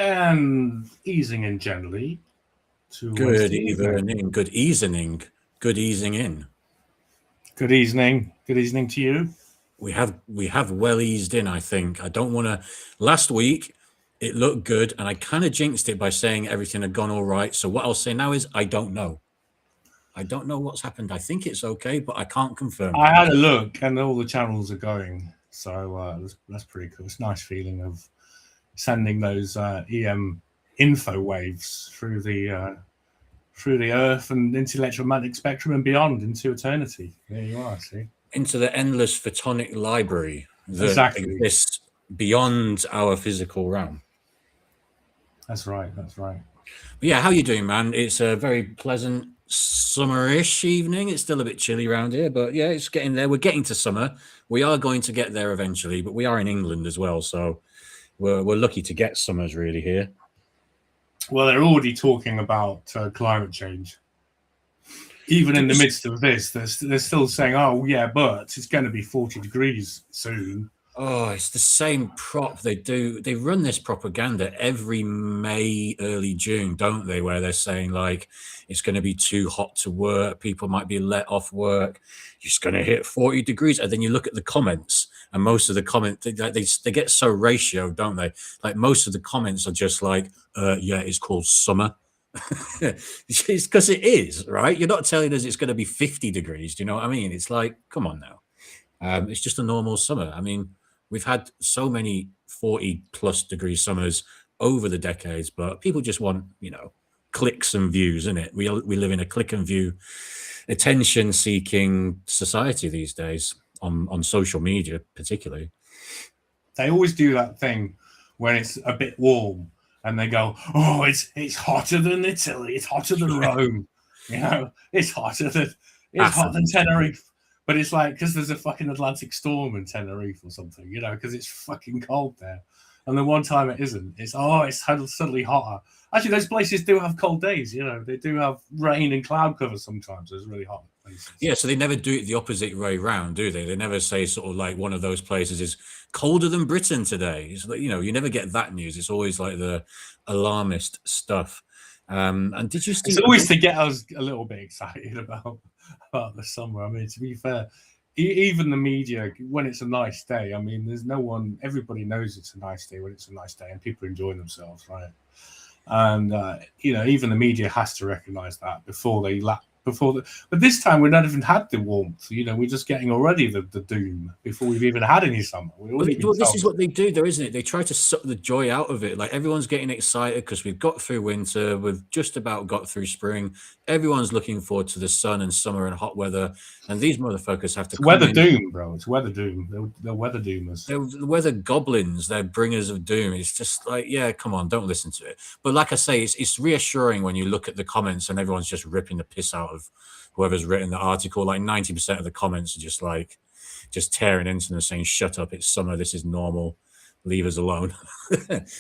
And easing in gently to Good Wednesday evening, good evening, good easing in. Good evening. Good evening to you. We have well eased in, I think. I don't want to. Last week It looked good, and I kind of jinxed it by saying everything had gone all right. So what I'll say now is I don't know. I don't know what's happened. I think it's okay, but I can't confirm I it. had a look, and all the channels are going, so that's pretty cool. It's a nice feeling of sending those EM info waves through the Earth and into electromagnetic spectrum and beyond into eternity. There you are. See, Into the endless photonic library that exactly. exists beyond our physical realm. That's right. That's right. But yeah, how you doing, man? It's a very pleasant summerish evening. It's still a bit chilly around here, but yeah, it's getting there. We're getting to summer. We are going to get there eventually, but we are in England as well, so we're lucky to get summers really here. Well, they're already talking about climate change. Even in the midst of this, they're still saying, "Oh, yeah, but it's going to be 40 degrees soon." Oh, it's the same prop. They run this propaganda every May, early June, don't they? Where they're saying like it's going to be too hot to work, people might be let off work, you're just going to hit 40 degrees. And then you look at the comments, and most of the comments they get so ratio, don't they? Like most of the comments are just like, yeah, it's called summer. It's because it is, right? You're not telling us it's going to be 50 degrees. Do you know what I mean? It's like, come on now. It's just a normal summer. I mean, we've had so many 40 plus degree summers over the decades, but people just want, clicks and views, isn't it? We live in a click and view, attention seeking society these days on social media, particularly. They always do that thing when it's a bit warm, and they go, "Oh, it's hotter than Italy. It's hotter than Rome. It's hotter than Tenerife." But it's like because there's a fucking Atlantic storm in Tenerife or something, because it's fucking cold there. And the one time it isn't, it's suddenly hotter. Actually, those places do have cold days. They do have rain and cloud cover sometimes. There's really hot places. Yeah, so they never do it the opposite way round, do they? They never say sort of like one of those places is colder than Britain today. It's like, you never get that news. It's always like the alarmist stuff. And did you see? It's always to get us a little bit excited about the summer. I mean, to be fair, even the media, when it's a nice day, I mean, there's no one. Everybody knows it's a nice day when it's a nice day, and people are enjoying themselves, right? And even the media has to recognise that before they but this time we've not even had the warmth. We're just getting already the doom before we've even had any summer. Well, this is what they do, though, isn't it? They try to suck the joy out of it. Like everyone's getting excited because we've got through winter, we've just about got through spring. Everyone's looking forward to the sun and summer and hot weather, and these motherfuckers have to. It's weather doom, bro. It's weather doom. They're weather doomers. They're the weather goblins. They're bringers of doom. It's just like, yeah, come on, don't listen to it. But like I say, it's reassuring when you look at the comments and everyone's just ripping the piss out of whoever's written the article. Like 90% of the comments are just tearing into them saying, shut up, it's summer, this is normal, leave us alone.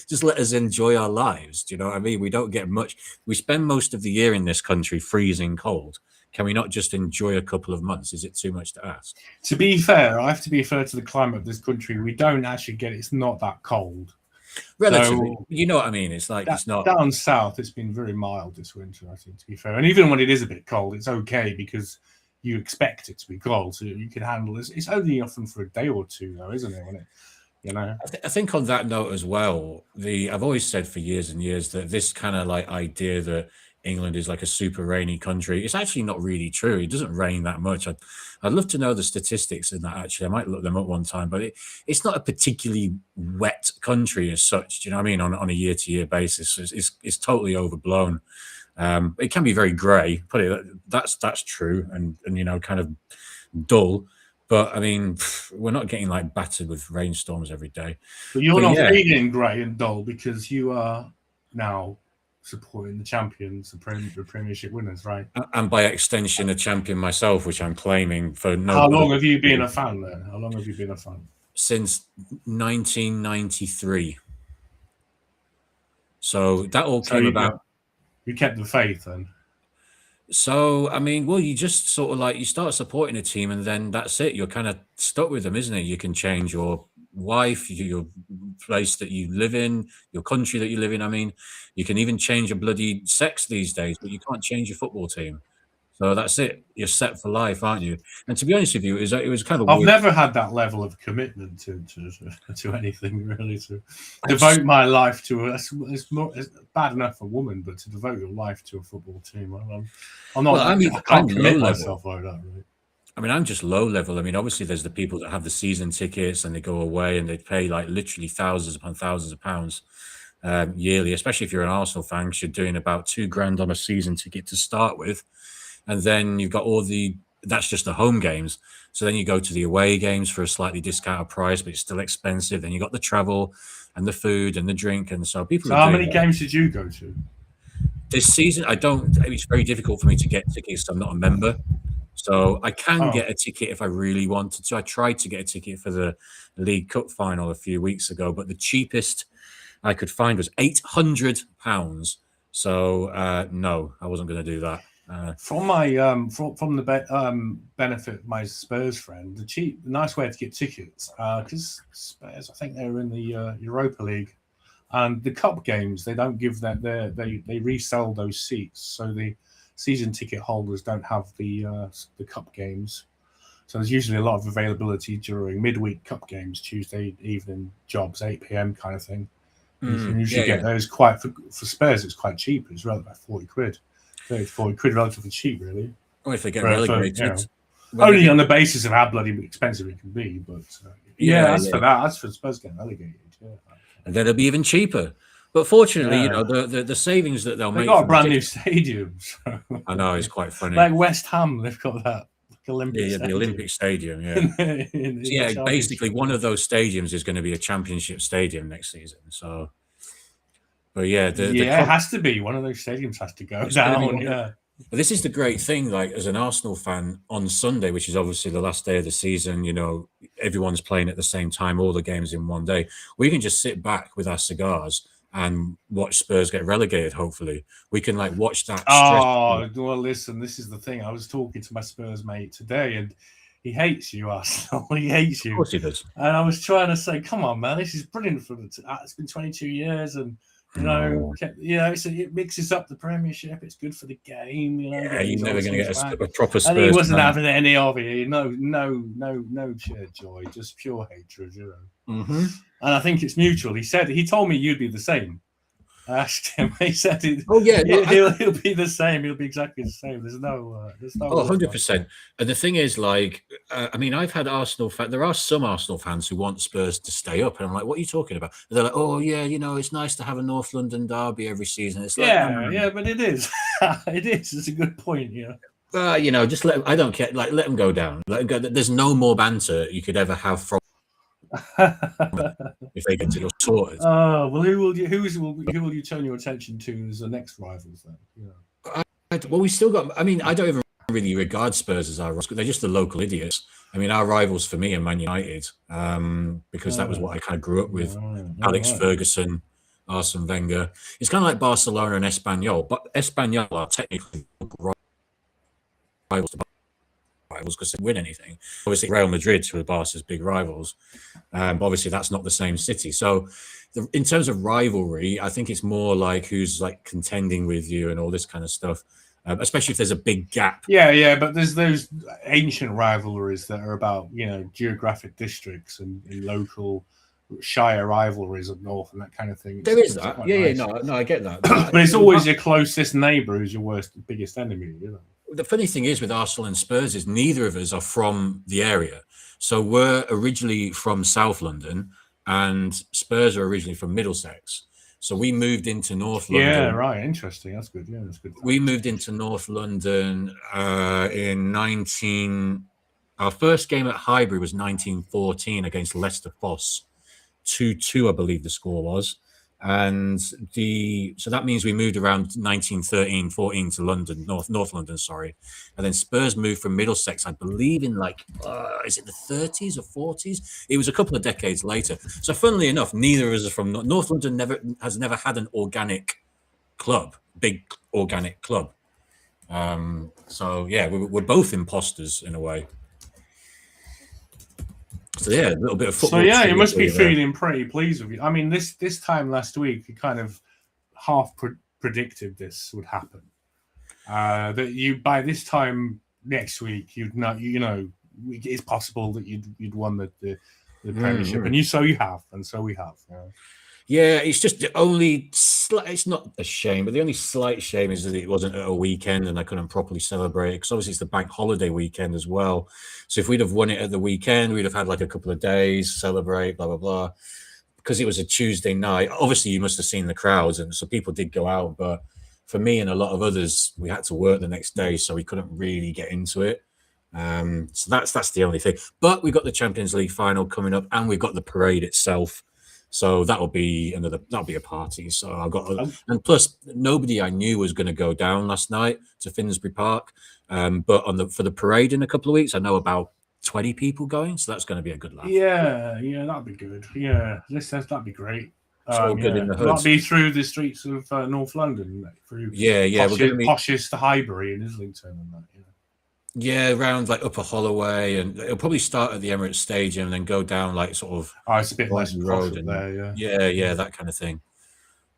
Just let us enjoy our lives. Do you know what I mean? We don't get much. We spend most of the year in this country freezing cold. Can we not just enjoy a couple of months? Is it too much to ask? To be fair, I have to be fair to the climate of this country. We don't actually it's not that cold. Relatively, you know what I mean? It's like, it's not down south. It's been very mild this winter, I think, to be fair. And even when it is a bit cold, it's okay because you expect it to be cold, so you can handle this. It's only often for a day or two, though, isn't it? When it, I think on that note as well, I've always said for years and years that this kind of like idea that England is like a super rainy country, it's actually not really true. It doesn't rain that much. I'd love to know the statistics in that, actually. I might look them up one time, but it's not a particularly wet country as such. Do you know what I mean? On a year-to-year basis, it's totally overblown. It can be very grey. That's true, and kind of dull. But I mean, we're not getting like battered with rainstorms every day. But you're not feeling grey and dull because you are now supporting the champions, the Premiership winners, right? And by extension, a champion myself, which I'm claiming for no. How long have you been a fan then? How long have you been a fan? Since 1993. So that all came about. You kept the faith then. So, I mean, well, you just sort of like, you start supporting a team and then that's it. You're kind of stuck with them, isn't it? You can change your wife, your place that you live in, your country that you live in. I mean, you can even change your bloody sex these days, but you can't change your football team. So that's it. You're set for life, aren't you? And to be honest with you, it was kind of I've weird. never had that level of commitment to anything really. To devote my life to it's bad enough for a woman, but to devote your life to a football team, I'm not. Well, I mean, I I'm can't low commit level. myself like that. Really. I mean, I'm just low level. I mean, obviously, there's the people that have the season tickets and they go away and they pay like literally thousands upon thousands of pounds yearly, especially if you're an Arsenal fan, because you're doing about £2,000 on a season ticket to start with. And then you've got that's just the home games. So then you go to the away games for a slightly discounted price, but it's still expensive. Then you got the travel and the food and the drink. And so people. So how many games did you go to? This season, it's very difficult for me to get tickets. I'm not a member. So I can get a ticket if I really wanted to. I tried to get a ticket for the League Cup final a few weeks ago, but the cheapest I could find was £800. So no, I wasn't going to do that. From my from the benefit of my Spurs friend, the nice way to get tickets, because Spurs, I think they're in the Europa League, and the cup games they don't give that they resell those seats, so the season ticket holders don't have the cup games. So there's usually a lot of availability during midweek cup games, Tuesday evening jobs, 8 p.m. kind of thing. You can usually get those quite for Spurs. It's quite cheap. It's around about 40 quid. 40 quid, relatively cheap, really. Or if they get relegated. Only on the basis of how bloody expensive it can be. But for that. That's for Spurs getting relegated. Yeah. And then it'll be even cheaper. But fortunately, you know, the savings that they'll make. They've got a brand new stadium. So. I know, it's quite funny. Like West Ham, they've got that. The Olympic Stadium, yeah. Basically, one of those stadiums is going to be a championship stadium next season. So, but it has to be. One of those stadiums has to go down. Yeah. But this is the great thing, like as an Arsenal fan on Sunday, which is obviously the last day of the season, you know, everyone's playing at the same time, all the games in one day. We can just sit back with our cigars and watch Spurs get relegated. Hopefully, we can like watch that. Oh, well, listen, this is the thing. I was talking to my Spurs mate today, and he hates you, Arsenal. He hates you. Of course he does. And I was trying to say, come on, man, this is brilliant for it's been 22 years, and it mixes up the Premiership. It's good for the game. You know, you're never going to get a proper Spurs. And he wasn't having any of it. No shared joy, just pure hatred. You know. Mm-hmm. And I think it's mutual. He told me you'd be the same. I asked him. He said, "Oh yeah, he'll be the same. He'll be exactly the same. There's no. 100%. And the thing is, like, I mean, I've had Arsenal fans. There are some Arsenal fans who want Spurs to stay up, and I'm like, "What are you talking about?" And they're like, "Oh yeah, you know, it's nice to have a North London derby every season." It's like, but it is. It is. It's a good point. You know, just I don't care. Like, let them go down. Let them go. There's no more banter you could ever have from. If they get to sorted. Oh well, who will you turn your attention to as the next rivals then? Well, we still got. I mean, I don't even really regard Spurs as our rivals. They're just the local idiots. I mean, our rivals for me are Man United, because that was what I kind of grew up with. Alex Ferguson, Arsene Wenger. It's kind of like Barcelona and Espanyol, but Espanyol are technically rivals because they win anything. Obviously, Real Madrid were Barca's big rivals, but obviously that's not the same city. So, in terms of rivalry, I think it's more like who's like contending with you and all this kind of stuff. Especially if there's a big gap. Yeah, but there's those ancient rivalries that are about geographic districts and local shire rivalries up north and that kind of thing. There is that. Yeah, no, I get that. But it's always your closest neighbour who's your biggest enemy. The funny thing is with Arsenal and Spurs is neither of us are from the area. So we're originally from South London and Spurs are originally from Middlesex. So we moved into North London. Yeah, right. Interesting. That's good. Yeah, that's good. We moved into North London our first game at Highbury was 1914 against Leicester Fosse. 2-2, I believe the score was. And so that means we moved around 1913-14 to London, North London, sorry. And then Spurs moved from Middlesex, I believe, in is it the 30s or 40s? It was a couple of decades later. So funnily enough, neither of us are from North London. Has never had an organic club, big organic club. So yeah, we're both imposters in a way. So yeah, a little bit of football. So yeah, you must be feeling pretty pleased with you. I mean, this time last week, you kind of half predicted this would happen, that you by this time next week you'd know, it's possible that you'd won the Premiership, and so you have, and so we have. Yeah, it's just the only it's not a shame, but the only slight shame is that it wasn't at a weekend and I couldn't properly celebrate it, because obviously it's the bank holiday weekend as well. So if we'd have won it at the weekend, we'd have had like a couple of days celebrate, blah blah blah. Because it was a Tuesday night, obviously you must have seen the crowds, and so people did go out. But for me and a lot of others, we had to work the next day, so we couldn't really get into it. So that's the only thing. But we've got the Champions League final coming up, and we've got the parade itself. So that'll be a party. So I've got, and plus nobody I knew was going to go down last night to Finsbury Park. But for the parade in a couple of weeks, I know about 20 people going, so that's going to be a good laugh. Yeah, that'd be good. Yeah, that'd be great. Good in the hood. That'll be through the streets of North London, through poshest to Highbury and Islington and that. Yeah, around like Upper Holloway, and it'll probably start at the Emirates Stadium and then go down like sort of. It's a bit less road there, yeah, that kind of thing.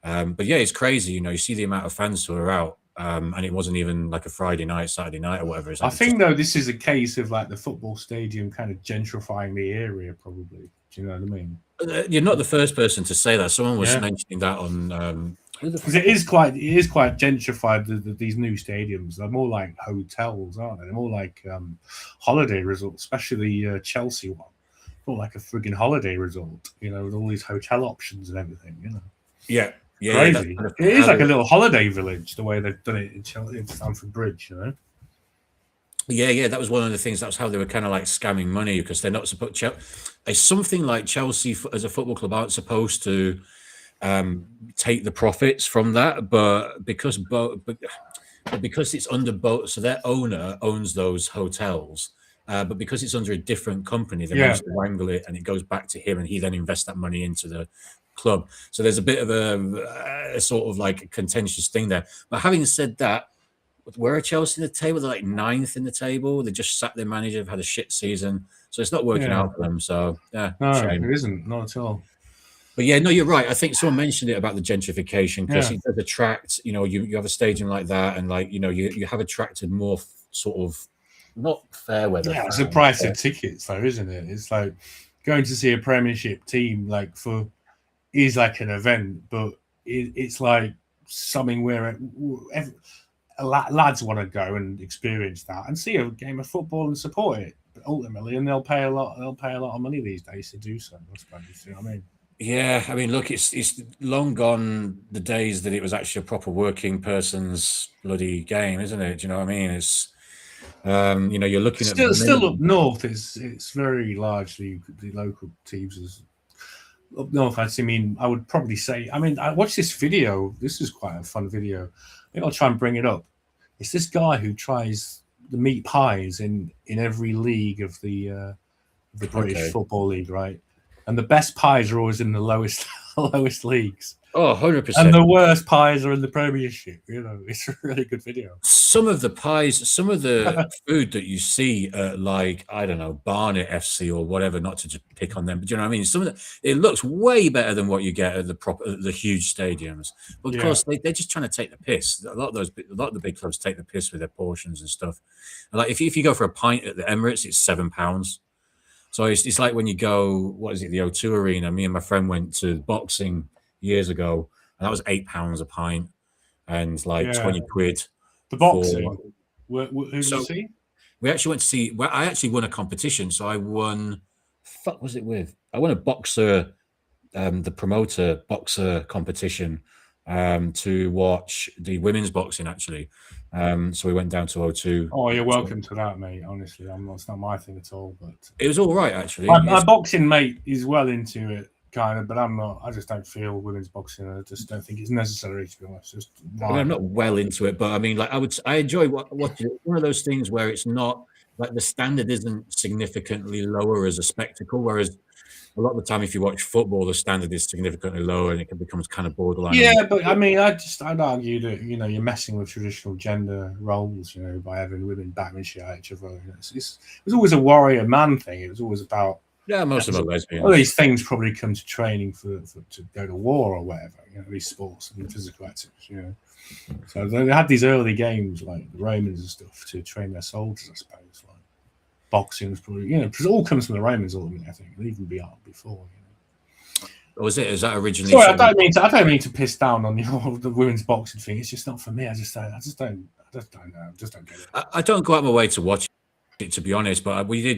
But yeah, it's crazy. You see the amount of fans who are out, and it wasn't even like a Friday night, Saturday night, or whatever. I think though this is a case of like the football stadium kind of gentrifying the area, probably. Do you know what I mean? You're not the first person to say that. Someone was mentioning that on. Because it is quite gentrified. These new stadiums, they're more like hotels, aren't they? They're more like holiday resorts, especially the Chelsea one. More like a frigging holiday resort, with all these hotel options and everything. Yeah, crazy. It is like a little holiday village the way they've done it in Stamford Bridge. Yeah, that was one of the things. That's how they were kind of like scamming money, because they're not supposed to. It's something like Chelsea as a football club aren't supposed to take the profits from that, but because it's under both, so their owner owns those hotels, but because it's under a different company, they manage to wrangle it, and it goes back to him, and he then invests that money into the club. So there's a bit of a sort of like a contentious thing there. But having said that, where are Chelsea in the table? They're like 9th in the table. They just sacked their manager, have had a shit season, so it's not working out for them. So no, shame. It isn't, not at all. But yeah, no, you're right. I think someone mentioned it about the gentrification, because it does attract, you have a stadium like that, and like, you have attracted more sort of not fair weather. Yeah, it's the price of tickets though, isn't it? It's like going to see a Premiership team is like an event, but it's like something where lads want to go and experience that and see a game of football and support it. But ultimately, and they'll pay a lot of money these days to do so. I suppose, you know what I mean? Yeah, I mean, look, it's long gone the days that it was actually a proper working person's bloody game, isn't it? Do you know what I mean? It's you're looking at still up north. It's very largely the local teams. Up north, I would probably say. I watched this video. This is quite a fun video. I think I'll try and bring it up. It's this guy who tries the meat pies in every league of the British Football League, right? And the best pies are always in the lowest leagues. Oh, 100%. And the worst pies are in the Premiership. It's a really good video. Some of the pies, some of the food that you see at, like, I don't know, Barnet FC or whatever, not to just pick on them, but you know what I mean? It looks way better than what you get at the huge stadiums. But of course, they're just trying to take the piss. A lot of the big clubs take the piss with their portions and stuff. And like if you go for a pint at the Emirates, it's £7. So it's like when you go, what is it, the O2 Arena? Me and my friend went to boxing years ago, and that was £8 a pint, and like 20 quid. The boxing. Who did you see? We actually went to see. Well, I actually won a competition, so I won. Fuck, was it with? I won a boxer, the promoter boxer competition, to watch the women's boxing actually. So we went down to O2. Oh, you're welcome to that, mate. Honestly, it's not my thing at all, but it was all right actually. My boxing mate is well into it, kind of, but I'm not. I just don't feel women's boxing. I just don't think it's necessary, to be honest. I'm not well into it, but I mean, like I enjoy watching it. One of those things where it's not like the standard isn't significantly lower as a spectacle, whereas a lot of the time, if you watch football, the standard is significantly lower, and it becomes kind of borderline. Yeah, but I mean, I'd argue that you're messing with traditional gender roles, by having women backmanship at each other. It was always a warrior man thing. It was always about Yeah, most of them are All lesbians. these things probably come to training for to go to war or whatever. These sports and physical activities. So they had these early games like the Romans and stuff to train their soldiers, I suppose. Like boxing was probably, because it all comes from the Romans ultimately. I think, even before. Or was it? Is that originally? Sorry, I don't mean to piss down on the women's boxing thing. It's just not for me. I just don't know. I just don't get it. I don't go out my way to watch it, to be honest, but we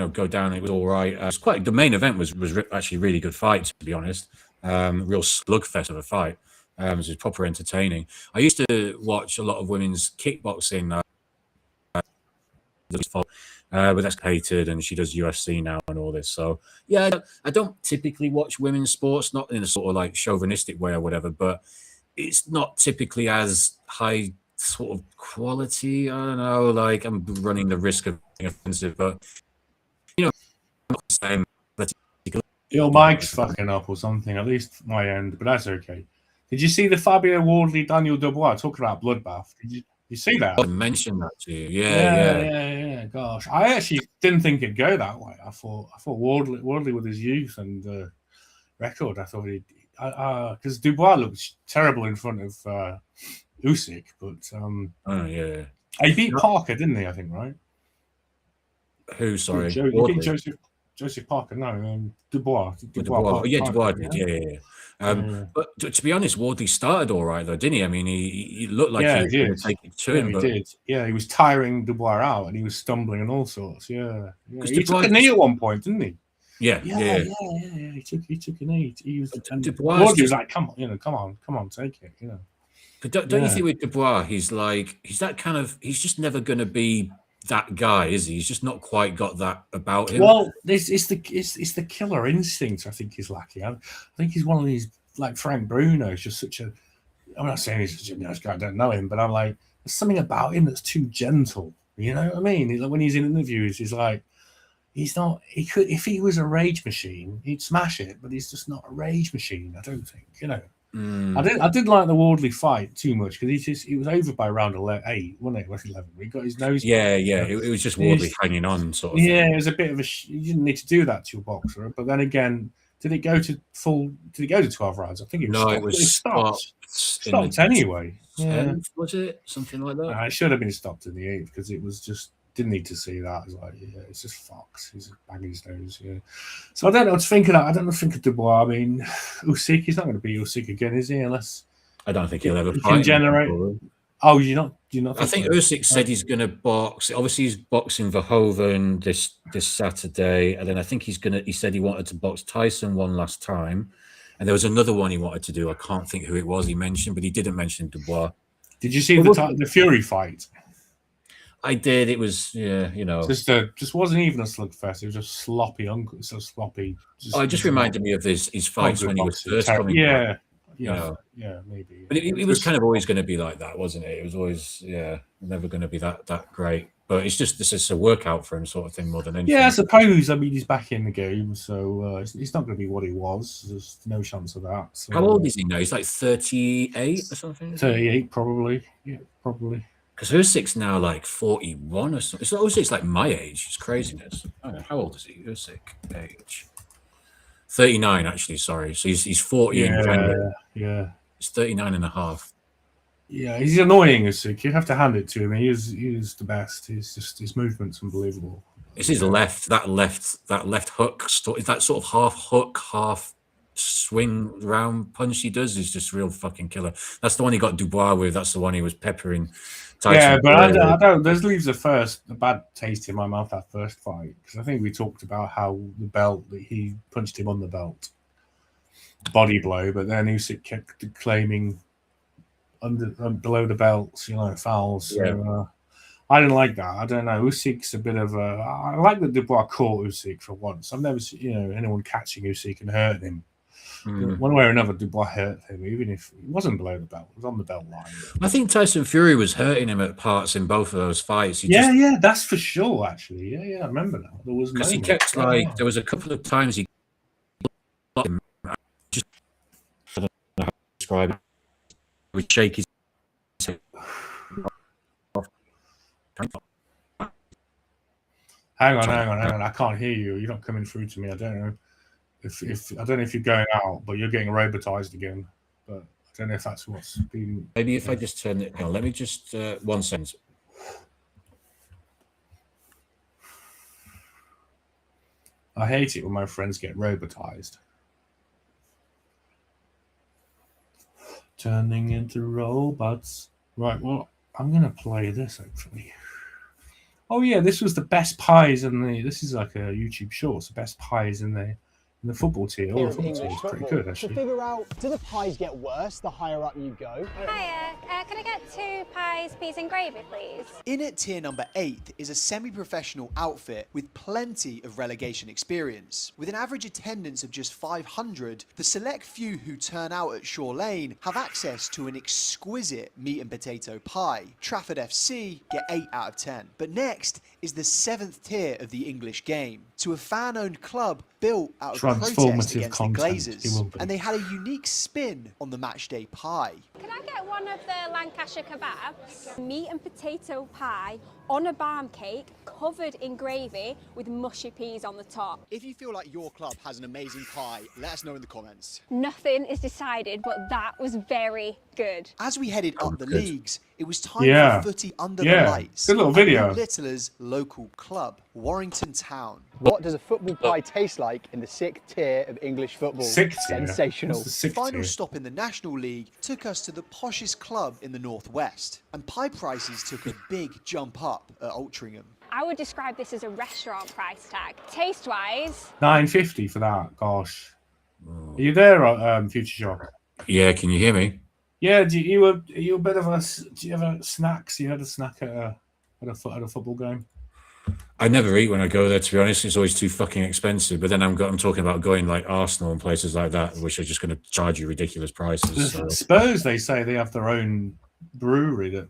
go down. It was all right. It's quite. The main event was actually a really good fight, to be honest. Real slugfest of a fight. It was proper entertaining. I used to watch a lot of women's kickboxing. But that's hated, and she does UFC now and all this. So yeah, I don't typically watch women's sports, not in a sort of like chauvinistic way or whatever, but it's not typically as high sort of quality. I don't know, like I'm running the risk of being offensive, but not the same. Your mic's fucking up or something, at least my end, but that's okay. Did you see the Fabio Wardley Daniel Dubois talking about bloodbath? Did you see that? I mentioned that to you. Yeah. Gosh, I actually didn't think it'd go that way. I thought Wardley with his youth and record. I thought because Dubois looked terrible in front of Usyk, but he beat Parker, didn't he? I think, right? Who? Sorry, he beat Joseph Parker. No, Dubois. Dubois did. Yeah. But to be honest, Wardley started all right, though, didn't he? I mean, he looked like he was going to take it to him. He did. Yeah, he was tiring Dubois out, and he was stumbling and all sorts. Yeah. He Dubois took a knee at one point, didn't he? Yeah. He took a knee. He was. Dubois was like, "Come on, take it." But don't you think with Dubois, he's that kind of. He's just never going to be that guy, is he? He's just not quite got that about him. Well, it's the killer instinct. I think he's lacking. I think he's one of these, like Frank Bruno. He's just such a. I'm not saying he's such a nice guy. I don't know him, but I'm like, there's something about him that's too gentle. You know what I mean? Like when he's in interviews, he's like, he's not. He could, if he was a rage machine, he'd smash it. But he's just not a rage machine. I don't think. I did like the Wardley fight too much because he was over by round 8, wasn't it? 11. He got his nose. It was just Wardley hanging on, sort of. Yeah, it was a bit of a. You didn't need to do that to your boxer, but then again, did it go to 12 rounds? I think it was. No, it was stopped anyway. 10th, was it something like that? It should have been stopped in the 8th because it was just. Didn't need to see that. It's like, it's just Fox. He's banging his nose. Yeah. So I don't know what to think of that. I don't know what to think of Dubois. I mean, Usyk, he's not going to be Usyk again, is he? Unless I don't think he'll ever he fight. Can generate. Oh, you're not. I think Usyk said he's going to box. Obviously, he's boxing Verhoeven this Saturday, and then I think he said he wanted to box Tyson one last time, and there was another one he wanted to do. I can't think who it was he mentioned, but he didn't mention Dubois. Did you see the Fury fight? I did. It was, just wasn't even a slugfest. It was just sloppy, so sloppy. It just reminded me of his fights when he was first coming back. Maybe. But it was kind of always going to be like that, wasn't it? It was always, never going to be that great. But it's just a workout for him, sort of thing, more than anything. Yeah, I suppose. I mean, he's back in the game, so he's not going to be what he was. There's no chance of that. So, how old is he now? He's like 38 or something. 38, probably. Yeah, probably. Because Usyk's now like 41 or something. Usyk's like my age. It's craziness. I don't know. How old is he? Usyk age 39, actually. Sorry. So he's 40 in January. Yeah. He's 39 and a half. Yeah, he's annoying, Usyk. You have to hand it to him. He is the best. His movement's unbelievable. It's his left hook, that sort of half hook, half swing round punch he does is just real fucking killer. That's the one he got Dubois with. That's the one he was peppering Tyson. Yeah, but I don't. This leaves a bad taste in my mouth, that first fight, because I think we talked about how the belt that he punched him on the belt, body blow, but then Usyk kept claiming below the belts, fouls. Yeah. So, I didn't like that. I don't know. Usyk's a bit of a. I like that Dubois caught Usyk for once. I've never seen anyone catching Usyk and hurting him. One way or another, Dubois hurt him, even if he wasn't below the belt. He was on the belt line. I think Tyson Fury was hurting him at parts in both of those fights. That's for sure, actually. Yeah, I remember that. There was because he kept there was a couple of times he just I don't know how to describe it. He would shake his head. Hang on. I can't hear you. You're not coming through to me. I don't know if I don't know if you're going out, but you're getting robotized again. But I don't know if that's what's been. Maybe if I just turn it on. Let me just 1 second. I hate it when my friends get robotized. Turning into robots. Right, well, I'm going to play this, actually. Oh, yeah, this was the best pies in the... This is like a YouTube shorts. The best pies in the football tier. Oh, the football tier is pretty good, actually. To figure out, do the pies get worse the higher up you go? Hiya, can I get 2 pies, peas and gravy, please? In at tier number 8 is a semi-professional outfit with plenty of relegation experience. With an average attendance of just 500, the select few who turn out at Shore Lane have access to an exquisite meat and potato pie. Trafford FC get 8 out of 10. But next is the 7th tier of the English game, to a fan-owned club built out of protest against the Glazers, and they had a unique spin on the matchday pie. Can I get one of the Lancashire kebabs? Meat and potato pie on a barm cake, covered in gravy with mushy peas on the top. If you feel like your club has an amazing pie, let us know in the comments. Nothing is decided, but that was very good. As we headed up the leagues, it was time for footy under the lights. Good little video. Littler's local club, Warrington Town. What does a football pie taste like in the 6th tier of English football? Sensational. The final stop in the National League took us to the poshest club in the Northwest, and pie prices took a big jump up at Altrincham. I would describe this as a restaurant price tag. Taste-wise, $9.50 for that. Gosh, are you there, Future Shock? Yeah, can you hear me? Yeah, you a bit of a? Do you have a snacks? You had a snack at a football game? I never eat when I go there, to be honest. It's always too fucking expensive. But then I'm talking about going like Arsenal and places like that, which are just going to charge you ridiculous prices. So. Spurs, they say they have their own brewery that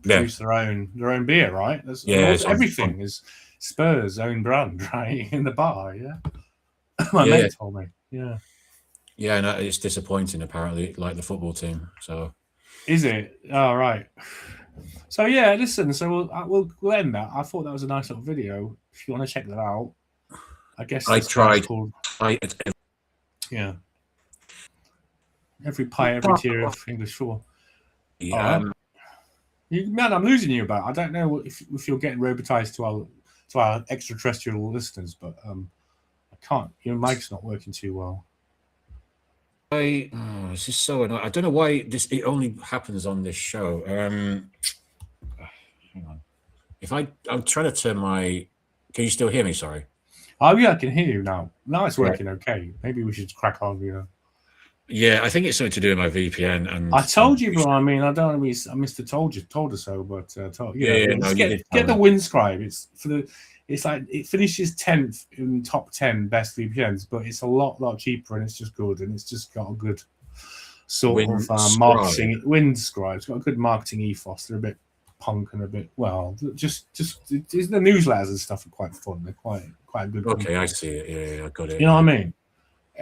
produce their own beer, right? Everything is Spurs' own brand, right? In the bar, yeah. My mate told me, yeah. Yeah, no, it's disappointing. Apparently, like the football team. So, is it? Oh, right. So yeah, listen. So we'll end that. I thought that was a nice little video. If you want to check that out, I guess I tried. Yeah. Every pie, every tier of English football. Yeah. Man, I'm losing you about. I don't know if you're getting robotized to our extraterrestrial listeners, but I can't. Your mic's not working too well. This is so annoying. I don't know why it only happens on this show. Hang on. I'm trying to turn my. Can you still hear me? Sorry. Oh yeah, I can hear you now. Now it's working okay. Maybe we should crack on. Yeah, I think it's something to do with my VPN. And I told you, bro. I mean, I don't know. Mr. told us so, but get the Windscribe. It's like it finishes 10th in top 10 best VPNs, but it's a lot cheaper and it's just good and it's just got a good sort of marketing. Windscribe. It's got a good marketing ethos. They're a bit punk and a bit just the newsletters and stuff are quite fun. They're quite good. Okay, I see it. Yeah, I got it. You know what I mean?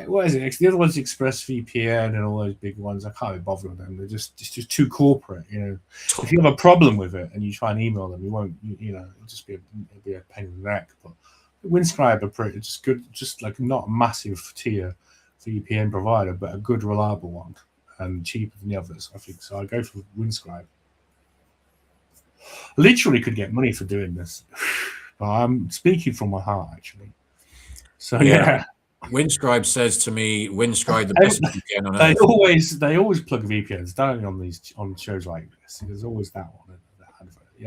What is it? The other one's ExpressVPN and all those big ones. I can't be bothered with them. They're just too corporate. If you have a problem with it and you try and email them, you won't. It'll just be a pain in the neck. But Windscribe are pretty just good. Just like not a massive tier VPN provider, but a good reliable one and cheaper than the others. I think so. I go for Windscribe. Literally could get money for doing this, but I'm speaking from my heart actually. So yeah. Windscribe says to me, Windscribe the best VPN on earth. They always plug VPNs, don't they, on shows like this? There's always that one.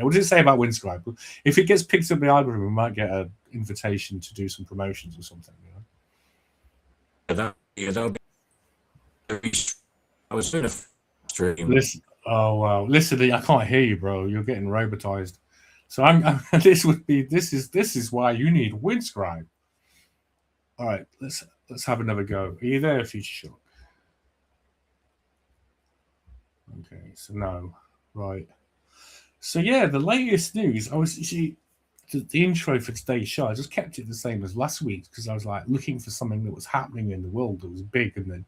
What does it say about Windscribe? If it gets picked up the algorithm, we might get an invitation to do some promotions or something. That would be. I was doing a stream. Listen, I can't hear you, bro. You're getting robotized. So this is why you need Windscribe. All right, let's have another go. Are you there, Future Shock? Okay, so no, right. So yeah, the latest news. The intro for today's show. I just kept it the same as last week because I was like looking for something that was happening in the world that was big, and then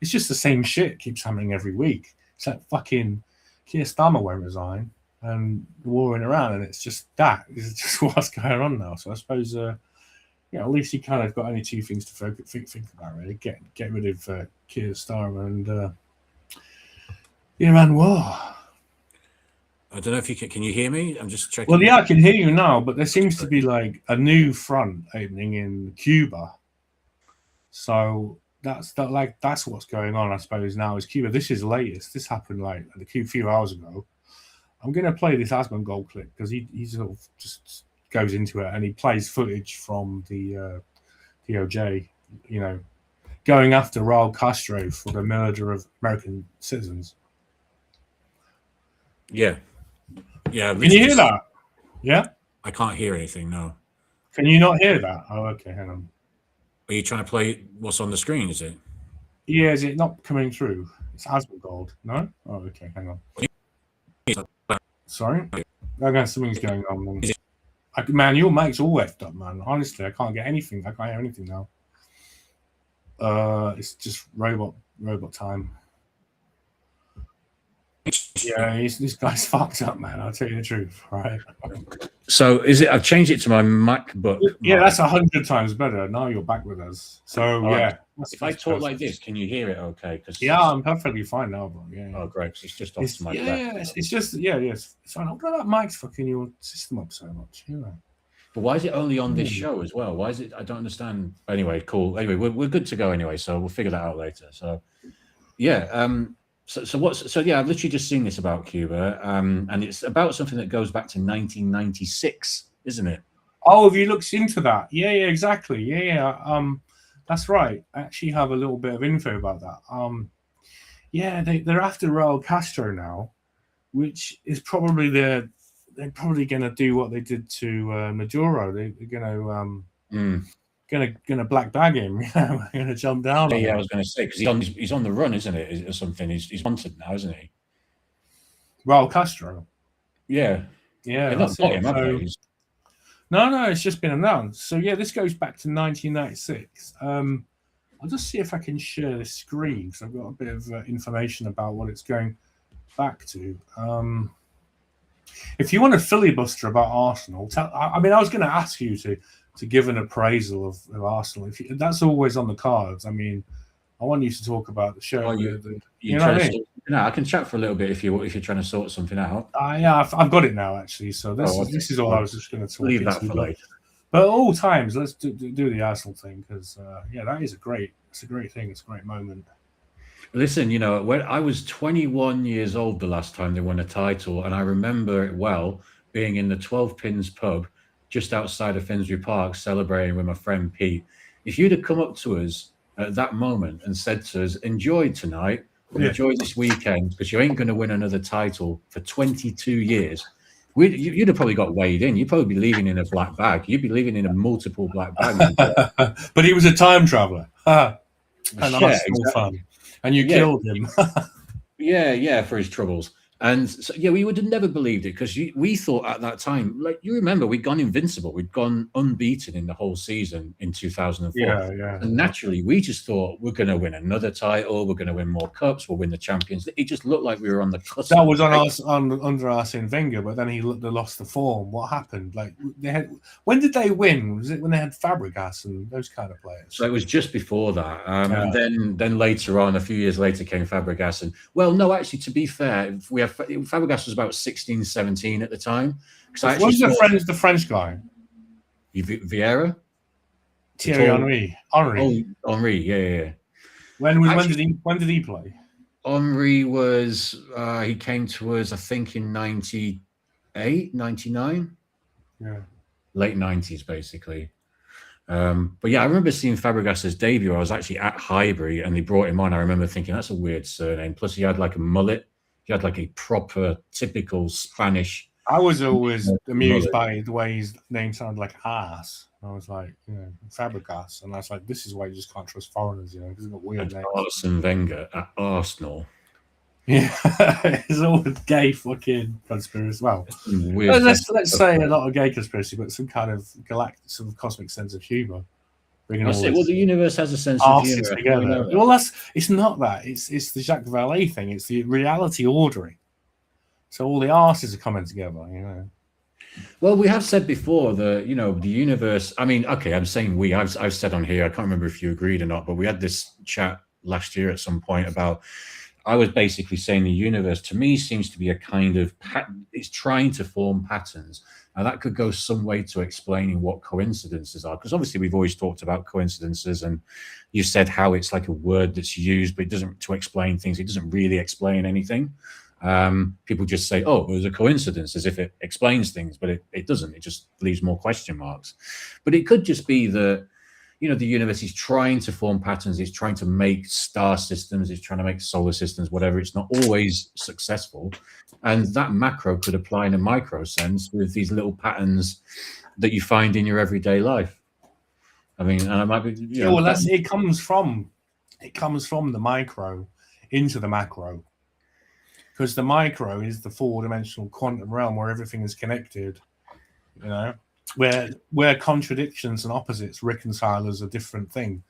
it's just the same shit keeps happening every week. It's like fucking Keir Starmer won't resign. and warring around, and it's just that is just what's going on now. So I suppose, at least he kind of got only two things to think about really: get rid of Keir Starmer and the Iran war. I don't know if you can you hear me? I'm just checking. Well, yeah, I can hear you now, but there seems to be like a new front opening in Cuba. So that's what's going on, I suppose, now is Cuba. This is latest. This happened like a few hours ago. I'm going to play this Asmongold clip because he sort of just goes into it and he plays footage from the DOJ, going after Raul Castro for the murder of American citizens. Yeah. Yeah. Can you hear that? Yeah? I can't hear anything, no. Can you not hear that? Oh, okay, hang on. Are you trying to play what's on the screen, is it? Yeah, is it not coming through? It's Asmongold. No? Oh, okay, hang on. Sorry? Okay, something's going on. Man, your mic's all effed up, man. Honestly, I can't get anything. I can't hear anything now. It's just robot time. Yeah, this guy's fucked up, man. I'll tell you the truth, right? So is it? I've changed it to my MacBook. Yeah, that's 100 times better. Now you're back with us. So right. If I talk like this, can you hear it? Okay. Yeah, I'm perfectly fine now, bro. Yeah. Oh, great. It's just off to my left. Yeah, it's just it's fine. Why that mic's fucking your system up so much? But why is it only on this show as well? Why is it? I don't understand. Anyway, cool. Anyway, we're good to go anyway, so we'll figure that out later. So, yeah. So I've literally just seen this about Cuba, and it's about something that goes back to 1996, isn't it? Oh, have you looked into that? Yeah, exactly. Yeah. That's right. I actually have a little bit of info about that. They're after Raul Castro now, which is probably they're probably going to do what they did to Maduro. They're going to black bag him. We're going to jump down. Yeah, I was going to say because he's on the run, isn't it, or something? He's wanted now, isn't he? Raul Castro. Yeah. That's it. No, it's just been announced. So yeah, this goes back to 1996. I'll just see if I can share the screen because I've got a bit of information about what it's going back to. If you want to filibuster about Arsenal, I was going to ask you to give an appraisal of Arsenal. That's always on the cards. I mean, I want you to talk about the show. You know what I mean? I can chat for a little bit if you're trying to sort something out. Yeah, I've got it now actually. So this is all I was just going to talk. Leave that for later. But at all times, let's do the Arsenal thing because that is a great thing. It's a great moment. Listen, when I was 21 years old the last time they won a title, and I remember it well, being in the 12 Pins pub just outside of Finsbury Park celebrating with my friend Pete. If you'd have come up to us at that moment and said to us, enjoy tonight, enjoy this weekend, because you ain't going to win another title for 22 years, you'd have probably got weighed in. You'd probably be leaving in a black bag. You'd be leaving in a multiple black bag. But he was a time traveler. And that's exactly. Fun. And you killed him. Yeah, for his troubles. And so, we would have never believed it because we thought at that time, like you remember, we'd gone invincible. We'd gone unbeaten in the whole season in 2004. Yeah. And naturally, we just thought we're going to win another title. We're going to win more cups. We'll win the Champions. It just looked like we were on the cusp. That was under Arsene Wenger, but then they lost the form. What happened? Like when did they win? Was it when they had Fabregas and those kind of players? So it was just before that. And then later on, a few years later, came Fabregas. And actually, to be fair, Fabregas was about 16, 17 at the time. What was the French guy? Vieira? Thierry Henry. Oh, Henry, yeah. When did he play? Henry was he came to us, I think, in 98, 99. Yeah. Late 90s, basically. But yeah, I remember seeing Fabregas's debut. I was actually at Highbury and they brought him on. I remember thinking that's a weird surname. Plus, he had like a mullet. He had like a proper, typical Spanish. I was always amused by the way his name sounded like ass. I was like, Fabregas, and I was like, this is why you just can't trust foreigners. Because they've got weird names. Arsene Wenger at Arsenal. Yeah, it's all gay fucking conspiracy. Well, let's say a lot of gay conspiracy, but some kind of galactic, sort of cosmic sense of humor. The universe has a sense of humor. Together. Well, it's not that. It's the Jacques Vallée thing. It's the reality ordering. So all the arses are coming together, you know. Well, we have said before that, you know, the universe. I mean, okay, I'm saying we. I've said on here. I can't remember if you agreed or not, but we had this chat last year at some point about. I was basically saying the universe to me seems to be a kind of it's trying to form patterns, and that could go some way to explaining what coincidences are. Because obviously we've always talked about coincidences, and you said how it's like a word that's used, but it doesn't to explain things. It doesn't really explain anything. People just say, oh, it was a coincidence, as if it explains things, but it doesn't. It just leaves more question marks. But it could just be that, you know, the universe is trying to form patterns. It's trying to make star systems. It's trying to make solar systems, whatever. It's not always successful. And that macro could apply in a micro sense with these little patterns that you find in your everyday life. I mean, and I might be, you know, well, it comes from the micro into the macro. Because the micro is the four-dimensional quantum realm where everything is connected, you know, where contradictions and opposites reconcile as a different thing.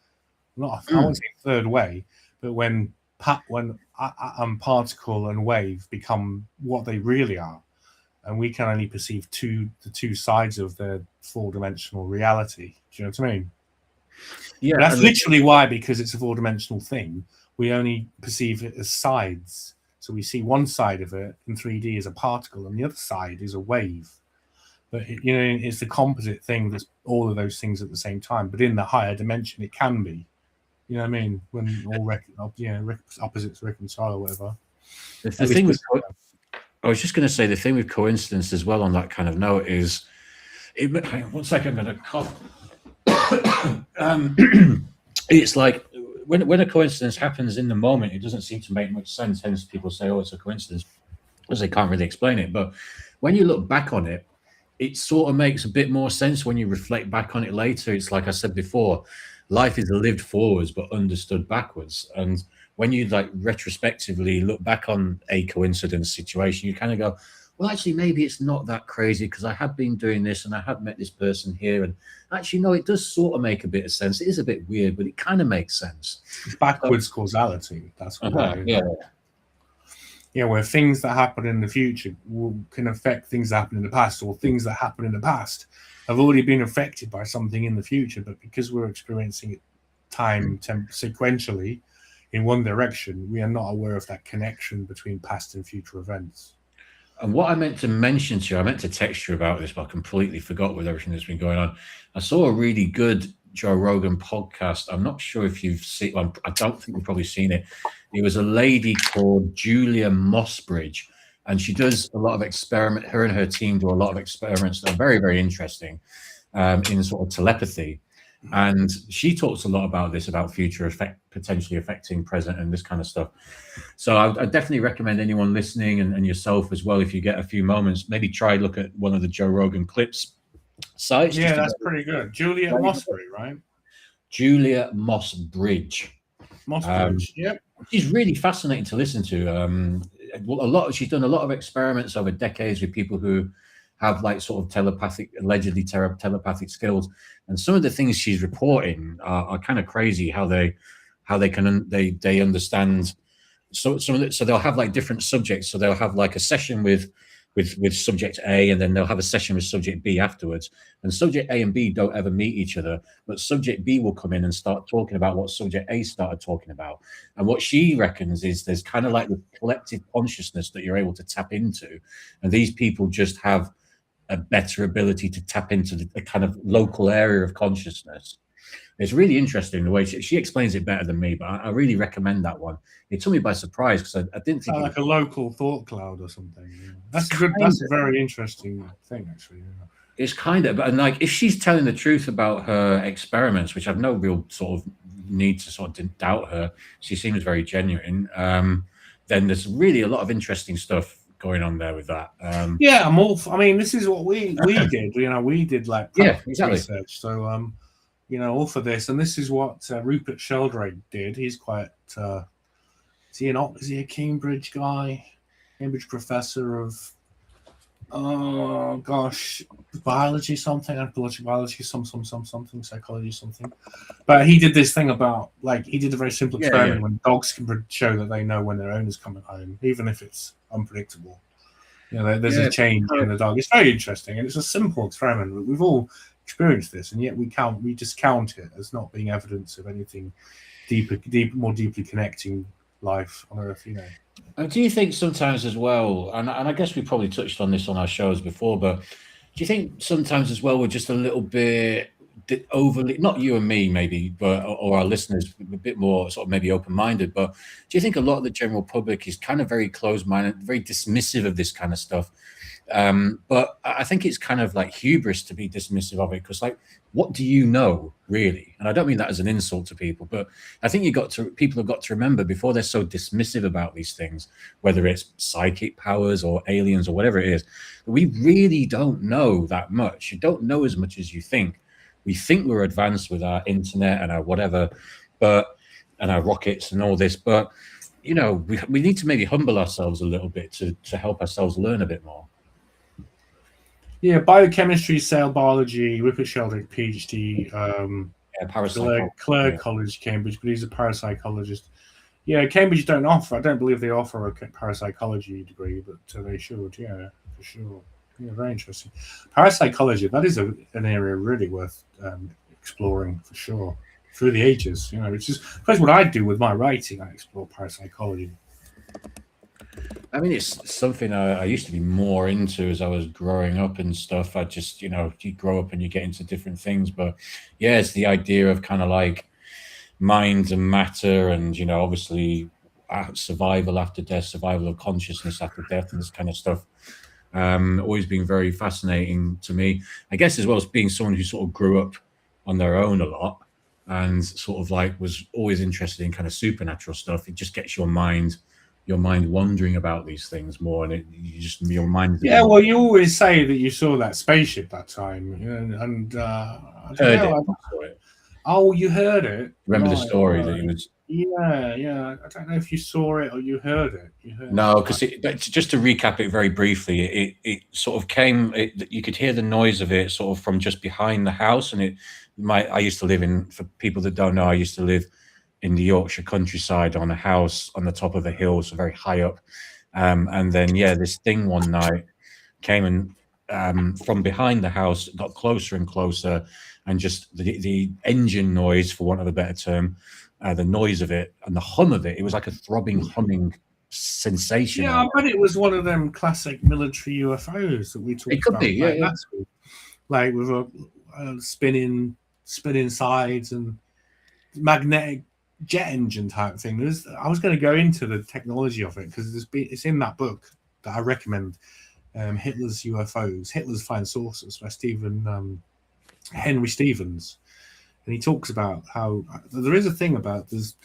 I won't say third way, but when particle and wave become what they really are, and we can only perceive the two sides of the four-dimensional reality. Do you know what I mean? Yeah, but that's literally why, because it's a four-dimensional thing, we only perceive it as sides. So we see one side of it in 3D as a particle, and the other side is a wave. But you know, it's the composite thing that's all of those things at the same time. But in the higher dimension, it can be. You know what I mean? When all opposites reconcile or whatever. The thing with, I was just going to say, the thing with coincidence as well on that kind of note is, hang on 1 second, I'm going to cough. It's like, when a coincidence happens in the moment, it doesn't seem to make much sense. Hence, people say, "Oh, it's a coincidence," because they can't really explain it. But when you look back on it, it sort of makes a bit more sense when you reflect back on it later. It's like I said before, life is lived forwards but understood backwards. And when you like retrospectively look back on a coincidence situation, you kind of go, well, actually, maybe it's not that crazy because I have been doing this and I have met this person here. And actually, no, it does sort of make a bit of sense. It is a bit weird, but it kind of makes sense. It's backwards causality. That's what yeah, where things that happen in the future can affect things that happen in the past, or things that happen in the past have already been affected by something in the future. But because we're experiencing it sequentially in one direction, we are not aware of that connection between past and future events. And what I meant to mention to you, I meant to text you about this, but I completely forgot with everything that's been going on. I saw a really good Joe Rogan podcast. I'm not sure if you've seen, I don't think you've probably seen it. It was a lady called Julia Mossbridge, and she does a lot of experiment. Her and her team do a lot of experiments that are very, very interesting in sort of telepathy. And she talks a lot about this, about future potentially affecting present and this kind of stuff. So I definitely recommend anyone listening and yourself as well, if you get a few moments, maybe try look at one of the Joe Rogan clips. Sites. Yeah, that's pretty good. Julia Mossbridge, right? Julia Mossbridge. Mossbridge, yep. She's really fascinating to listen to. She's done a lot of experiments over decades with people who have like sort of allegedly telepathic skills, and some of the things she's reporting are kind of crazy. How they understand. So they'll have like different subjects. So they'll have like a session with subject A, and then they'll have a session with subject B afterwards. And subject A and B don't ever meet each other, but subject B will come in and start talking about what subject A started talking about. And what she reckons is there's kind of like the collective consciousness that you're able to tap into, and these people just have a better ability to tap into the kind of local area of consciousness. It's really interesting the way she explains it better than me, but I really recommend that one. It took me by surprise because I didn't think like a local thought cloud or something. Yeah. That's good. That's a very interesting thing, actually. Yeah. It's kind of, and like if she's telling the truth about her experiments, which I've no real sort of need to sort of doubt her, she seems very genuine. Then there's really a lot of interesting stuff going on there with that. Yeah, I'm all. I mean, this is what we did. You know, we did like exactly research. So you know, all for this, and this is what Rupert Sheldrake did. He's quite. Is he a Cambridge guy? Cambridge professor of. Oh gosh, biology something, anthropological biology, something, psychology something. But he did this thing about he did a very simple experiment when dogs can show that they know when their owner's coming home, even if it's unpredictable. There's a change in the dog. It's very interesting, and it's a simple experiment. We've all experienced this, and yet we discount it as not being evidence of anything more deeply connecting life on Earth. Do you think sometimes as well, and I guess we probably touched on this on our shows before, but do you think sometimes as well we're just a little bit overly, not you and me maybe, but or our listeners, a bit more sort of maybe open-minded, but do you think a lot of the general public is kind of very closed-minded, very dismissive of this kind of stuff? But I think it's kind of like hubris to be dismissive of it, because like, what do you know really? And I don't mean that as an insult to people, but I think people have got to remember, before they're so dismissive about these things, whether it's psychic powers or aliens or whatever it is, we really don't know that much. You don't know as much as you think. We think we're advanced with our internet and our whatever, and our rockets and all this, but we need to maybe humble ourselves a little bit to help ourselves learn a bit more. Yeah, biochemistry, cell biology, Rupert Sheldrake, PhD, Clare College, Cambridge, but he's a parapsychologist. Yeah, Cambridge I don't believe they offer a parapsychology degree, but they should, for sure. Yeah, very interesting. Parapsychology, that is an area really worth exploring for sure through the ages. Which is, I suppose, what I do with my writing. I explore parapsychology. I mean, it's something I used to be more into as I was growing up and stuff. I just, you grow up and you get into different things. But yeah, it's the idea of kind of like mind and matter and, obviously survival after death, survival of consciousness after death and this kind of stuff. Always been very fascinating to me. I guess as well as being someone who sort of grew up on their own a lot and sort of like was always interested in kind of supernatural stuff. It just gets your mind wondering about these things more, and your mind. Yeah, well, you always say that you saw that spaceship that time, and heard it. Oh, you heard it. Remember the story that you was. Yeah. I don't know if you saw it or you heard it. No, because just to recap it very briefly, it sort of came. You could hear the noise of it sort of from just behind the house, and I used to live in. For people that don't know, I used to live in the Yorkshire countryside on a house on the top of a hill, so very high up. And then this thing one night came and from behind the house, got closer and closer, and just the engine noise, for want of a better term. The noise of it and the hum of it was like a throbbing, humming sensation. Yeah, I bet it was one of them classic military UFOs that we talked about. It could be, last week. Like with a spinning sides and magnetic jet engine type thing. I was going to go into the technology of it because it's in that book that I recommend, Hitler's UFOs, Hitler's Flying Saucers by Henry Stevens. And he talks about how there is a thing about there's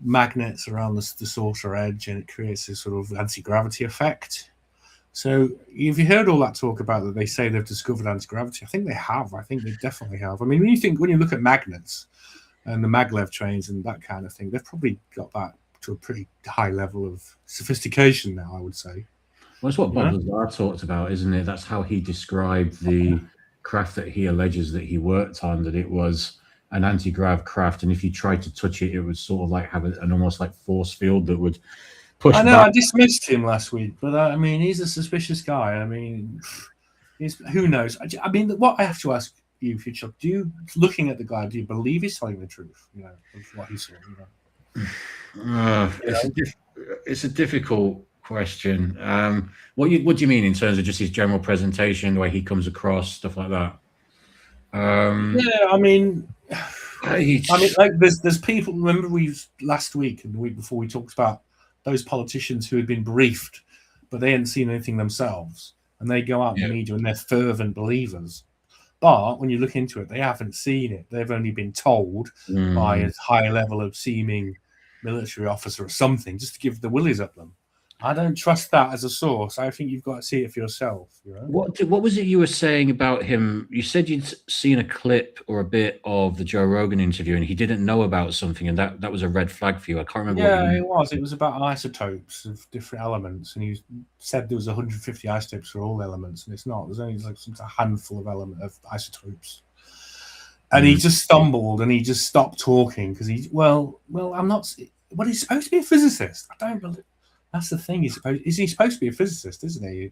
magnets around the saucer edge, and it creates this sort of anti-gravity effect. So if you heard all that talk about that they say they've discovered anti-gravity, I think they have. I think they definitely have. I mean, when you look at magnets and the maglev trains and that kind of thing, they've probably got that to a pretty high level of sophistication now, I would say. Well, it's what Bob Lazar talked about, isn't it? That's how he described the craft that he alleges that he worked on, that it was an anti-grav craft, and if you tried to touch it, it would sort of like have an almost like force field that would push. I know, I dismissed him last week, but I mean, he's a suspicious guy. I mean, who knows? I mean, what I have to ask you, Future, looking at the guy, do you believe he's telling the truth? Of what he saw. It's a difficult question. What do you mean in terms of just his general presentation, the way he comes across, stuff like that? I mean, like there's people. Remember, last week and the week before we talked about those politicians who had been briefed, but they hadn't seen anything themselves, and they go out in the media and they're fervent believers. But when you look into it, they haven't seen it. They've only been told by a high level of seeming military officer or something, just to give the willies up them. I don't trust that as a source. I think you've got to see it for yourself. What was it you were saying about him? You said you'd seen a clip or a bit of the Joe Rogan interview, and he didn't know about something, and that was a red flag for you. I can't remember. Yeah, it was. It was about isotopes of different elements, and he said there was 150 isotopes for all elements, and it's not. There's only like a handful of isotopes. And he just stumbled, and he just stopped talking because I'm not. Well, he's supposed to be a physicist. I don't believe. That's the thing. He's supposed to be a physicist, isn't he?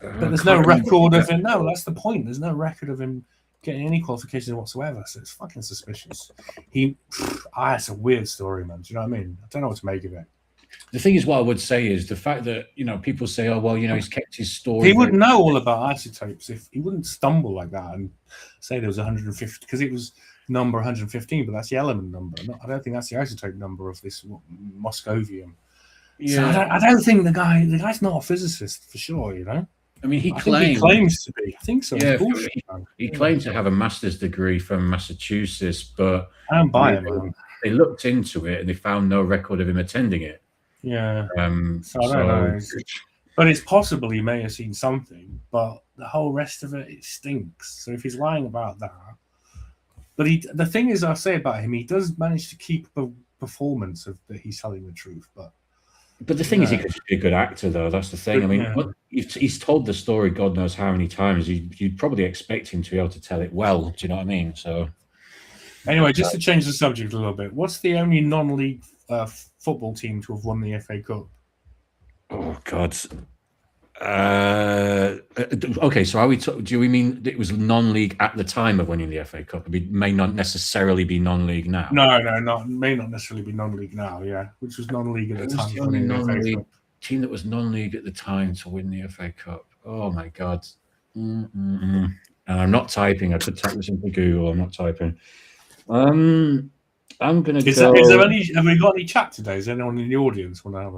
But there's no record of him. No, that's the point. There's no record of him getting any qualifications whatsoever. So it's fucking suspicious. It's a weird story, man. Do you know what I mean? I don't know what to make of it. The thing is, what I would say is the fact that, people say, oh, well, he's kept his story. He wouldn't know all about isotopes if he wouldn't stumble like that and say there was 150, because it was number 115, but that's the element number. I don't think that's the isotope number of this moscovium. Yeah. So I don't think the guy's not a physicist for sure, I mean, he claims to be. I think so. Yeah, he claimed to have a master's degree from Massachusetts, but I don't buy him. They looked into it and they found no record of him attending it. Yeah. So I don't know. But it's possible he may have seen something, but the whole rest of it stinks. So if he's lying about that, but the thing is, I'll say about him, he does manage to keep a performance of that he's telling the truth, but the thing is, he could be a good actor, though. That's the thing. I mean, he's told the story God knows how many times. You'd probably expect him to be able to tell it well. Do you know what I mean? So, anyway, just to change the subject a little bit, what's the only non-league football team to have won the FA Cup? Oh God. Okay, so do we mean it was non-league at the time of winning the FA Cup? It may not necessarily be non-league now. No, may not necessarily be non-league now. Yeah, which was non-league at the time. The only non-league team that was non-league at the time to win the FA Cup. Oh my God! And I'm not typing. I could type this into Google. I'm not typing. I'm gonna go. Have we got any chat today? Is anyone in the audience want to have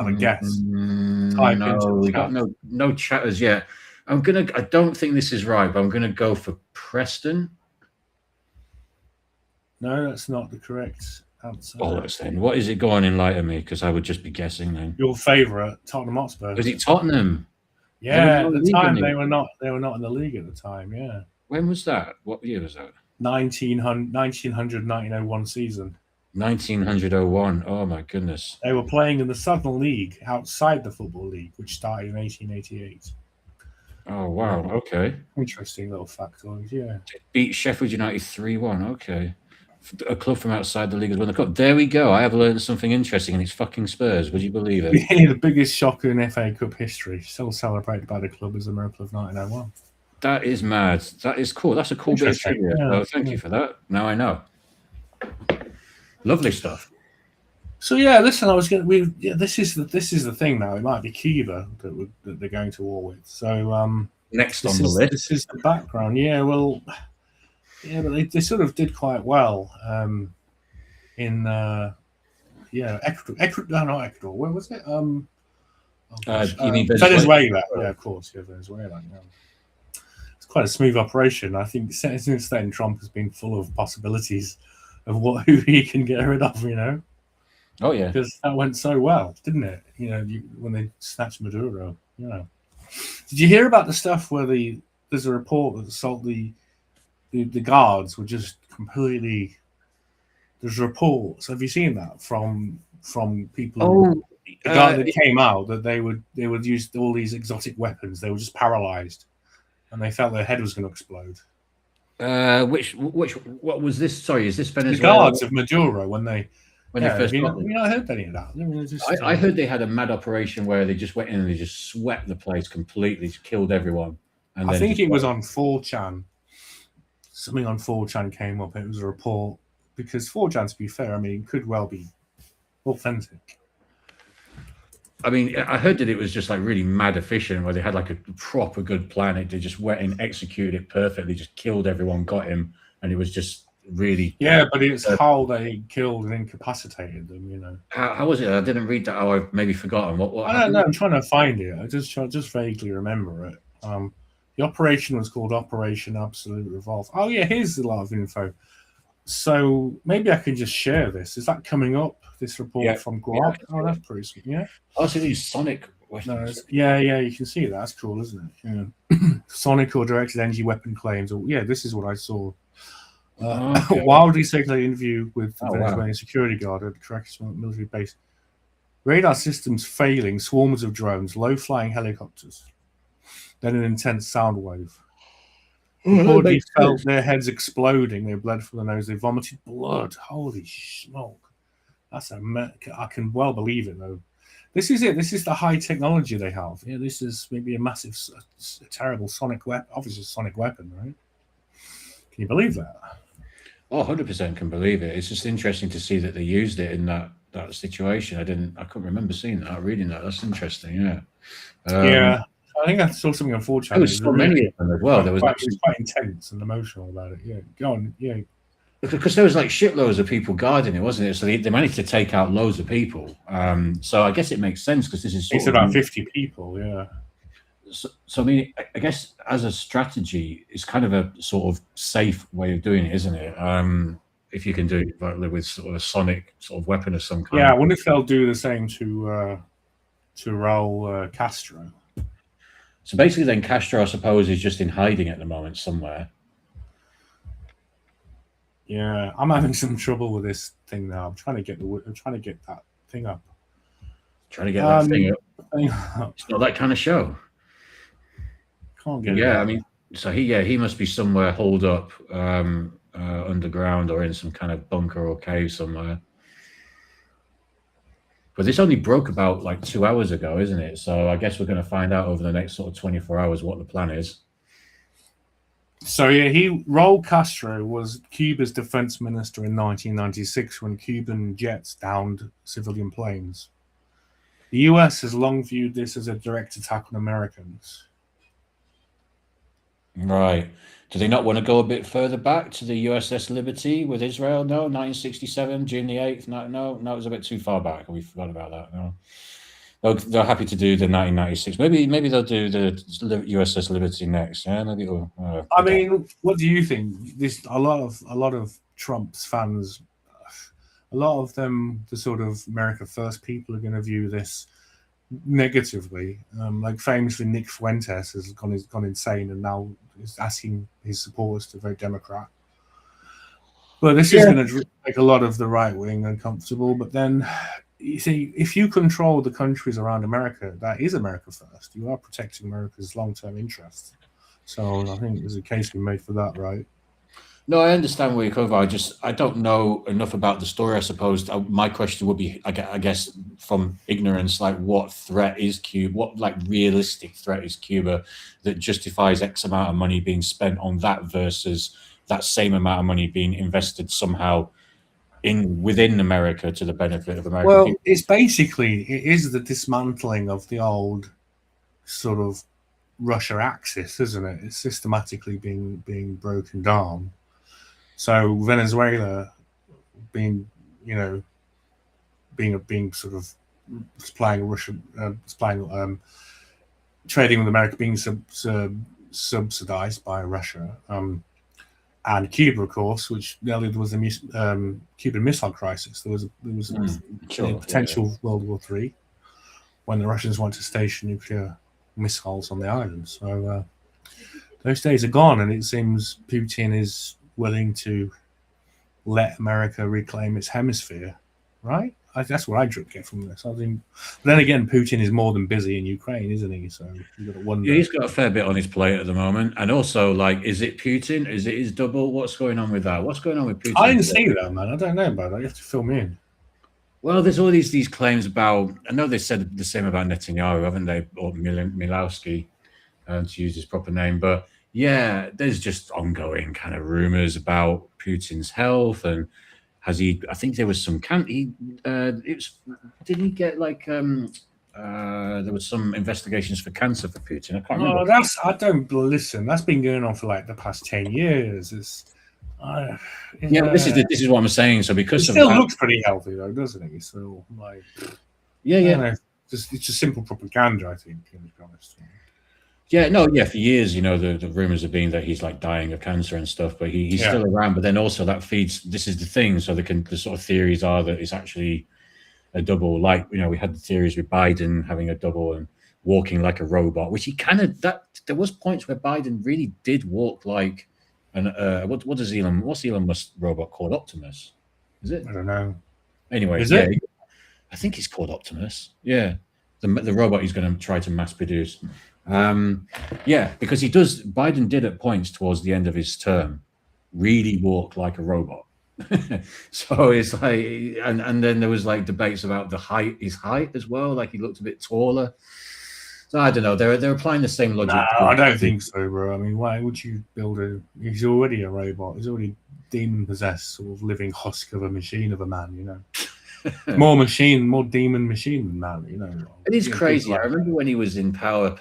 a guess? No, we got no chatters yet. I don't think this is right, but I'm gonna go for Preston. No, that's not the correct answer. Bollocks then. What is it? Go on, enlighten me, because I would just be guessing then. Your favourite, Tottenham Hotspur. Was it Tottenham? Yeah, at the time they were not in the league at the time, yeah. When was that? What year was that? 1901 season. 1901. Oh my goodness. They were playing in the Southern League outside the Football League, which started in 1888. Oh wow, okay. Interesting little factoid, yeah. Beat Sheffield United 3-1, okay. A club from outside the league has won the cup. There we go. I have learned something interesting, and it's fucking Spurs. Would you believe it? Yeah, the biggest shocker in FA Cup history. Still celebrated by the club as a miracle of 1901. That is mad. That is cool. That's a cool bit of trivia. Yeah. Thank you for that. Now I know. Lovely stuff. So yeah, listen, this is the thing now. It might be Kiva that they're going to war with. So next on the list. This is the background. Yeah, well, yeah, but they sort of did quite well in Ecuador. No, not Ecuador. Where was it? You mean Venezuela? Yeah, of course. Yeah, Venezuela. Yeah. It's quite a smooth operation. I think since then, Trump has been full of possibilities of who he can get rid of. Oh yeah, because that went so well, didn't it? When they snatched Maduro. Did you hear about the stuff where there's a report that the guards were just completely. There's reports. Have you seen that from people? Oh, the guy that came out that they would use all these exotic weapons. They were just paralyzed, and they felt their head was going to explode. What was this? Sorry, is this Venezuela? The guards of Maduro when they first got them. I heard any of that. I heard they had a mad operation where they just went in and they just swept the place completely, killed everyone. And I think it was on 4chan. Something on 4chan came up. It was a report because 4chan, to be fair, could well be authentic. I heard that it was just like really mad efficient, where they had like a proper good plan. They just went and executed it perfectly, just killed everyone, got him, and it was just really. Yeah, but it's how they killed and incapacitated them. How was it? I didn't read that. I've maybe forgotten. What I don't know. I'm trying to find it. I just vaguely remember it. The operation was called Operation Absolute Revolve. Oh yeah, here's a lot of info. So maybe I can just share this. Is that coming up? This report from Guam? Yeah. Oh, that's pretty sweet. Yeah. Also, these Sonic weapons. Yeah, you can see that. That's cool, isn't it? Yeah. Sonic or directed energy weapon claims. This is what I saw. Okay. Wildly circulated interview with the Venezuelan security guard at the Caracas military base. Radar systems failing, swarms of drones, low-flying helicopters. Then an intense sound wave. Reportedly felt their heads exploding. They bled from the nose. They vomited blood. Holy smoke! I can well believe it though. This is it. This is the high technology they have. Yeah, this is maybe a massive, terrible sonic weapon. Obviously, a sonic weapon, right? Can you believe that? Oh, 100% can believe it. It's just interesting to see that they used it in that situation. I couldn't remember seeing that, reading that. That's interesting. Yeah. Yeah. I think I saw something unfortunate. There was so many of them as well. There was it was quite intense and emotional about it. Yeah. Go on. Yeah. Because there was like shitloads of people guarding it, wasn't it? So they managed to take out loads of people. So I guess it makes sense because this is. It's about 50 people. Yeah. So I mean, I guess as a strategy, it's kind of a sort of safe way of doing it, isn't it? If you can do it with sort of a sonic sort of weapon of some kind. Yeah, I wonder if they'll do the same to Raul Castro. So basically, then Castro, I suppose, is just in hiding at the moment somewhere. Yeah, I'm having some trouble with this thing now. I'm trying to get that thing up. Trying to get that thing up. It's not that kind of show. Can't get it. Yeah, I mean, so he must be somewhere holed up underground or in some kind of bunker or cave somewhere. But this only broke about like 2 hours ago, isn't it? So I guess we're going to find out over the next sort of 24 hours what the plan is. So yeah, Raul Castro was Cuba's defense minister in 1996 when Cuban jets downed civilian planes. The US has long viewed this as a direct attack on Americans. Right. Do they not want to go a bit further back to the USS Liberty with Israel? No, 1967, June the 8th. No, it was a bit too far back. We forgot about that. No. They're happy to do the 1996. Maybe they'll do the USS Liberty next. Yeah, maybe. I mean, what do you think? A lot of Trump's fans, a lot of them, the sort of America First people, are going to view this negatively. Like famously, Nick Fuentes has gone insane and now is asking his supporters to vote Democrat. But this is going to make a lot of the right wing uncomfortable. But then, you see, if you control the countries around America, that is America First. You are protecting America's long-term interests. So I think there's a case to be made for that, right? No, I understand where you're coming from. I don't know enough about the story, I suppose. My question would be, I guess, from ignorance, like what threat is Cuba? What like realistic threat is Cuba that justifies X amount of money being spent on that versus that same amount of money being invested somehow within America to the benefit of America? Well, it is the dismantling of the old sort of Russia axis, isn't it? It's systematically being broken down. So Venezuela being sort of supplying Russia, trading with America, being subsidized by Russia, and Cuba, of course, which there was the Cuban Missile Crisis. There was a potential World War III when the Russians wanted to station nuclear missiles on the island. So those days are gone, and it seems Putin is willing to let America reclaim its hemisphere, right? That's what I get from this. I think, but then again, Putin is more than busy in Ukraine, isn't he? So you've got to wonder. Yeah, he's got a fair bit on his plate at the moment, and also, like, is it Putin? Is it his double? What's going on with that? What's going on with Putin? I didn't see that, man. I don't know about that. You have to fill me in. Well, there's all these claims about. I know they said the same about Netanyahu, haven't they? Or Milowski, to use his proper name, but. Yeah, there's just ongoing kind of rumors about Putin's health, and has he? I think there was some. Didn't he get like? There was some investigations for cancer for Putin. I can't remember. I don't listen. That's been going on for like the past 10 years. This is what I'm saying. So because he still looks pretty healthy though, doesn't he? So like, it's just simple propaganda, I think. To be honest. For years, the rumors have been that he's like dying of cancer and stuff, but he's still around. But then also that feeds. This is the thing. So the sort of theories are that it's actually a double. Like we had the theories with Biden having a double and walking like a robot, which he kind of there was points where Biden really did walk like an what's Elon Musk's robot called? Optimus? Is it? I don't know. Anyway, is it? I think he's called Optimus. Yeah, the robot he's going to try to mass produce. Because Biden did at points towards the end of his term really walk like a robot. So it's like, and then there was like debates about his height as well. Like he looked a bit taller. So I don't know. They're applying the same logic. No, I don't think so, bro. I mean, why would you build he's already a robot. He's already demon possessed, sort of living husk of a machine of a man, you know. More demon machine than man, you know. It is crazy. I remember when he was in power,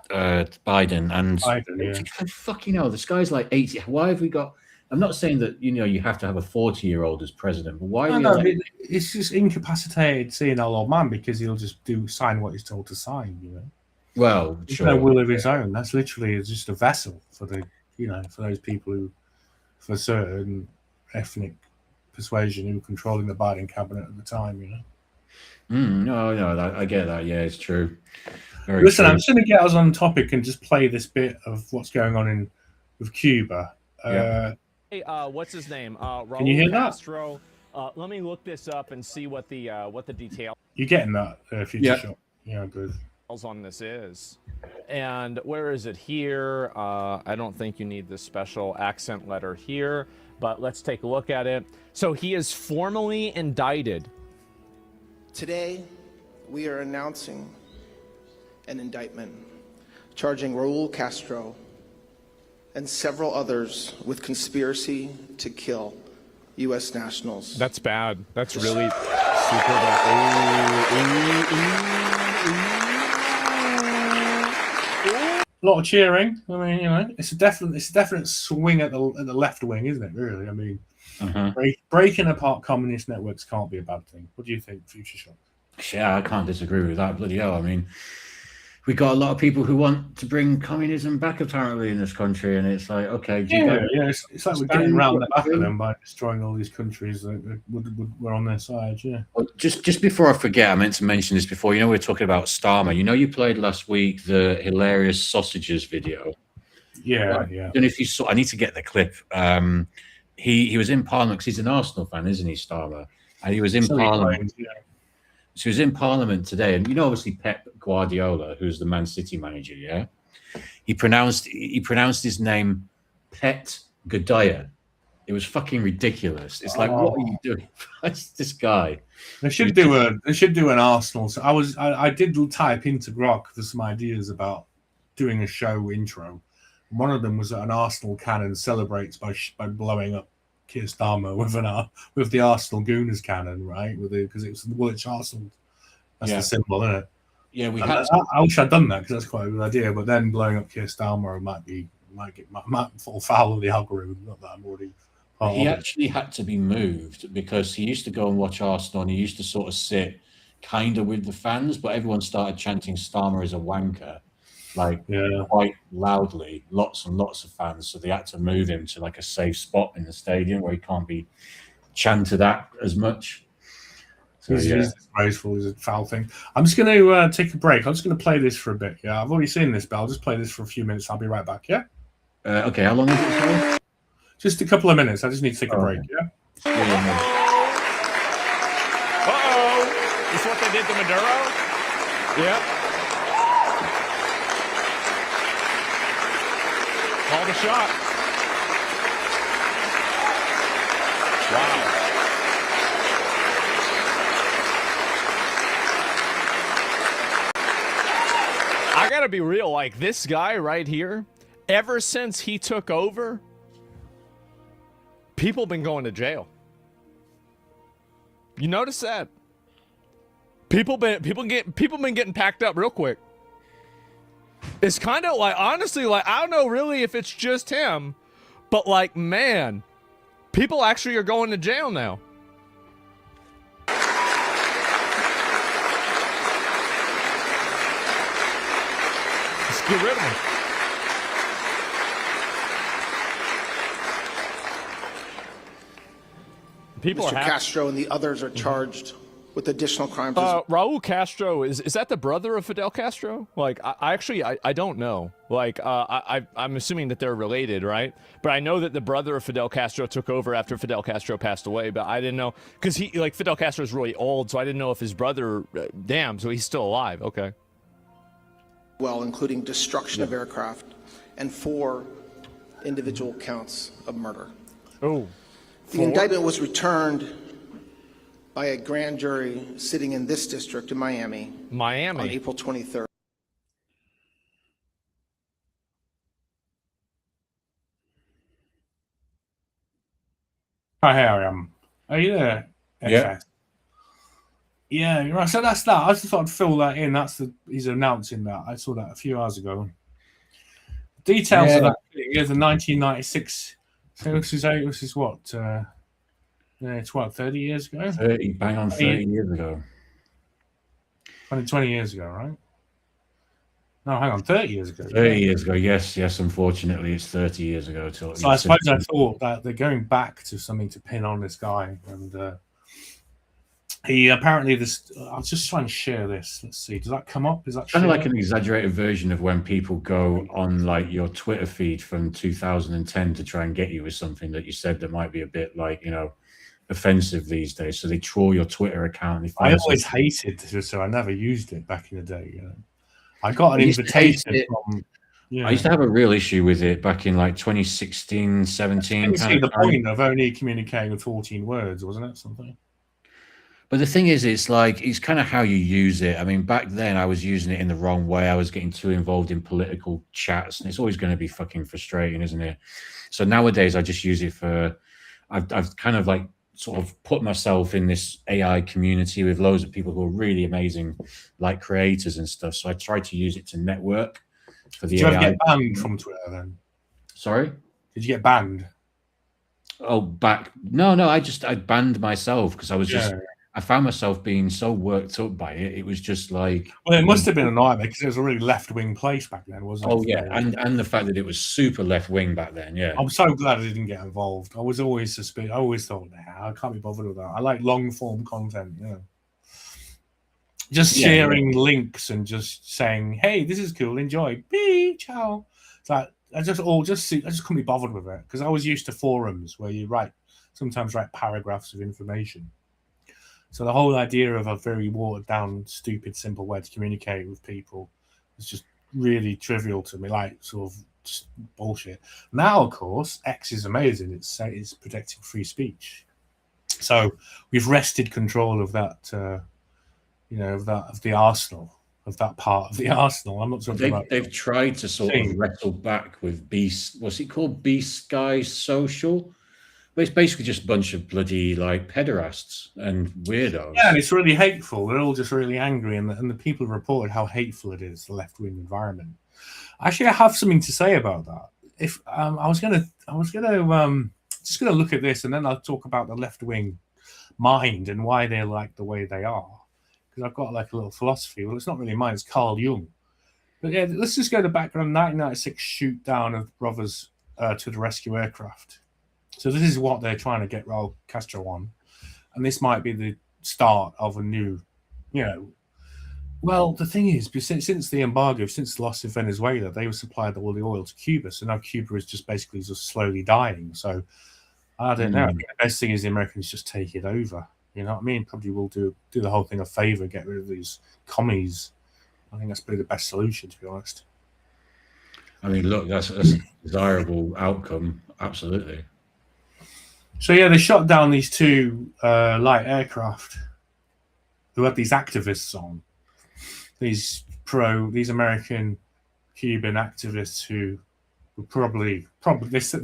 Biden, and fucking hell, this guy's like 80. Why have we got? I'm not saying that you have to have a 40-year-old as president, but why? It's just incapacitated seeing an old man because he'll just sign what he's told to sign, you know. Well, There's no will of his own. That's literally just a vessel for for those people who, for certain ethnic persuasion, who were controlling the Biden cabinet at the time, you know. No, I get that. Yeah, it's true. Listen, true. I'm just going to get us on topic and just play this bit of what's going on with Cuba. Hey, what's his name? Can you hear Castro. Let me look this up and see what the details. You're getting that, Future Shot? Yeah, good. On this is, and where is it here? I don't think you need the special accent letter here, but let's take a look at it. So he is formally indicted. Today, we are announcing an indictment charging Raul Castro and several others with conspiracy to kill U.S. nationals. That's bad. That's really super bad. A lot of cheering. I mean, you know, it's a definite swing at the left wing, isn't it? Really, I mean, breaking apart communist networks can't be a bad thing. What do you think, Future Shot? Yeah, I can't disagree with that. Bloody hell! I mean, we got a lot of people who want to bring communism back apparently in this country, and it's like, okay, it's like we're getting around the back of them by destroying all these countries that were on their side. Yeah. Well, just before I forget, I meant to mention this before. You know, we were talking about Starmer. You know, you played last week the hilarious sausages video. Yeah, I don't know if you saw. I need to get the clip. He was in Parliament because he's an Arsenal fan, isn't he, Starmer? And he was in Parliament. So he was in Parliament today, and obviously Pep Guardiola, who's the Man City manager, yeah, he pronounced his name Pet Guardiola. It was fucking ridiculous. It's like, what are you doing? This guy. They should do an Arsenal. So I did type into Grok for some ideas about doing a show intro. One of them was that an Arsenal cannon celebrates by blowing up Keir Starmer with the Arsenal Gooners cannon, right? Because it was the Woolwich Arsenal. That's the symbol, isn't it? Yeah, I wish I'd done that because that's quite a good idea. But then blowing up Keir Starmer might fall foul of the algorithm. Not that I'm already. He actually had to be moved because he used to go and watch Arsenal, and he used to sort of sit kind of with the fans, but everyone started chanting Starmer as a wanker. Quite loudly, lots and lots of fans. So they had to move him to like a safe spot in the stadium where he can't be chanted at as much. So, he's disgraceful. It's a foul thing. I'm just going to take a break. I'm just going to play this for a bit. Yeah, I've already seen this, but I'll just play this for a few minutes. I'll be right back. Yeah. Okay. How long is it? Sorry? Just a couple of minutes. I just need to take a break. Yeah. Is what they did to Maduro? Yeah. Call the shot. Wow. I gotta be real, like this guy right here, ever since he took over, people been going to jail. You notice that? People been getting packed up real quick. It's kind of like, honestly, like, I don't know really if it's just him, but like, man, people actually are going to jail now. Let's get rid of him. People Mr. Castro and the others are charged with additional crimes. Raul Castro, is that the brother of Fidel Castro? Like, I don't know. Like, I'm assuming that they're related, right? But I know that the brother of Fidel Castro took over after Fidel Castro passed away, but I didn't know, because Fidel Castro is really old, so I didn't know if his brother, so he's still alive. Okay. Well, including destruction of aircraft and 4 individual counts of murder. Oh. The indictment was returned by a grand jury sitting in this district in Miami on Miami. April 23rd. Hi, here I am. Are you there? Yeah. FS? Yeah, right. So that's that. I just thought I'd fill that in. He's announcing that. I saw that a few hours ago. Details of that thing is the 1996. So this is what? It's what, 30 years ago? 30, bang on 30 years ago. 20 years ago, right? No, hang on, 30 years ago. 30 years ago, yes. Unfortunately, it's 30 years ago. So I suppose I thought that they're going back to something to pin on this guy. And he apparently, I'll just try and share this. Let's see. Does that come up? Is that kind of like an exaggerated version of when people go on like your Twitter feed from 2010 to try and get you with something that you said that might be a bit like, offensive these days. So they troll your Twitter account. I always hated this, so I never used it back in the day. I got an invitation from. I used to have a real issue with it back in like 2016, 17. You see the point of only communicating with 14 words, wasn't it? Something. But the thing is, it's kind of how you use it. I mean, back then I was using it in the wrong way. I was getting too involved in political chats, and it's always going to be fucking frustrating, isn't it? So nowadays I just use it for. I've kind of like sort of put myself in this AI community with loads of people who are really amazing, like creators and stuff. So I try to use it to network for the AI. Did you ever get banned from Twitter then? Sorry? Did you get banned? Oh, no, I banned myself because I was I found myself being so worked up by it. It was just like... Well, it must have been a nightmare because it was a really left-wing place back then, wasn't it? Oh, yeah, and the fact that it was super left-wing back then, yeah. I'm so glad I didn't get involved. I was always suspicious. I always thought, I can't be bothered with that. I like long-form content, Just sharing links and just saying, hey, this is cool, enjoy. Bye, ciao. It's like, I just couldn't be bothered with it because I was used to forums where you sometimes write paragraphs of information. So the whole idea of a very watered down, stupid, simple way to communicate with people is just really trivial to me, like sort of just bullshit. Now, of course, X is amazing. It's protecting free speech. So we've wrested control of that, of the arsenal, of that part of the arsenal. I'm not talking about. They've tried to sort of wrestle back with Beast. What's it called? Beast Sky Social. But it's basically just a bunch of bloody like pederasts and weirdos. Yeah, and it's really hateful. They're all just really angry, and the people have reported how hateful it is, the left-wing environment. Actually, I have something to say about that. If I was gonna just gonna look at this, and then I'll talk about the left-wing mind and why they're like the way they are. Because I've got like a little philosophy. Well, it's not really mine; it's Carl Jung. But yeah, let's just go to the background. 1996 shoot down of brothers to the rescue aircraft. So this is what they're trying to get Raul Castro on. And this might be the start of a new, Well, the thing is, since the embargo, since the loss of Venezuela, they were supplied all the oil to Cuba. So now Cuba is just basically just slowly dying. So I don't know. I think the best thing is the Americans just take it over. You know what I mean? Probably will do the whole thing a favor, get rid of these commies. I think that's probably the best solution, to be honest. I mean, look, that's a desirable outcome. Absolutely. So yeah, they shot down these two light aircraft who had these activists on, these American Cuban activists who were probably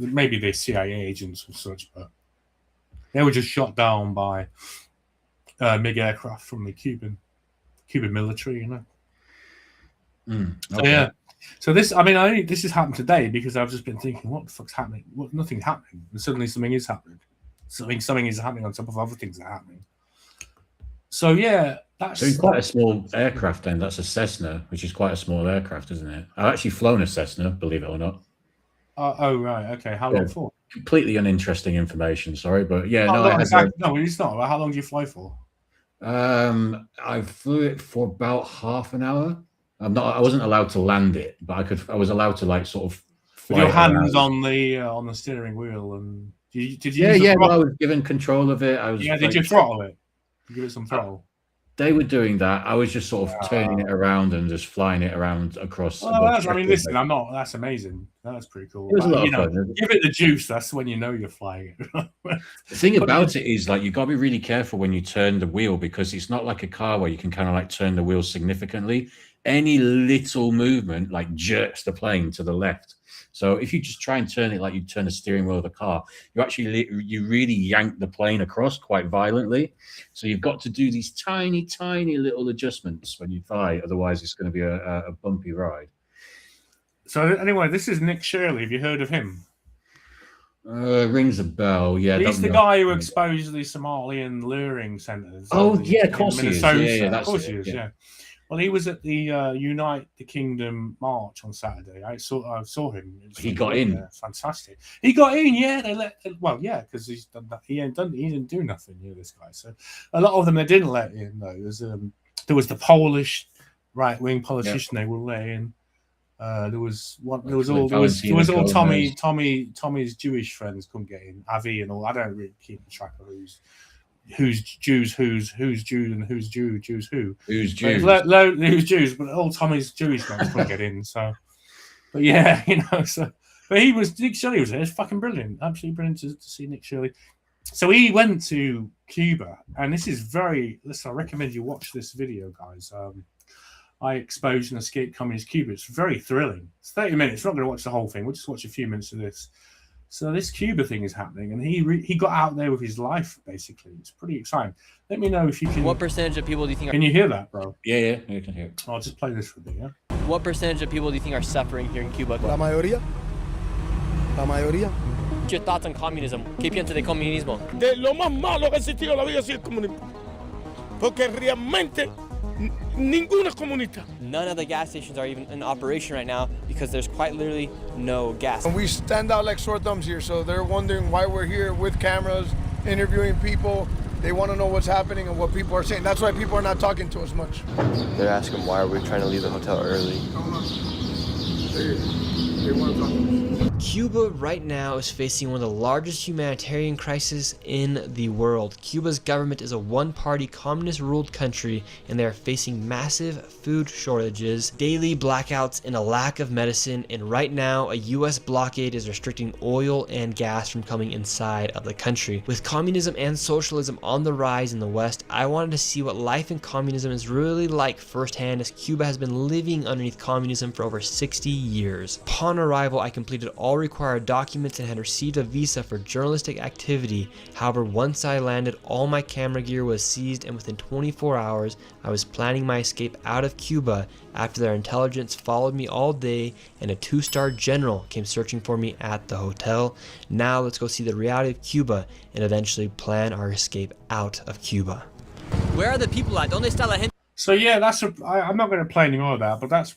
maybe they're CIA agents or such, but they were just shot down by MiG aircraft from the Cuban military, Okay. So yeah. So this has happened today because I've just been thinking, what the fuck's happening? Nothing's happening, and suddenly something is happening. Something is happening on top of other things that are happening. So yeah, it's quite a small aircraft. Then that's a Cessna, which is quite a small aircraft, isn't it? I've actually flown a Cessna, believe it or not. Oh right, okay. How long for? Completely uninteresting information. Sorry, but yeah, no, it's not. How long do you fly for? I flew it for about half an hour. I wasn't allowed to land it, but I was allowed to like sort of fly with your hands on the steering wheel, and did you? Yeah. Well, I was given control of it. Did you throttle it? Give it some throttle. they were doing that. I was just sort of turning it around and just flying it around across. Well, I mean, listen, I'm not. That's amazing. That's pretty cool. It was a lot of But, fun. give it the juice. That's when you know you're flying. The thing about it is, like, you've got to be really careful when you turn the wheel, because it's not like a car where you can kind of like turn the wheel significantly. Any little movement like jerks the plane to the left. So if you just try and turn it like you turn the steering wheel of the car, you really yank the plane across quite violently. So you've got to do these tiny, tiny little adjustments when you fly. Otherwise, it's going to be a bumpy ride. So anyway, this is Nick Shirley. Have you heard of him? Rings a bell. Yeah, he's the guy who exposed the Somalian luring centers. Oh yeah, of course he is. Yeah, of course he is. Yeah. Well, he was at the Unite the Kingdom march on Saturday. I saw him. He got in. Yeah, fantastic. He got in. Yeah, because he's done that. He didn't do nothing. This guy. So a lot of them they didn't let in though. There was the Polish right-wing politician they will let in. There was all Tommy's Jewish friends couldn't get in. Avi and all. I don't really keep track of who's Jews, who's Jew, and who's Jews who. Who's Jews? Who's Jews, but all Tommy's Jewish friends couldn't get in. So, but yeah, but Nick Shirley was there. It's fucking brilliant, absolutely brilliant to see Nick Shirley. So he went to Cuba, and this is listen, I recommend you watch this video, guys. I exposed and escaped communist Cuba. It's very thrilling. It's 30 minutes. We're not going to watch the whole thing. We'll just watch a few minutes of this. So this Cuba thing is happening, and he got out there with his life, basically. It's pretty exciting. Let me know if you can... What percentage of people do you think... Can you hear that, bro? Yeah, you can hear it. I'll just play this for you, yeah? What percentage of people do you think are suffering here in Cuba? La mayoría. La mayoría. What's your thoughts on communism? ¿Qué piensas de comunismo? De lo más malo que ha existido en la vida ha sido el comunismo. Porque realmente ninguno es comunista. None of the gas stations are even in operation right now because there's quite literally no gas. And we stand out like sore thumbs here, so they're wondering why we're here with cameras, interviewing people. They want to know what's happening and what people are saying. That's why people are not talking to us much. They're asking why are we trying to leave the hotel early. They want to talk to us. Cuba right now is facing one of the largest humanitarian crises in the world. Cuba's government is a one-party communist-ruled country, and they are facing massive food shortages, daily blackouts, and a lack of medicine. And right now, a U.S. blockade is restricting oil and gas from coming inside of the country. With communism and socialism on the rise in the West, I wanted to see what life in communism is really like firsthand, as Cuba has been living underneath communism for over 60 years. Upon arrival, I completed all required documents and had received a visa for journalistic activity. However, once I landed, all my camera gear was seized, and within 24 hours, I was planning my escape out of Cuba after their intelligence followed me all day and a 2-star general came searching for me at the hotel. Now let's go see the reality of Cuba and eventually plan our escape out of Cuba. Where are the people at? ¿Dónde está la gente? So yeah, I'm not going to play any more of that, but that's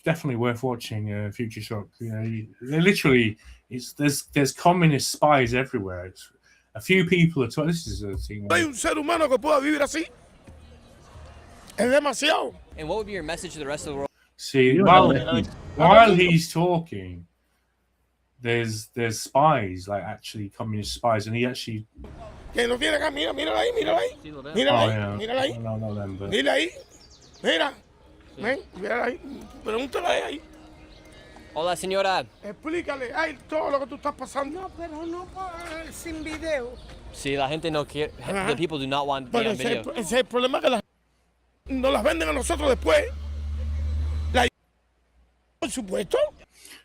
definitely worth watching. Future Shock. They literally, there's communist spies everywhere. It's, a few people are. This is a thing. Hay un ser humano que pueda vivir así. Es demasiado. And what would be your message to the rest of the world? See, while he's talking, there's spies, like actually communist spies, and he actually. Que no tiene acá, mira ahí. Mírala ahí. No, them, but... Mira ahí. Mira. Ven, mira ahí. Pregúntale ahí. Hola, señora. Explícale a él todo lo que tú estás pasando. No, pero no sin video. Sí, la gente no quiere. The people do not want to be on video. Ese es el problema, que nos las venden a nosotros después. Por supuesto.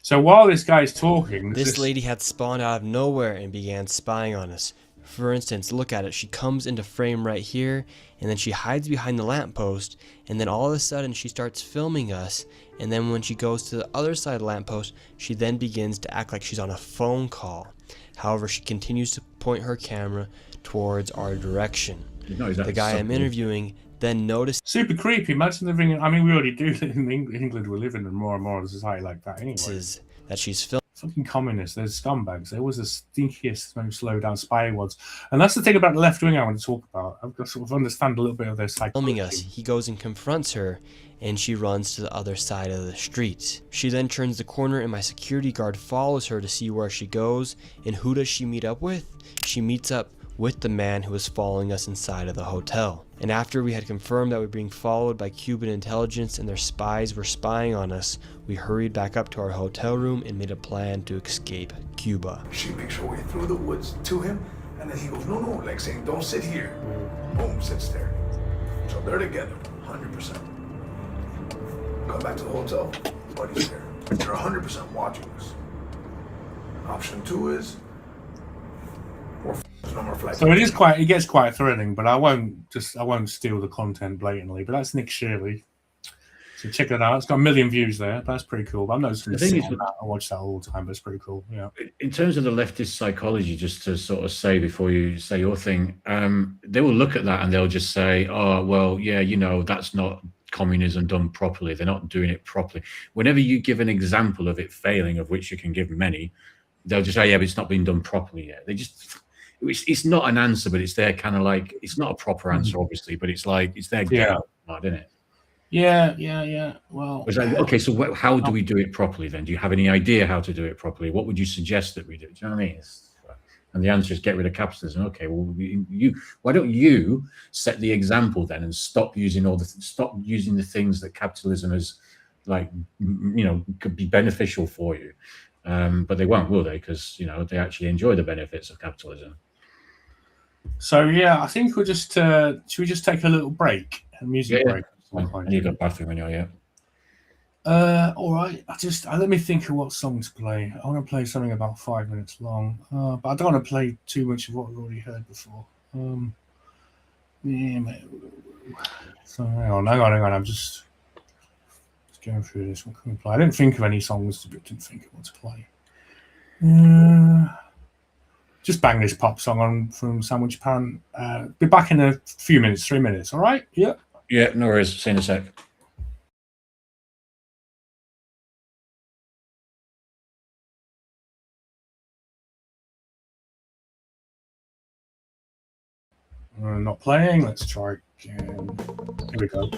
So while this guy's talking, this lady had spawned out of nowhere and began spying on us. For instance, look at it. She comes into frame right here, and then she hides behind the lamppost, and then all of a sudden she starts filming us, and then when she goes to the other side of the lamppost, she then begins to act like she's on a phone call. However, she continues to point her camera towards our direction. The guy I'm interviewing then noticed... Super creepy. Imagine living... I mean, we already do in England. We're living in more and more of a society like that anyway. That she's filming. Fucking communists, they're scumbags. They was the stinkiest, most slow down spy ones. And that's the thing about the left wing I want to talk about. I've got to sort of understand a little bit of their psychology. Filming us, he goes and confronts her, and she runs to the other side of the street. She then turns the corner, and my security guard follows her to see where she goes. And who does she meet up with? She meets up with the man who was following us inside of the hotel. And after we had confirmed that we were being followed by Cuban intelligence and their spies were spying on us, we hurried back up to our hotel room and made a plan to escape Cuba. She makes her way through the woods to him, and then he goes, no, like saying, don't sit here. Boom, sits there. So they're together, 100%. Come back to the hotel, buddy's there. They're 100% watching us. Option 2 is, no more flights. So it gets quite thrilling, but I won't steal the content blatantly. But that's Nick Shirley. So check it out. It's got 1 million views there. That's pretty cool. But I'm not just going to sit on that. I watch that all the time, but it's pretty cool. Yeah. In terms of the leftist psychology, just to sort of say before you say your thing, they will look at that and they'll just say, oh, well, yeah, you know, that's not communism done properly. They're not doing it properly. Whenever you give an example of it failing, of which you can give many, they'll just say, yeah, but it's not been done properly yet. They just... It's not an answer, but it's their kind of like, it's not a proper answer, obviously, but it's like, it's their isn't it? Yeah. Well, like, okay, so how do we do it properly then? Do you have any idea how to do it properly? What would you suggest that we do? Do you know what I mean? And the answer is get rid of capitalism. Okay, well, why don't you set the example then and stop using the things that capitalism is like, you know, could be beneficial for you. But they won't, will they? Because, you know, they actually enjoy the benefits of capitalism. So yeah, I think we'll just should we just take a little break, a music break? I need a bathroom anyway. All right. Let me think of what song to play. I want to play something about 5 minutes long, but I don't want to play too much of what we've already heard before. So hang on. I'm just going through this. What can we play? I didn't think of any songs, but didn't think of what to play. Just bang this pop song on from Sandwich Pan. Be back in a few minutes, 3 minutes. All right? Yeah. Yeah, no worries. See you in a sec. Not playing. Let's try again. Here we go.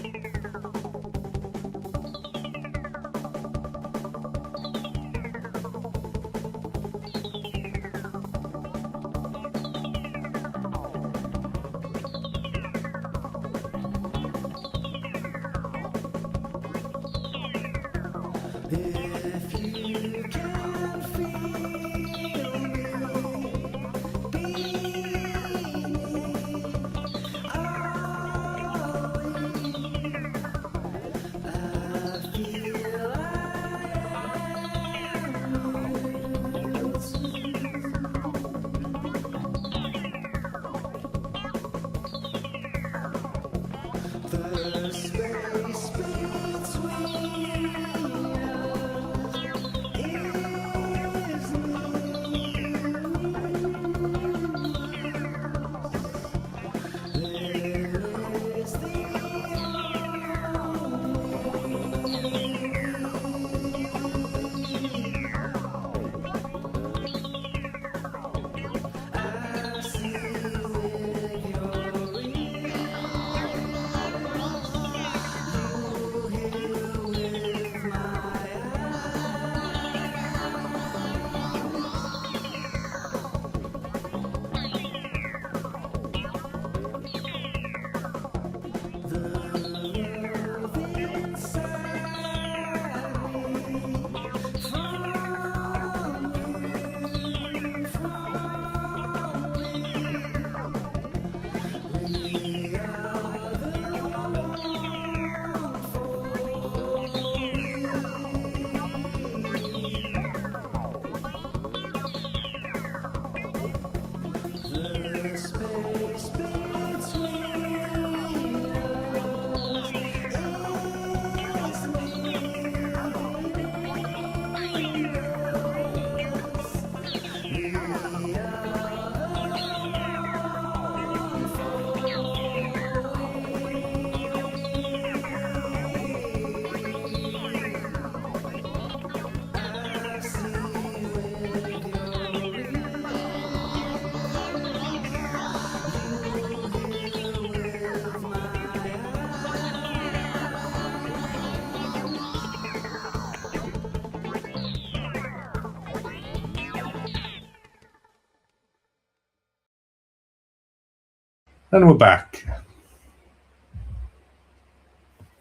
And we're back.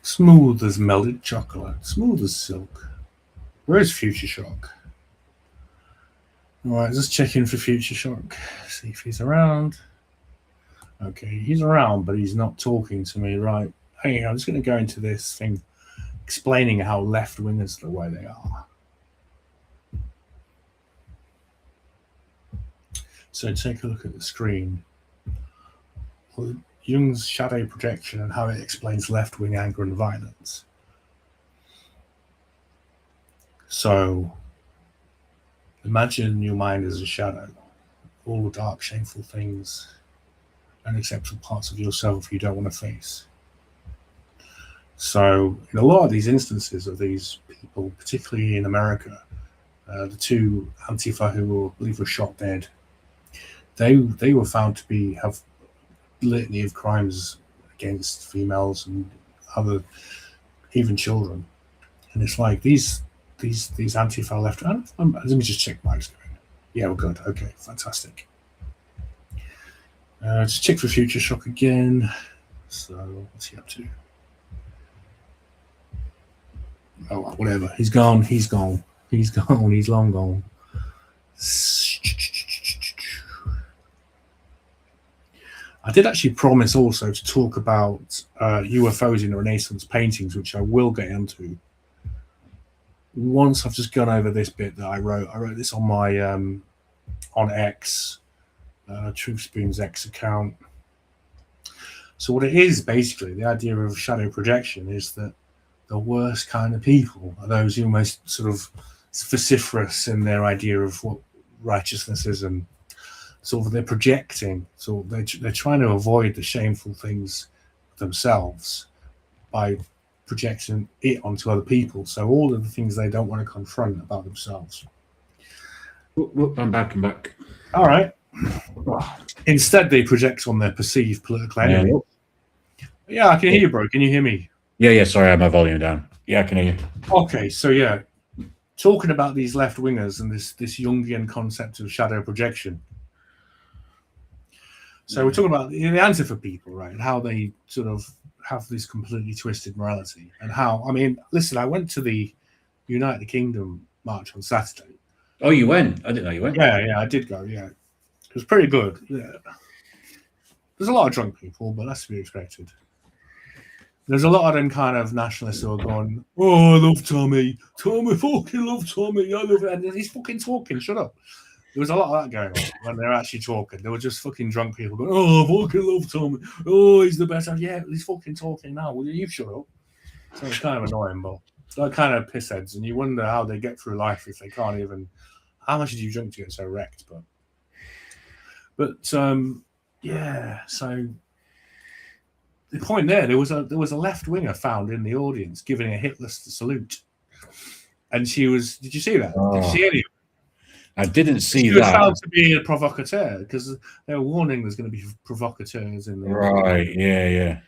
Smooth as melted chocolate, smooth as silk. Where's Future Shock? Alright, just checking for Future Shock. See if he's around. Okay, he's around, but he's not talking to me, right? Hey, I'm just going to go into this thing explaining how left-wingers are the way they are. So take a look at the screen. Well, Jung's shadow projection and how it explains left-wing anger and violence. So imagine your mind as a shadow. All the dark, shameful things, unacceptable parts of yourself you don't want to face. So in a lot of these instances of these people, particularly in America, the two Antifa who I believe were shot dead, they were found to have litany of crimes against females and other, even children. And it's like these Antifa left. Let me just check Mike's going. Yeah, we're good. Okay, fantastic. Just check for Future Shock again. So what's he up to? Oh, whatever. He's gone. He's gone. He's gone. He's long gone. I did actually promise also to talk about UFOs in Renaissance paintings, which I will get into. Once I've just gone over this bit that I wrote this on my on X, Truth Spoon's X account. So what it is basically, the idea of shadow projection is that the worst kind of people are those who are most sort of vociferous in their idea of what righteousness is, and sort of they're projecting. So they're trying to avoid the shameful things themselves by projecting it onto other people. So all of the things they don't want to confront about themselves. I'm back. All right. Instead, they project on their perceived political enemy. Yeah, I can hear you, bro. Can you hear me? Yeah. Sorry, I had my volume down. Yeah, I can hear you. Okay, so yeah, talking about these left wingers and this Jungian concept of shadow projection. So we're talking about the Antifa people, right? And how they sort of have this completely twisted morality, and how, I mean, listen, I went to the United Kingdom march on Saturday. Oh, you went? I didn't know you went. Yeah, I did go. Yeah, it was pretty good. Yeah, there's a lot of drunk people, but that's to be expected. There's a lot of them kind of nationalists who are going, "Oh, I love Tommy. Tommy, fucking love Tommy. I love it." And he's fucking talking. Shut up. There was a lot of that going on when they're actually talking. They were just fucking drunk people going, "Oh, I fucking love Tommy. Oh, he's the best." Yeah, he's fucking talking now. Will you shut up? So it's kind of annoying, but they're kind of pissheads, and you wonder how they get through life if they can't even. How much did you drink to get so wrecked? But yeah. So the point there was a left winger found in the audience giving a Hitler salute, and she was. Did you see that? Oh. Did you see any of it? I didn't see she that. was found to be a provocateur because they were warning there's going to be provocateurs in the right. Yeah.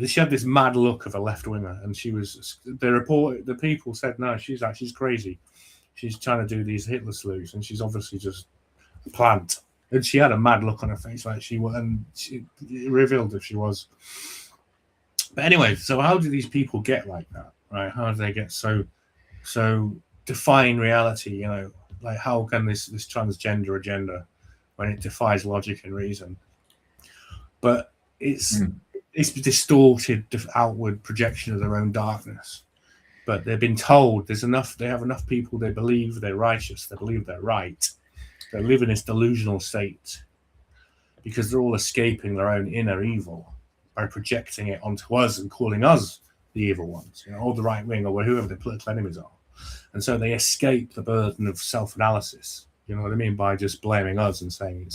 She had this mad look of a left winger, and she was. The people said no, she's crazy. She's trying to do these Hitler salutes, and she's obviously just a plant. And she had a mad look on her face, like she revealed if she was. But anyway, so how do these people get like that, right? How do they get so defying reality? You know, like how can this transgender agenda, when it defies logic and reason? But it's distorted outward projection of their own darkness. But they've been told there's enough. They have enough people. They believe they're righteous. They believe they're right. They live in this delusional state because they're all escaping their own inner evil by projecting it onto us and calling us the evil ones, or the right wing, or whoever the political enemies are. And so they escape the burden of self-analysis. You know what I mean? By just blaming us and saying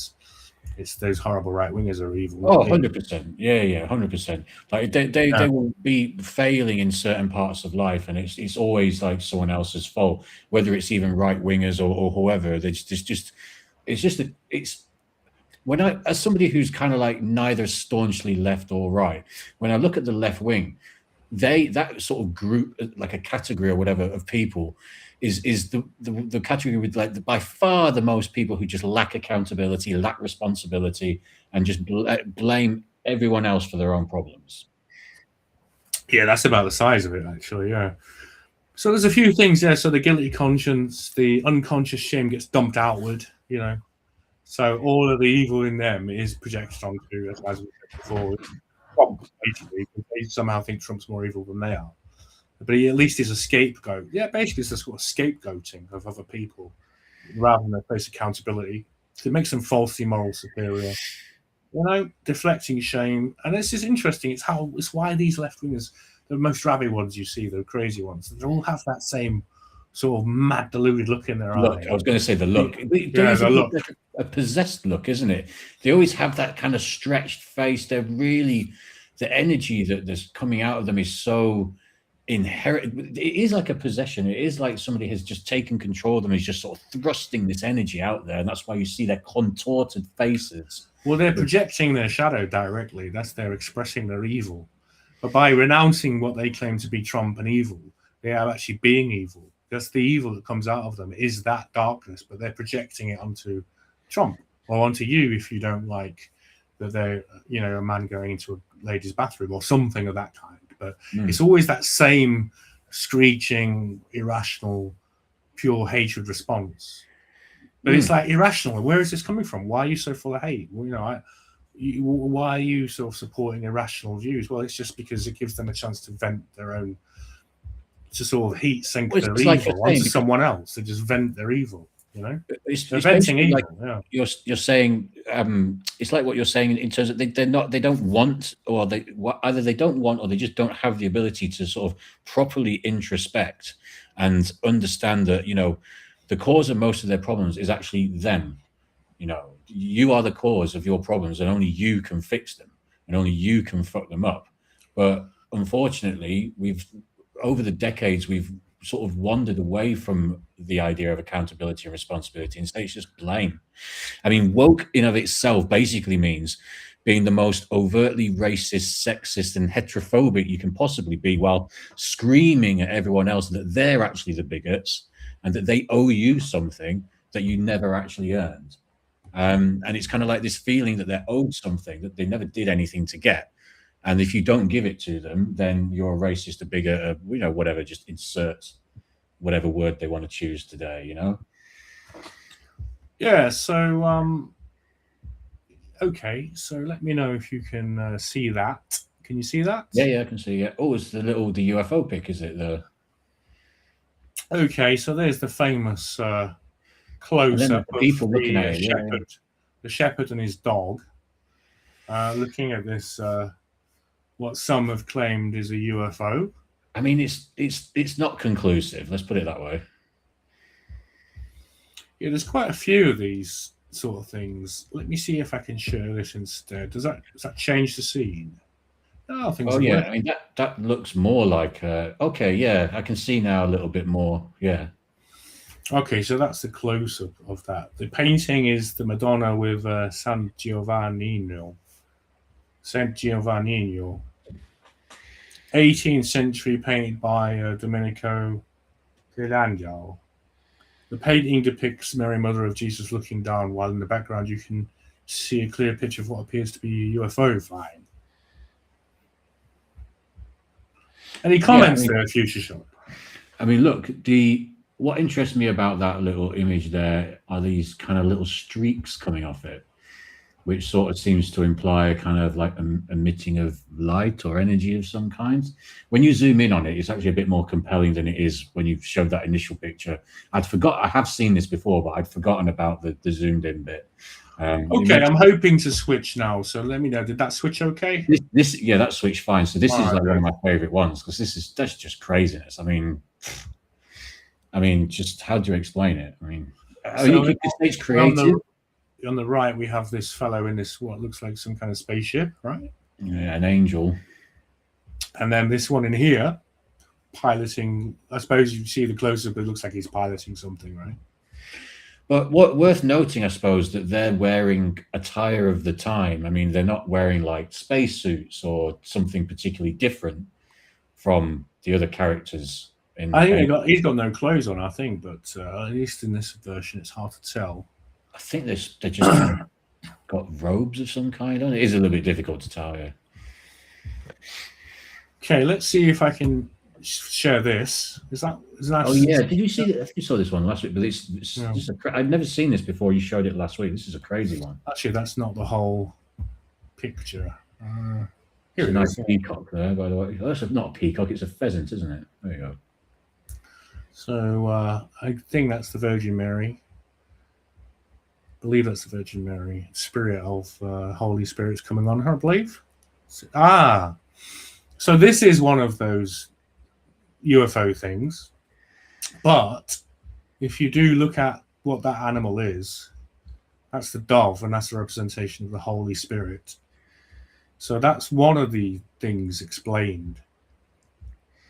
it's those horrible right wingers are evil. Oh, 100%. Yeah, 100%. Like they will be failing in certain parts of life, and it's always like someone else's fault, whether it's even right wingers or whoever. It's when I, as somebody who's kind of like neither staunchly left or right, when I look at the left wing, that sort of group, like a category or whatever of people, is the category with like by far the most people who just lack accountability, lack responsibility, and just blame everyone else for their own problems. Yeah, that's about the size of it, actually. Yeah. So there's a few things there. So the guilty conscience, the unconscious shame gets dumped outward. So all of the evil in them is projected onto, as we said before, Trump, basically, because they somehow think Trump's more evil than they are. But he at least is a scapegoat. Yeah, basically it's a sort of scapegoating of other people rather than face accountability. It makes them falsely moral superior. Deflecting shame. And this is interesting. It's why these left wingers, the most rabid ones you see, the crazy ones, they all have that same sort of mad, deluded look in their eye. I was going to say the look. The look. Like a possessed look, isn't it? They always have that kind of stretched face. They're really, the energy that's coming out of them is so inherent. It is like a possession. It is like somebody has just taken control of them. Is just sort of thrusting this energy out there, and that's why you see their contorted faces. Well, they're projecting their shadow directly. They're expressing their evil. But by renouncing what they claim to be Trump and evil, they are actually being evil. That's the evil that comes out of them, is that darkness, but they're projecting it onto Trump or onto you if you don't like that they're, a man going into a lady's bathroom or something of that kind. But it's always that same screeching, irrational, pure hatred response. But it's like irrational. Where is this coming from? Why are you so full of hate? Well, why are you sort of supporting irrational views? Well, it's just because it gives them a chance to vent their own, to sort of heat sink their evil onto someone else. They just vent their evil. It's venting evil. Like you're saying, it's like what you're saying in terms of they don't want, or either they don't want, or they just don't have the ability to sort of properly introspect and understand that the cause of most of their problems is actually them. You are the cause of your problems, and only you can fix them, and only you can fuck them up. But unfortunately, over the decades we've sort of wandered away from the idea of accountability and responsibility, and say it's just blame. I mean, woke in of itself basically means being the most overtly racist, sexist, and heterophobic you can possibly be, while screaming at everyone else that they're actually the bigots and that they owe you something that you never actually earned. And it's kind of like this feeling that they're owed something that they never did anything to get. And if you don't give it to them, then you're a racist, a bigot, whatever, just insert whatever word they want to choose today, Yeah, so, okay, so let me know if you can see that. Can you see that? Yeah, I can see it. Oh, it's the UFO pic, is it? Okay, so there's the famous close-up of people looking at it, shepherd, the shepherd and his dog, looking at this, what some have claimed is a UFO. I mean, it's not conclusive. Let's put it that way. Yeah, there's quite a few of these sort of things. Let me see if I can share this instead. Does that change the scene? Oh, yeah. I mean, that looks more like. Okay, yeah, I can see now a little bit more. Yeah. Okay, so that's the close-up of that. The painting is the Madonna with San Giovannino. San Giovannino. 18th century, painted by Domenico Ghirlandaio. The painting depicts Mary, Mother of Jesus, looking down, while in the background you can see a clear picture of what appears to be a UFO flying. Any comments there, Future Shop? I mean, look, what interests me about that little image there are these kind of little streaks coming off it, which sort of seems to imply a kind of like emitting of light or energy of some kind. When you zoom in on it, it's actually a bit more compelling than it is when you showed that initial picture. I have seen this before, but I'd forgotten about the zoomed in bit. Okay, I'm hoping to switch now, so let me know. Did that switch okay? Yeah, that switched fine. So this is like one of my favorite ones, because that's just craziness. I mean, just how do you explain it? I mean, it's creative. On the right, we have this fellow in this what looks like some kind of spaceship, right? Yeah, an angel. And then this one in here, piloting. I suppose you see the close-up, it looks like he's piloting something, right? But what worth noting, I suppose, that they're wearing attire of the time. I mean, they're not wearing like spacesuits or something particularly different from the other characters. I think he's got no clothes on, I think, but at least in this version, it's hard to tell. I think they're just got robes of some kind on. It is a little bit difficult to tell. Yeah. Okay, let's see if I can share this. Is that? Oh yeah, did you see that? You saw this one last week, but it's just I've never seen this before. You showed it last week. This is a crazy one. Actually, that's not the whole picture. It's a nice peacock there, by the way. Oh, that's not a peacock; it's a pheasant, isn't it? There you go. So I think that's the Virgin Mary. I believe that's the Virgin Mary. Spirit of Holy Spirit's coming on her, I believe. So this is one of those UFO things. But if you do look at what that animal is, that's the dove, and that's the representation of the Holy Spirit. So that's one of the things explained.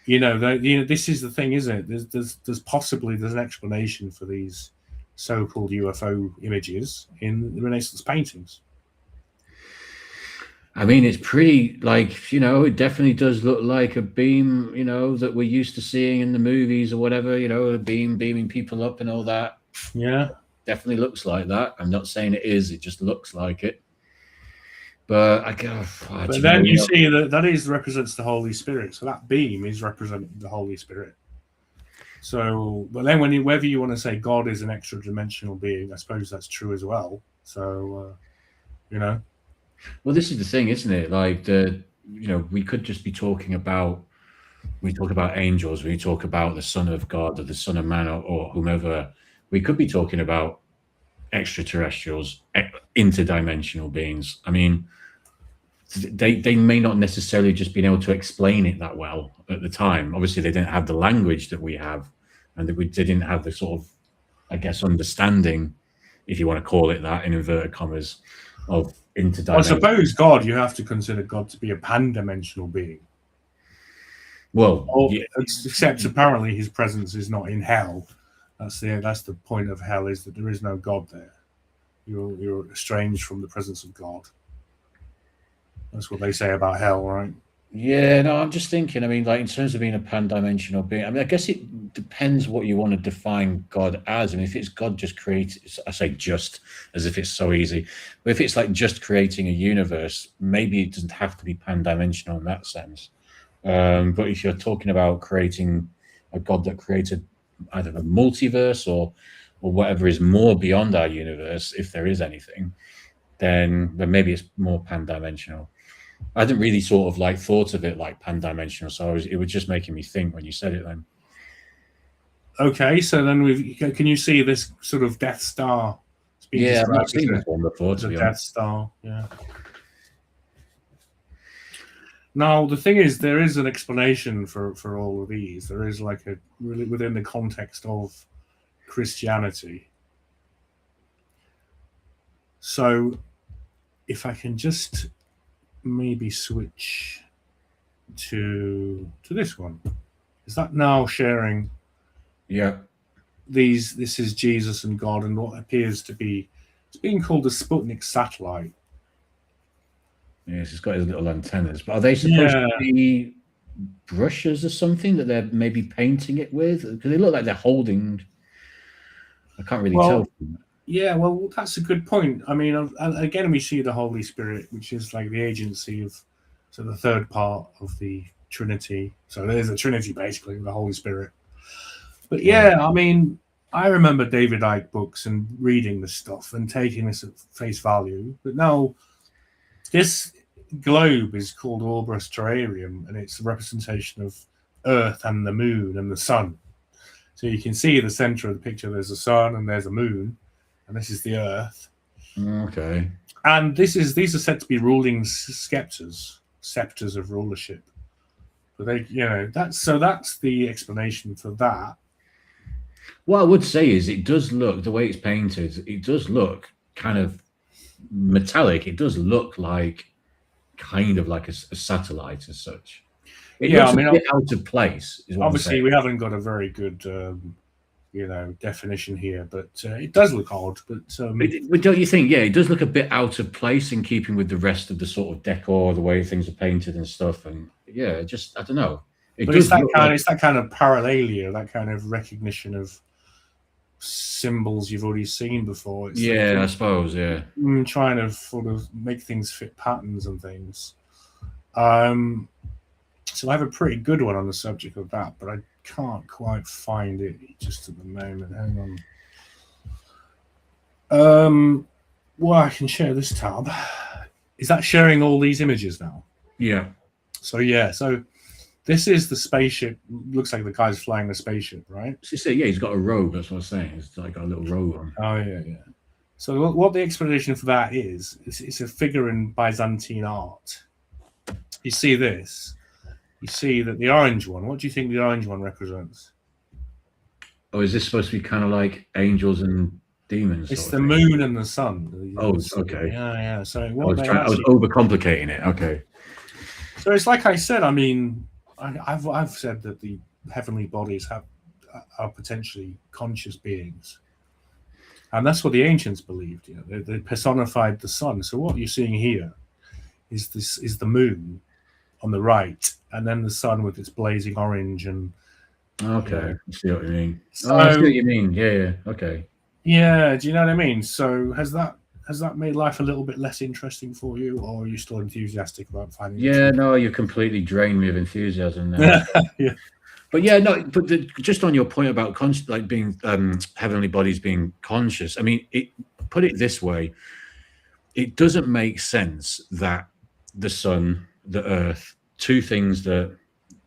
This is the thing, isn't it? There's possibly an explanation for these so-called UFO images in the Renaissance paintings. I mean, it's pretty it definitely does look like a beam, that we're used to seeing in the movies or whatever, a beam beaming people up and all that. Yeah. Definitely looks like that. I'm not saying it is, it just looks like it. But But then you see that represents the Holy Spirit. So that beam is representing the Holy Spirit. So, but then whether you want to say God is an extra dimensional being, I suppose that's true as well. So, Well, this is the thing, isn't it? Like we could just be talking about, we talk about angels, we talk about the Son of God or the Son of Man or whomever. We could be talking about extraterrestrials, interdimensional beings. I mean, they may not necessarily just been able to explain it that well at the time. Obviously, they didn't have the language that we have, and they didn't have the sort of, I guess, understanding, if you want to call it that, in inverted commas, of interdimensional. I suppose God, you have to consider God to be a pan-dimensional being. Well, except apparently his presence is not in hell. That's the point of hell, is that there is no God there. You're estranged from the presence of God. That's what they say about hell, right? Yeah, no, I'm just thinking, I mean, like in terms of being a pan-dimensional being, I mean, I guess it depends what you want to define God as. I mean, if it's God just creates, I say just as if it's so easy, but if it's like just creating a universe, maybe it doesn't have to be pan-dimensional in that sense. But if you're talking about creating a God that created either a multiverse or whatever is more beyond our universe, if there is anything, then maybe it's more pan-dimensional. I hadn't really sort of like thought of it like pan-dimensional, so it was just making me think when you said it then. Okay, so then can you see this sort of Death Star? Yeah, I've not seen this one before, to be honest. Death Star, yeah. Now, the thing is, there is an explanation for all of these. There is like really within the context of Christianity. So, if I can just maybe switch to this one. Is that now sharing? Yeah. This is Jesus and God and what appears to be, it's being called a Sputnik satellite. Yes, it's got his little antennas. But are they supposed to be brushes or something that they're maybe painting it with? Because they look like they're holding, I can't really tell. Yeah, well, that's a good point. I mean, again, we see the Holy Spirit, which is like the agency of, so the third part of the Trinity. So there's a Trinity, basically, the Holy Spirit. But yeah, I mean, I remember David Icke books and reading this stuff and taking this at face value. But now, this globe is called Orbis Terrarium, and it's a representation of Earth and the Moon and the Sun. So you can see the center of the picture, there's a sun and there's a moon. And this is the Earth. Okay. And these are said to be ruling scepters of rulership. But that's the explanation for that. What I would say is, it does look, the way it's painted, it does look kind of metallic. It does look like kind of like a satellite as such. It looks a bit out of place. Obviously, we haven't got a very good definition here, but it does look odd. But don't you think? Yeah, it does look a bit out of place in keeping with the rest of the sort of decor, the way things are painted and stuff. And yeah, just I don't know. It's that kind of parallelia, that kind of recognition of symbols you've already seen before. It's Yeah, I suppose. Yeah. trying to sort of make things fit patterns and things. So I have a pretty good one on the subject of that, but I can't quite find it just at the moment. Hang on. Well, I can share this tab. Is that sharing all these images now? Yeah. So this is the spaceship. Looks like the guy's flying the spaceship, right? Yeah, he's got a robe. That's what I was saying. It's like got a little robe on. Oh yeah. So what the explanation for that is, it's a figure in Byzantine art. You see this. You see that the orange one. What do you think the orange one represents? Oh, is this supposed to be kind of like angels and demons? It's the moon and the sun. Oh, okay. Yeah. So I was overcomplicating it. Okay. So it's like I said. I mean, I've said that the heavenly bodies are potentially conscious beings, and that's what the ancients believed. You know, they personified the sun. So what you're seeing here is the moon on the right, and then the sun with its blazing orange and. Okay, I see what you mean. So, I see what you mean. Yeah. Okay. Yeah, do you know what I mean? So has that made life a little bit less interesting for you, or are you still enthusiastic about finding? Yeah, no, you completely drained me of enthusiasm now. Yeah. But yeah, no. But just on your point about being heavenly bodies being conscious. I mean, put it this way: it doesn't make sense that the sun, the earth, two things that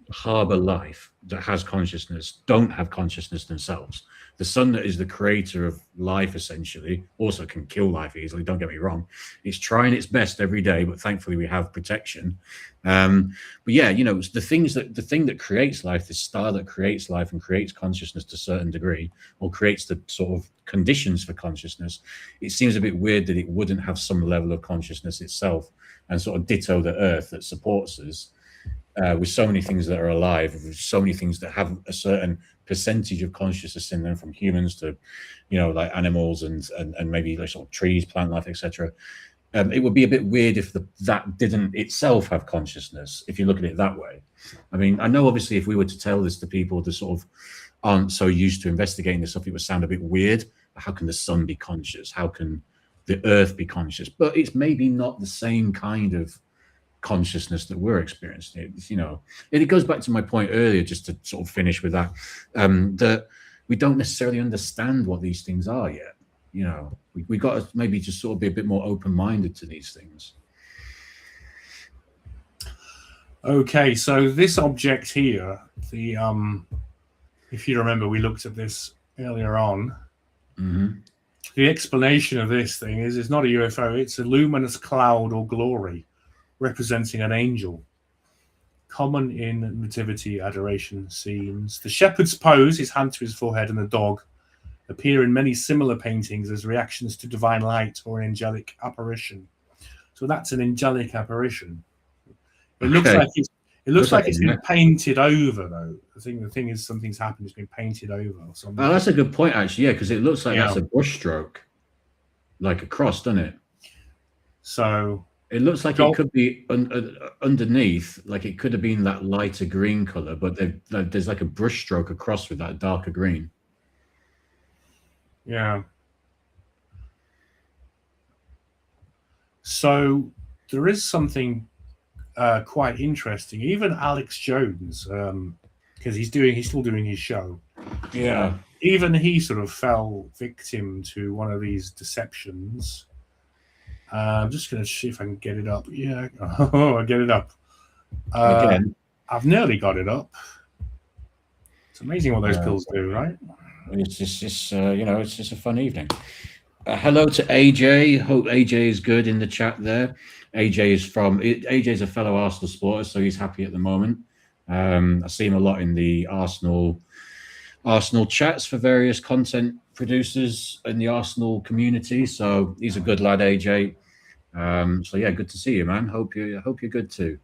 harbor life, that has consciousness, don't have consciousness themselves. The sun, that is the creator of life, essentially, also can kill life easily. Don't get me wrong. It's trying its best every day, but thankfully we have protection. But yeah, you know, the thing that creates life, the star that creates life and creates consciousness to a certain degree, or creates the sort of conditions for consciousness, it seems a bit weird that it wouldn't have some level of consciousness itself, and sort of ditto the earth that supports us. With so many things that are alive, with so many things that have a certain percentage of consciousness in them, from humans to, you know, like animals and maybe like sort of trees, plant life, etc. It would be a bit weird if that didn't itself have consciousness, if you look at it that way. I mean, I know obviously if we were to tell this to people that sort of aren't so used to investigating this stuff, it would sound a bit weird. How can the sun be conscious? How can the earth be conscious? But it's maybe not the same kind of consciousness that we're experiencing. You know, it goes back to my point earlier, just to sort of finish with that, that we don't necessarily understand what these things are yet. You know, we got to maybe just sort of be a bit more open-minded to these things. Okay, so this object here, the if you remember, we looked at this earlier on. Mm-hmm. The explanation of this thing is it's not a UFO, it's a luminous cloud or glory representing an angel, common in nativity adoration scenes. The shepherd's pose, his hand to his forehead, and the dog appear in many similar paintings as reactions to divine light or an angelic apparition. So that's an angelic apparition. It looks like it's been painted over, though. The thing is, something's happened. It's been painted over. Or something. Oh, that's a good point, actually. Yeah, because it looks like that's a brush stroke, like a cross, doesn't it? So it looks like it could be underneath, like it could have been that lighter green color, but there's like a brush stroke across with that darker green. Yeah. So there is something quite interesting. Even Alex Jones, because he's still doing his show. Yeah. Even he sort of fell victim to one of these deceptions. I'm just going to see if I can get it up. Yeah. Oh, I get it up. Again. I've nearly got it up. It's amazing what those pills do, right? It's just you know, it's just a fun evening. Hello to AJ. Hope AJ is good in the chat there. AJ's a fellow Arsenal supporter, so he's happy at the moment. I see him a lot in the Arsenal chats for various content producers in the Arsenal community. So he's a good lad, AJ. So yeah, good to see you, man. Hope you're good too.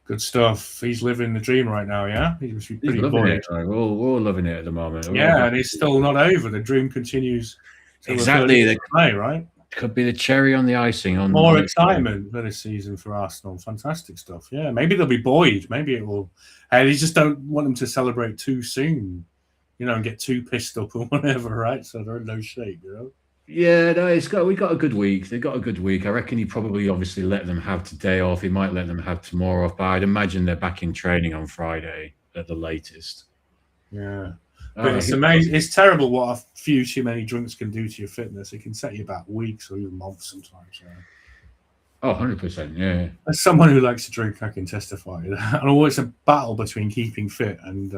Good stuff. He's living the dream right now, yeah? He must be pretty loving it. We're all loving it at the moment. Yeah, and it's still not over. The dream continues. Exactly. Play, right? Could be the cherry on the icing. On more excitement for this season for Arsenal. Fantastic stuff. Yeah, maybe they'll be buoyed. Maybe it will. They just don't want them to celebrate too soon. and get too pissed up or whatever, right? So they're in no shape, Yeah, no, we got a good week. They got a good week. I reckon he probably obviously let them have today off. He might let them have tomorrow off, but I'd imagine they're back in training on Friday at the latest. Yeah. But it's amazing. It's terrible what a few too many drinks can do to your fitness. It can set you back weeks or even months sometimes. Oh, 100%, yeah. As someone who likes to drink, I can testify to that. And always a battle between keeping fit and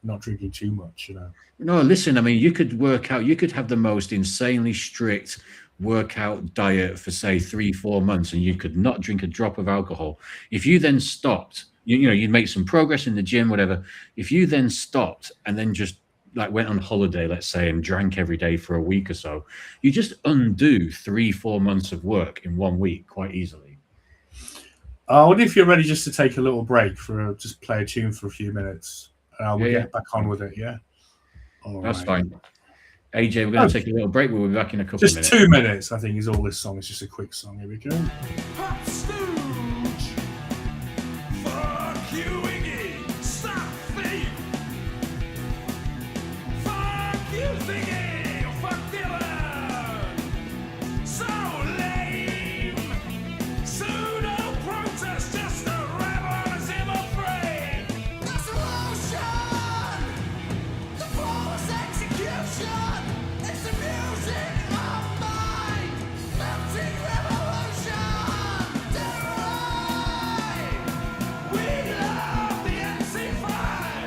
not drinking too much, No, listen, I mean, you could work out, you could have the most insanely strict workout diet for, say, 3-4 months, and you could not drink a drop of alcohol. If you then stopped, you'd make some progress in the gym, whatever. If you then stopped and then just went on holiday, let's say, and drank every day for a week or so, you just undo 3-4 months of work in 1 week quite easily. I wonder if you're ready just to take a little break just play a tune for a few minutes, and we'll get back on with it. Yeah, that's fine. AJ, we're going to take a little break. We'll be back in a couple of minutes. Just 2 minutes, I think, is all this song. It's just a quick song. Here we go. Hot stooge. Fuck you, Iggy. Stop thief. Fuck you, Ziggy. Fuck Dylan. So lame. Pseudo protest, just a rebel is in a frame. That's a motion. The force execution. It's the music of mind. Melting revolution. Terrorize. We love the NC5.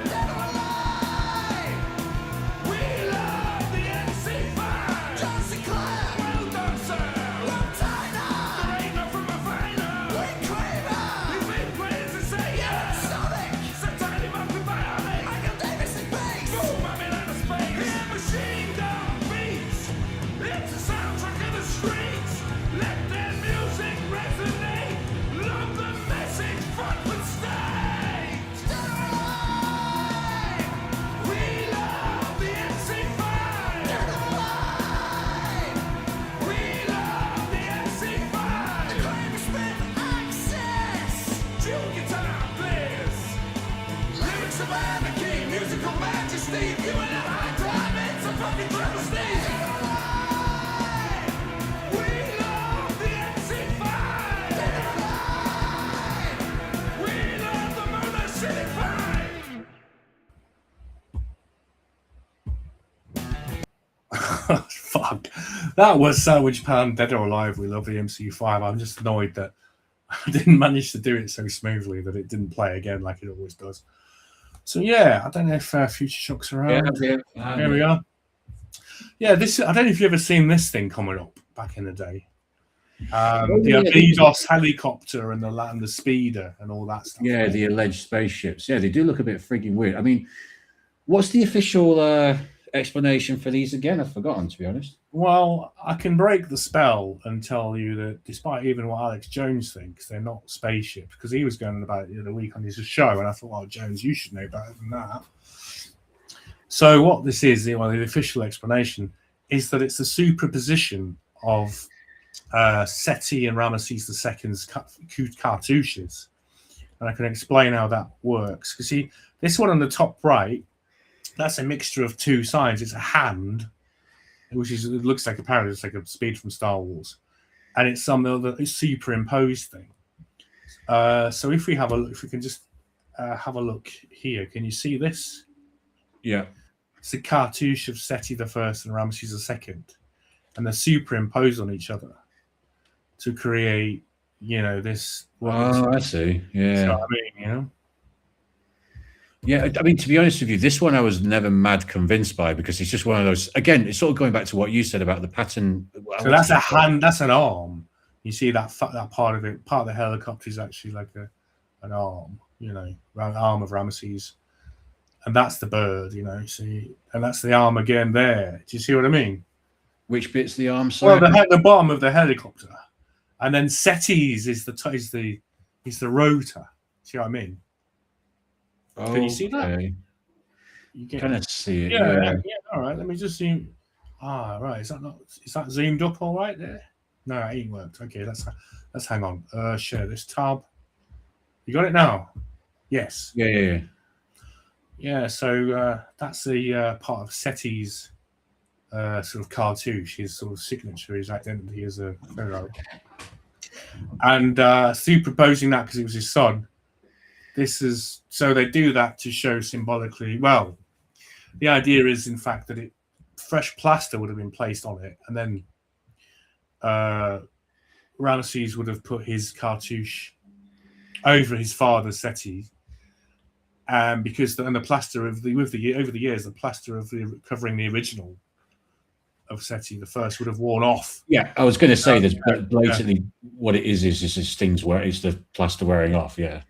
Never alive. We love the NC5. John Sinclair. Well done, sir. Long time now. There ain't no from a final. We Kramer. We've been players and say yeah. Sonic. Satanic Monkey Bionic. Michael Davis in bass. Boom, I'm in outer space. Hear machine gun beats. It's the soundtrack of the streets. Let their music resonate. Love the message front with stage. Terrorize. We love the NC5. Terrorize. We love the NC5. The Kramer Smith access. Dual guitar bliss. Lyrics of anarchy, musical majesty. You and I time, it's a fucking travesty. We love the NC5. We love the Motor City 5. Fuck. That was Sandwich Pan, Dead or Alive. We love the MC5. I'm just annoyed that I didn't manage to do it so smoothly that it didn't play again like it always does. So yeah, I don't know if Future Shock's around. Yeah. Here we are. Yeah, I don't know if you've ever seen this thing coming up back in the day. The Abydos helicopter and the speeder and all that stuff. Yeah, the alleged spaceships. Yeah, they do look a bit frigging weird. I mean, what's the official explanation for these again? I've forgotten, to be honest. Well, I can break the spell and tell you that despite even what Alex Jones thinks, they're not spaceships, because he was going about it the other week on his show, and I thought, well, Jones, you should know better than that. So what this is, the official explanation, is that it's the superposition of Seti and Ramesses II's cartouches. And I can explain how that works. Because see, this one on the top right, that's a mixture of two signs. It's a hand, which it looks like apparently it's like a speed from Star Wars, and it's some other superimposed thing. So if we have a look, if we can just have a look here, can you see this? Yeah, it's a cartouche of Seti the First and Ramesses II, and they're superimposed on each other to create, this. Oh, I see. Yeah, you know what I mean, Yeah, I mean, to be honest with you, this one I was never mad convinced by, because it's just one of those. Again, it's sort of going back to what you said about the pattern. So that's a hand. That's an arm. You see that part of it. Part of the helicopter is actually like an arm. Arm of Ramesses, and that's the bird. See, and that's the arm again there. Do you see what I mean? Which bit's the arm? Well, the bottom of the helicopter, and then Seti's is the rotor. See what I mean? Oh, can you see that? You can kind of see it. Yeah. All right. Let me just zoom. Right. Is that zoomed up all right there? No, it ain't worked. Okay, let's hang on. Share this tab. You got it now? Yes. Yeah. Yeah, so that's the part of SETI's sort of cartouche, his sort of signature, his identity as a pharaoh. And superimposing that because it was his son. This is so they do that to show symbolically. Well, the idea is, in fact, that fresh plaster would have been placed on it, and then Ramesses would have put his cartouche over his father Seti, because the plaster of over the years, the plaster of covering the original of Seti the first would have worn off. Yeah, I was going to say this blatantly. What it is this things where it's the plaster wearing off. Yeah.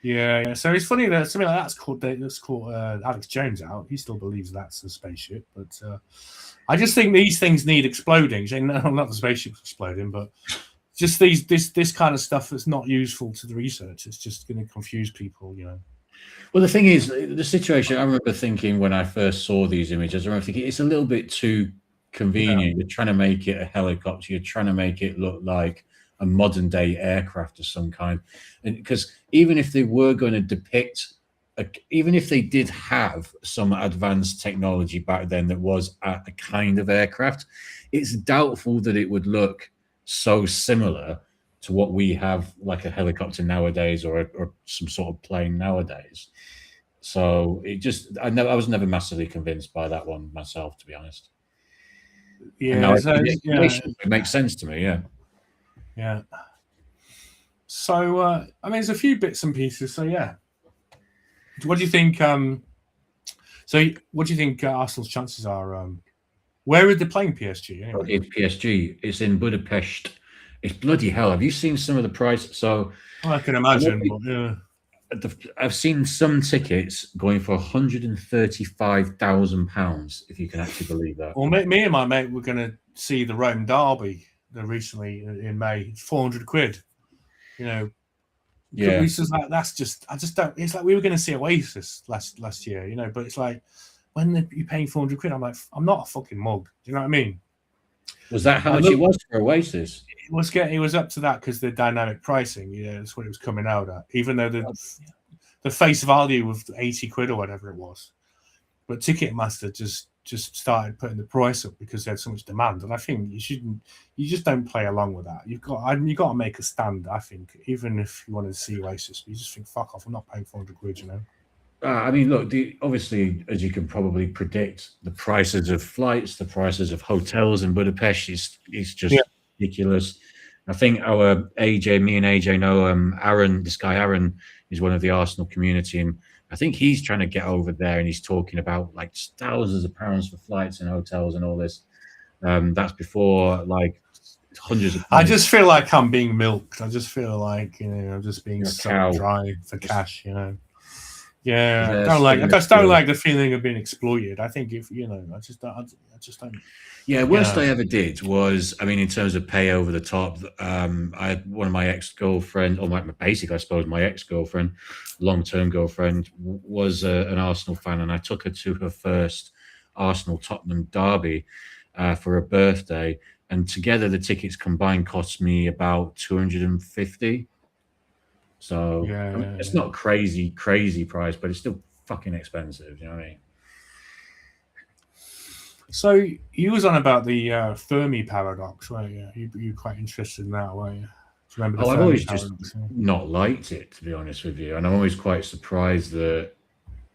Yeah. So it's funny that something like that's called Alex Jones out. He still believes that's a spaceship, but I just think these things need exploding. No, not the spaceship's exploding, but just this kind of stuff that's not useful to the research. It's just going to confuse people, you know. Well, the thing is, the situation. I remember thinking when I first saw these images, I remember thinking it's a little bit too convenient. Yeah. You're trying to make it a helicopter. You're trying to make it look like a modern day aircraft of some kind. And because even if they were going to depict, even if they did have some advanced technology back then that was a kind of aircraft, it's doubtful that it would look so similar to what we have, like a helicopter nowadays or some sort of plane nowadays. So it just, I was never massively convinced by that one myself, to be honest. Yeah, it makes sense to me. Yeah. So I mean, there's a few bits and pieces. So yeah, what do you think? What do you think Arsenal's chances are? Where are they playing PSG? Anyway? It's PSG. It's in Budapest. It's bloody hell. Have you seen some of the price? So I can imagine. But yeah. I've seen some tickets going for £135,000, if you can actually believe that. Well, me and my mate were going to see the Rome derby recently in May. It's £400, you know. Yeah, that's just, I just don't. It's like we were going to see Oasis last year, you know. But it's like when you're paying £400, I'm like, I'm not a fucking mug. Do you know what I mean? Was that how much it was for Oasis? It was up to that because the dynamic pricing, yeah, that's what it was coming out at. Even though the face value of £80 or whatever it was, but Ticketmaster just started putting the price up because they had so much demand. And I think you just don't play along with that. You've got to make a stand. I think even if you want to see Oasis, you just think fuck off. I'm not paying £400, you know. I mean, look, obviously, as you can probably predict, the prices of flights, the prices of hotels in Budapest is just ridiculous. I think me and AJ know Aaron. This guy Aaron is one of the Arsenal community, and I think he's trying to get over there, and he's talking about like thousands of pounds for flights and hotels and all this. That's before like hundreds of pounds. I just feel like I'm being milked. I just feel like, you know, I'm just being so dry for cash, you know. Yeah, I just don't like the feeling of being exploited. I think if you know, I just don't. Yeah, worst I ever did was, I mean, in terms of pay over the top. I had one of my ex-girlfriend, or basically, I suppose, my ex-girlfriend, long-term girlfriend, was an Arsenal fan, and I took her to her first Arsenal Tottenham derby for her birthday, and together the tickets combined cost me about 250. So it's not crazy price, but it's still fucking expensive. You know what I mean? So you was on about the Fermi paradox, weren't you? You quite interested in that, weren't you? Remember I've always just not liked it, to be honest with you, and I'm always quite surprised that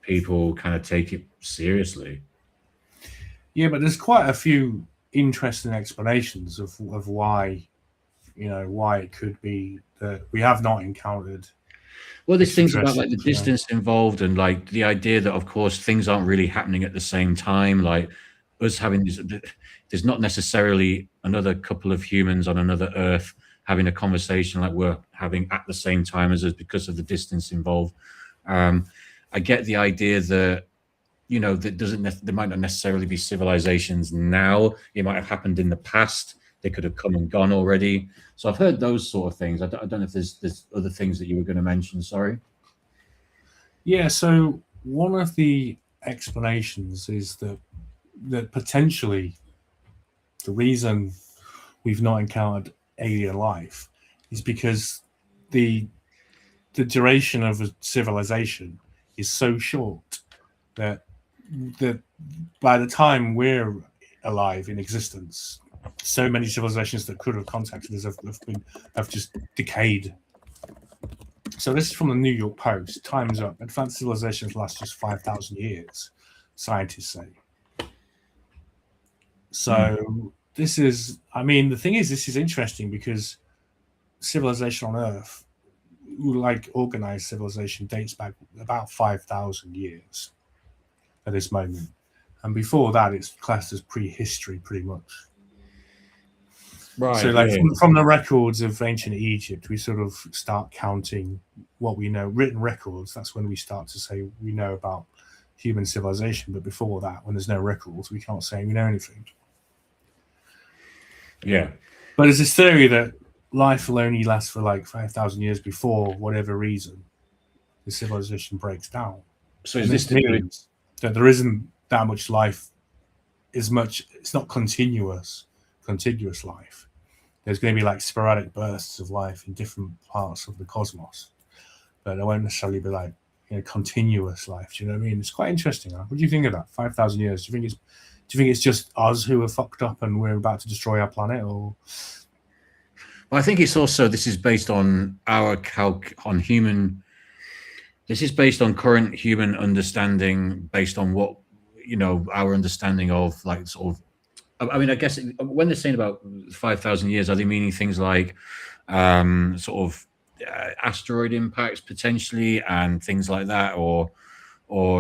people kind of take it seriously. Yeah, but there's quite a few interesting explanations of why, you know, why it could be that we have not encountered. Well, there's things about like the distance involved, and like the idea that, of course, things aren't really happening at the same time. Like us having this, there's not necessarily another couple of humans on another Earth having a conversation like we're having at the same time as us because of the distance involved. I get the idea that, you know, there might not necessarily be civilizations now. It might have happened in the past. They could have come and gone already. So I've heard those sort of things. I don't know if there's other things that you were going to mention. Sorry. Yeah. So one of the explanations is that potentially the reason we've not encountered alien life is because the duration of a civilization is so short that by the time we're alive in existence, so many civilizations that could have contacted us have just decayed. So this is from the New York Post. Time's up. Advanced civilizations last just 5,000 years, scientists say. So this is, I mean, the thing is, this is interesting because civilization on Earth, like organized civilization, dates back about 5,000 years at this moment. And before that, it's classed as prehistory, pretty much. Right. So, like from the records of ancient Egypt, we sort of start counting what we know, written records. That's when we start to say we know about human civilization. But before that, when there's no records, we can't say we know anything. Yeah. But there's this theory that life will only last for like 5,000 years before whatever reason the civilization breaks down. So is this means that there isn't that much life as much, it's not contiguous life. There's going to be like sporadic bursts of life in different parts of the cosmos, but there won't necessarily be like, you know, continuous life. Do you know what I mean? It's quite interesting. Huh? What do you think of that? 5,000 years. Do you think it's just us who are fucked up and we're about to destroy our planet, or? Well, I think it's also, this is based on this is based on current human understanding, based on what, you know, our understanding of like sort of, I mean, I guess when they're saying about 5,000 years, are they meaning things like sort of asteroid impacts potentially and things like that, or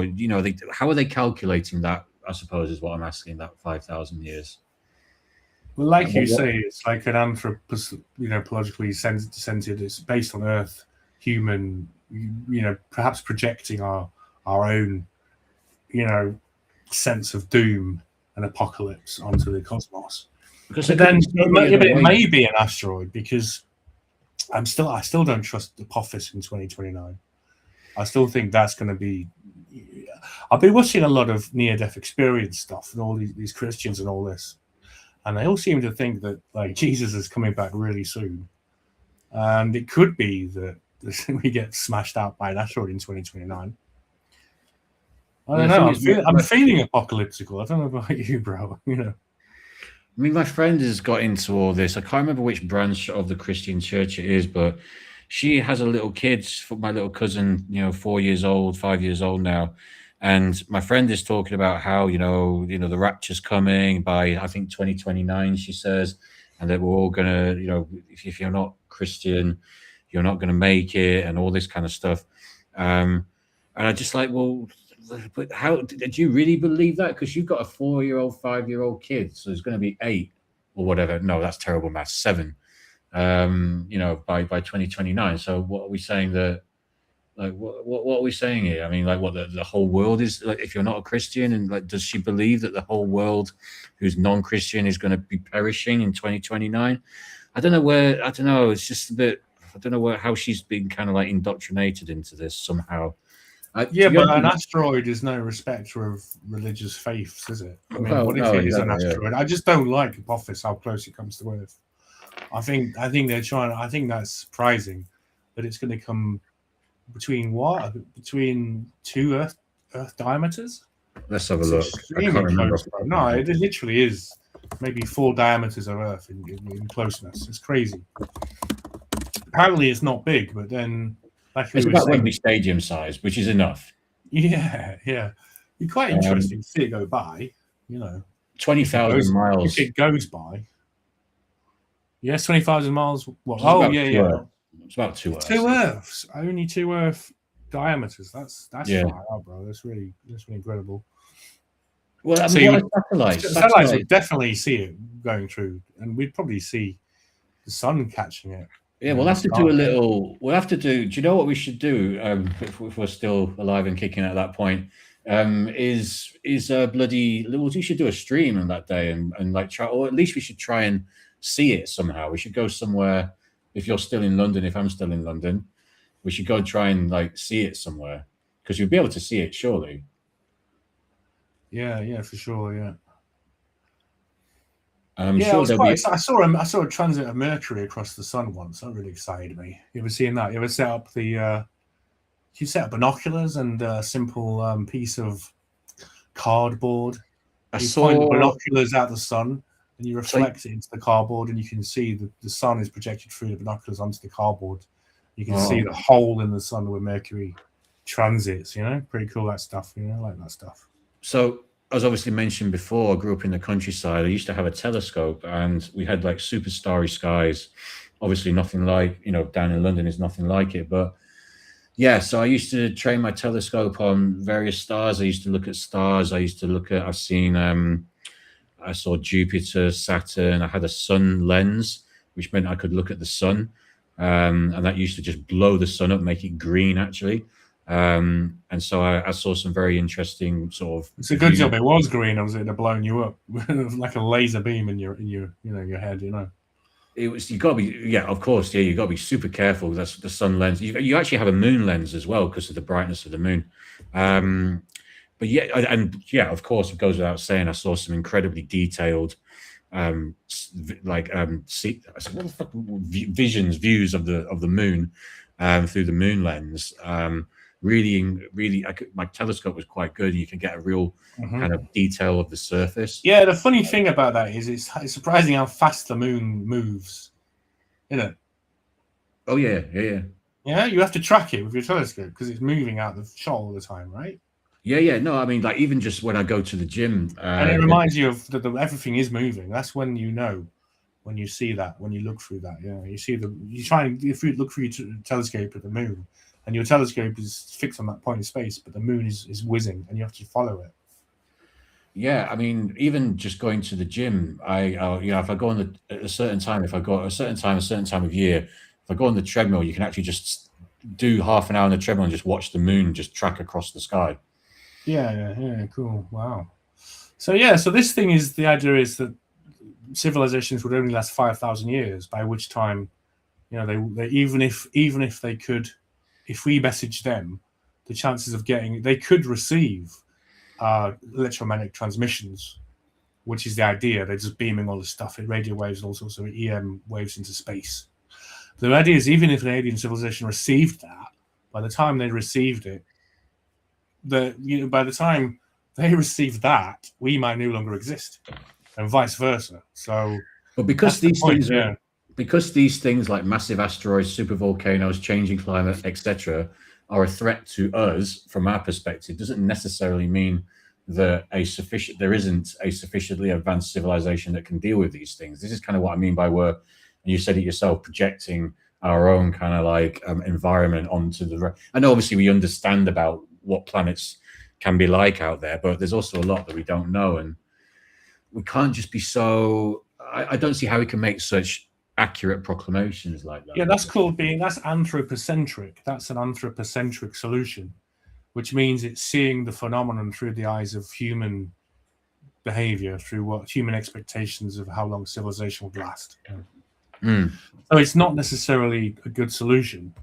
you know, how are they calculating that? I suppose is what I'm asking. That 5,000 years. Well, like you say, it's like an anthropologically centered. It's based on Earth, human. You know, perhaps projecting our own, you know, sense of doom and apocalypse onto the cosmos. But then it may be an asteroid, because I still don't trust Apophis in 2029. I still think that's going to be. I've been watching a lot of near-death experience stuff and all these Christians and all this, and they all seem to think that like Jesus is coming back really soon, and it could be that we get smashed out by an asteroid in 2029. I don't know. I'm feeling apocalyptical. I don't know about you, bro. You know. I mean, my friend has got into all this. I can't remember which branch of the Christian church it is, but she has a little kid, my little cousin, you know, 4 years old, 5 years old now. And my friend is talking about how, you know, the rapture's coming by, I think, 2029, she says, and that we're all going to, you know, if you're not Christian, you're not going to make it, and all this kind of stuff. And I just like, well, but how did you really believe that? Because you've got a 4-year-old, 5-year-old kid, so there's going to be 8 or whatever. No, that's terrible math. 7. You know, by 2029. So what are we saying that? Like, what are we saying here? I mean, like, what the whole world is like? If you're not a Christian, and like, does she believe that the whole world, who's non-Christian, is going to be perishing in 2029? I don't know where. I don't know. It's just a bit. I don't know how she's been kind of like indoctrinated into this somehow. Yeah, but an asteroid is no respecter of religious faiths, is it? I mean, what if it is an asteroid? Yeah. I just don't like Apophis, how close it comes to Earth. I think they're trying. I think that's surprising that it's going to come between what? Between 2 Earth diameters? Let's have a look. I can't remember. No, it literally is maybe 4 diameters of Earth in closeness. It's crazy. Apparently, it's not big, but then like it's about Wembley Stadium size, which is enough. Yeah. It's quite interesting to see it go by. You know, 20,000 miles. If it goes by. Yes, 20,000 miles. What? Oh, yeah. It's about 2 Earths. 2 Earths. Only 2 Earth diameters. That's far out, bro. That's really incredible. Well, I mean, satellites would definitely see it going through, and we'd probably see the sun catching it. Yeah, we'll have to do a little. We'll have to do. Do you know what we should do if we're still alive and kicking at that point? Is bloody? We should do a stream on that day and like try, or at least we should try and see it somehow. We should go somewhere. If you're still in London, if I'm still in London, we should go try and like see it somewhere, because you'll be able to see it surely. Yeah, for sure. Yeah. I'm sure I saw a transit of Mercury across the sun once. That really excited me. You ever seen that? You ever set up binoculars and a simple piece of cardboard. I You point the saw. binoculars at the sun, and you reflect it into the cardboard, and you can see the sun is projected through the binoculars onto the cardboard. You can see the hole in the sun where Mercury transits. You know, pretty cool that stuff. You know, I like that stuff. So, as obviously mentioned before, I grew up in the countryside. I used to have a telescope, and we had like super starry skies. Obviously, nothing like, you know, down in London is nothing like it. But yeah, so I used to train my telescope on various stars. I used to look at stars. I saw Jupiter, Saturn. I had a sun lens, which meant I could look at the sun. And that used to just blow the sun up, make it green, actually. And so I saw some very interesting sort of. It's a good job it was green, or was it blowing you up like a laser beam in your your head? You know, it was. You got to be, of course, you got to be super careful. That's the sun lens. You actually have a moon lens as well because of the brightness of the moon. But of course, it goes without saying. I saw some incredibly detailed, views of the moon through the moon lens. Really, my telescope was quite good. You can get a real kind of detail of the surface. Yeah, the funny thing about that is it's surprising how fast the moon moves. Isn't it? Oh yeah. Yeah, you have to track it with your telescope because it's moving out the shot all the time, right? Yeah. No, I mean, like even just when I go to the gym, and it reminds you of that everything is moving. That's when you know, when you see that, when you look through that. Yeah, you see if you look through your telescope at the moon, and your telescope is fixed on that point in space, but the moon is whizzing, and you have to follow it. Yeah, I mean, even just going to the gym, if I go on at a certain time, if I go at a certain time of year, if I go on the treadmill, you can actually just do half an hour on the treadmill and just watch the moon just track across the sky. Yeah, cool. Wow. So this thing is, the idea is that civilizations would only last 5,000 years, by which time, you know, they even if they could, if we message them, the chances of they could receive electromagnetic transmissions, which is the idea. They're just beaming all the stuff, radio waves and all sorts of EM waves into space. The idea is, even if an alien civilization received that, by the time they received it, by the time they received that, we might no longer exist, and vice versa. So, but because these things because these things like massive asteroids, supervolcanoes, changing climate, etc., are a threat to us from our perspective, doesn't necessarily mean that there isn't a sufficiently advanced civilization that can deal with these things. This is kind of what I mean by and you said it yourself, projecting our own kind of like environment onto the. I know obviously we understand about what planets can be like out there, but there's also a lot that we don't know, and we can't just be so. I don't see how we can make such accurate proclamations like that. Yeah, that's anthropocentric. That's an anthropocentric solution, which means it's seeing the phenomenon through the eyes of human behavior, through what human expectations of how long civilization would last. So it's not necessarily a good solution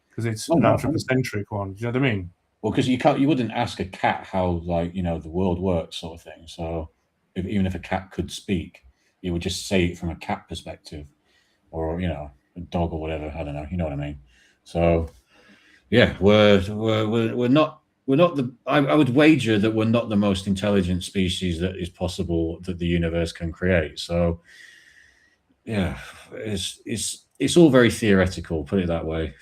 because it's an anthropocentric one. Do you know what I mean? Well, because you wouldn't ask a cat how, like, you know, the world works, sort of thing. So even if a cat could speak, you would just say it from a cat perspective, or, you know, a dog or whatever. I don't know. You know what I mean? So yeah, we're not the. I would wager that we're not the most intelligent species that is possible that the universe can create. So yeah, it's all very theoretical. Put it that way.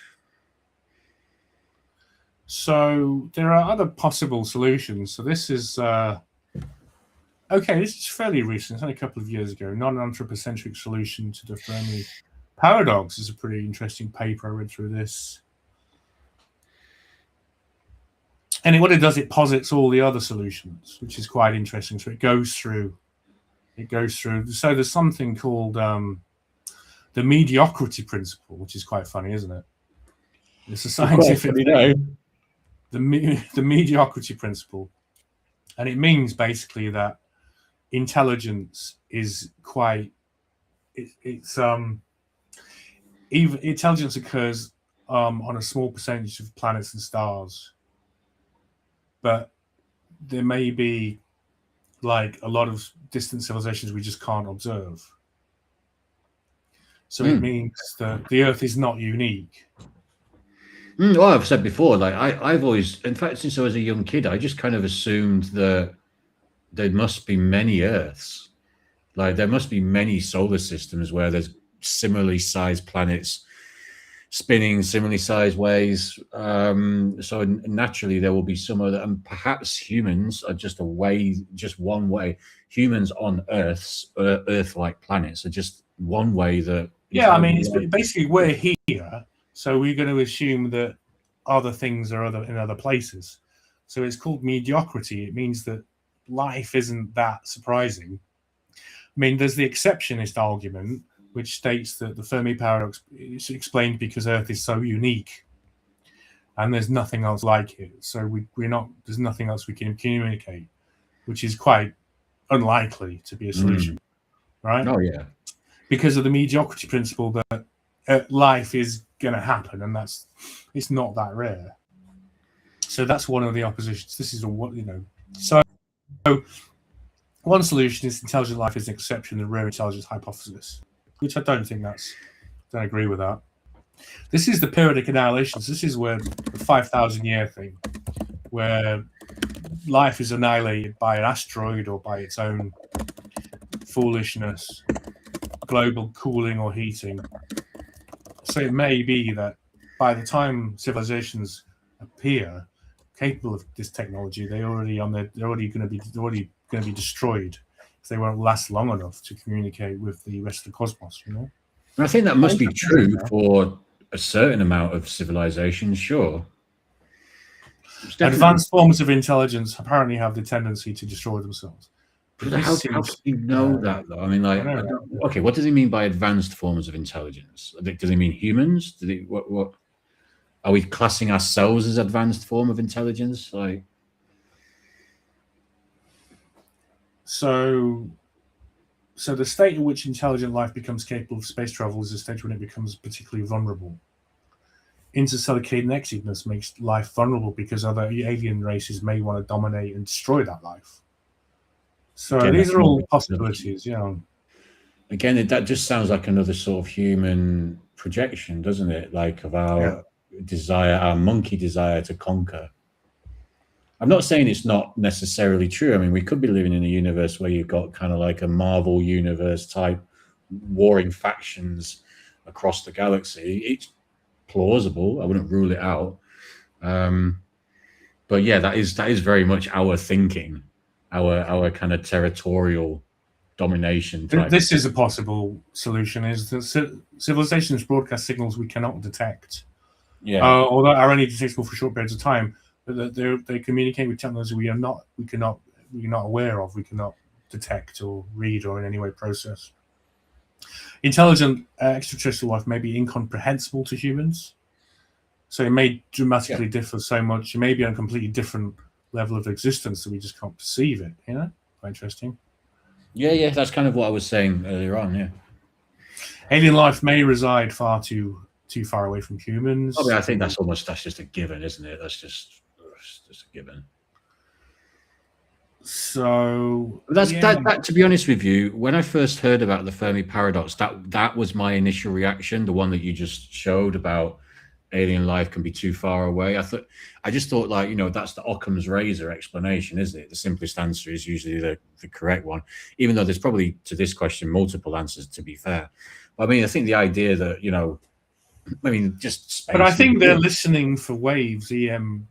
So there are other possible solutions. So this is this is fairly recent. It's only a couple of years ago. Non-anthropocentric solution to the Fermi paradox is a pretty interesting paper. I read through this. And what it does, it posits all the other solutions, which is quite interesting. So it goes through. So there's something called the mediocrity principle, which is quite funny, isn't it? It's a scientific thing. The mediocrity principle, and it means basically that intelligence is intelligence occurs on a small percentage of planets and stars, but there may be like a lot of distant civilizations we just can't observe. So it means that the Earth is not unique. Well, I've said before, like I've always, in fact, since I was a young kid, I just kind of assumed that there must be many Earths. Like there must be many solar systems where there's similarly sized planets spinning similarly sized ways. So naturally there will be some other, and perhaps humans are just one way. Humans on Earth-like planets are just one way that. Yeah, I mean, it's basically we're here, so we're going to assume that other things are in other places. So it's called mediocrity. It means that life isn't that surprising. I mean, there's the exceptionist argument, which states that the Fermi paradox is explained because Earth is so unique, and there's nothing else like it. So there's nothing else we can communicate, which is quite unlikely to be a solution, right? Oh yeah, because of the mediocrity principle that life is going to happen, and it's not that rare. So that's one of the oppositions. This is So one solution is intelligent life is an exception to the rare intelligence hypothesis, which I don't agree with that. This is the periodic annihilations. This is where the 5,000-year thing, where life is annihilated by an asteroid or by its own foolishness, global cooling or heating. So it may be that by the time civilizations appear capable of this technology, they're already going to be destroyed if they won't last long enough to communicate with the rest of the cosmos. And I think that must be true for a certain amount of civilizations, sure. Advanced forms of intelligence apparently have the tendency to destroy themselves. But how do you know that, though? I mean, okay, what does he mean by advanced forms of intelligence? Does he mean humans? What are we classing ourselves as advanced form of intelligence? So the state in which intelligent life becomes capable of space travel is a stage when it becomes particularly vulnerable. Interstellar connectedness makes life vulnerable because other alien races may want to dominate and destroy that life. So these are all possibilities, Again, that just sounds like another sort of human projection, doesn't it? Like of our desire, our monkey desire to conquer. I'm not saying it's not necessarily true. I mean, we could be living in a universe where you've got kind of like a Marvel universe type warring factions across the galaxy. It's plausible. I wouldn't rule it out. But yeah, that is very much our thinking. Our kind of territorial domination type. This is a possible solution, is that civilizations broadcast signals we cannot detect. Or that are only detectable for short periods of time, but that they communicate with technology we're not aware of, we cannot detect or read or in any way process. Intelligent extraterrestrial life may be incomprehensible to humans, so it may dramatically differ so much. It may be on a completely different level of existence that we just can't perceive it. Quite interesting. Yeah, that's kind of what I was saying earlier on. Yeah, alien life may reside too far away from humans. I think that's just a given, isn't it? That's just a given. So that. To be honest with you, when I first heard about the Fermi paradox, that was my initial reaction. The one that you just showed about alien life can be too far away. I just thought that's the Occam's razor explanation, isn't it? The simplest answer is usually the correct one, even though there's probably to this question multiple answers, to be fair. But I mean, I think the idea that just space. But I think they're listening for waves, EM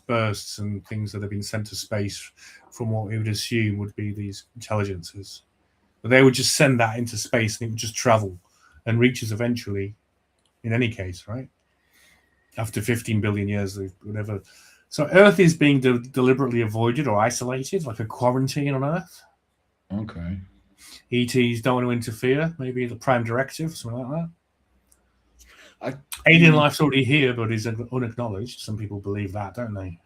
bursts and things that have been sent to space from what we would assume would be these intelligences. But they would just send that into space and it would just travel and reach us eventually in any case, right? After 15 billion years, whatever. So Earth is being deliberately avoided or isolated, like a quarantine on Earth. Okay. ETs don't want to interfere, maybe the prime directive, something like that. Alien life's already here, but is unacknowledged. Some people believe that, don't they?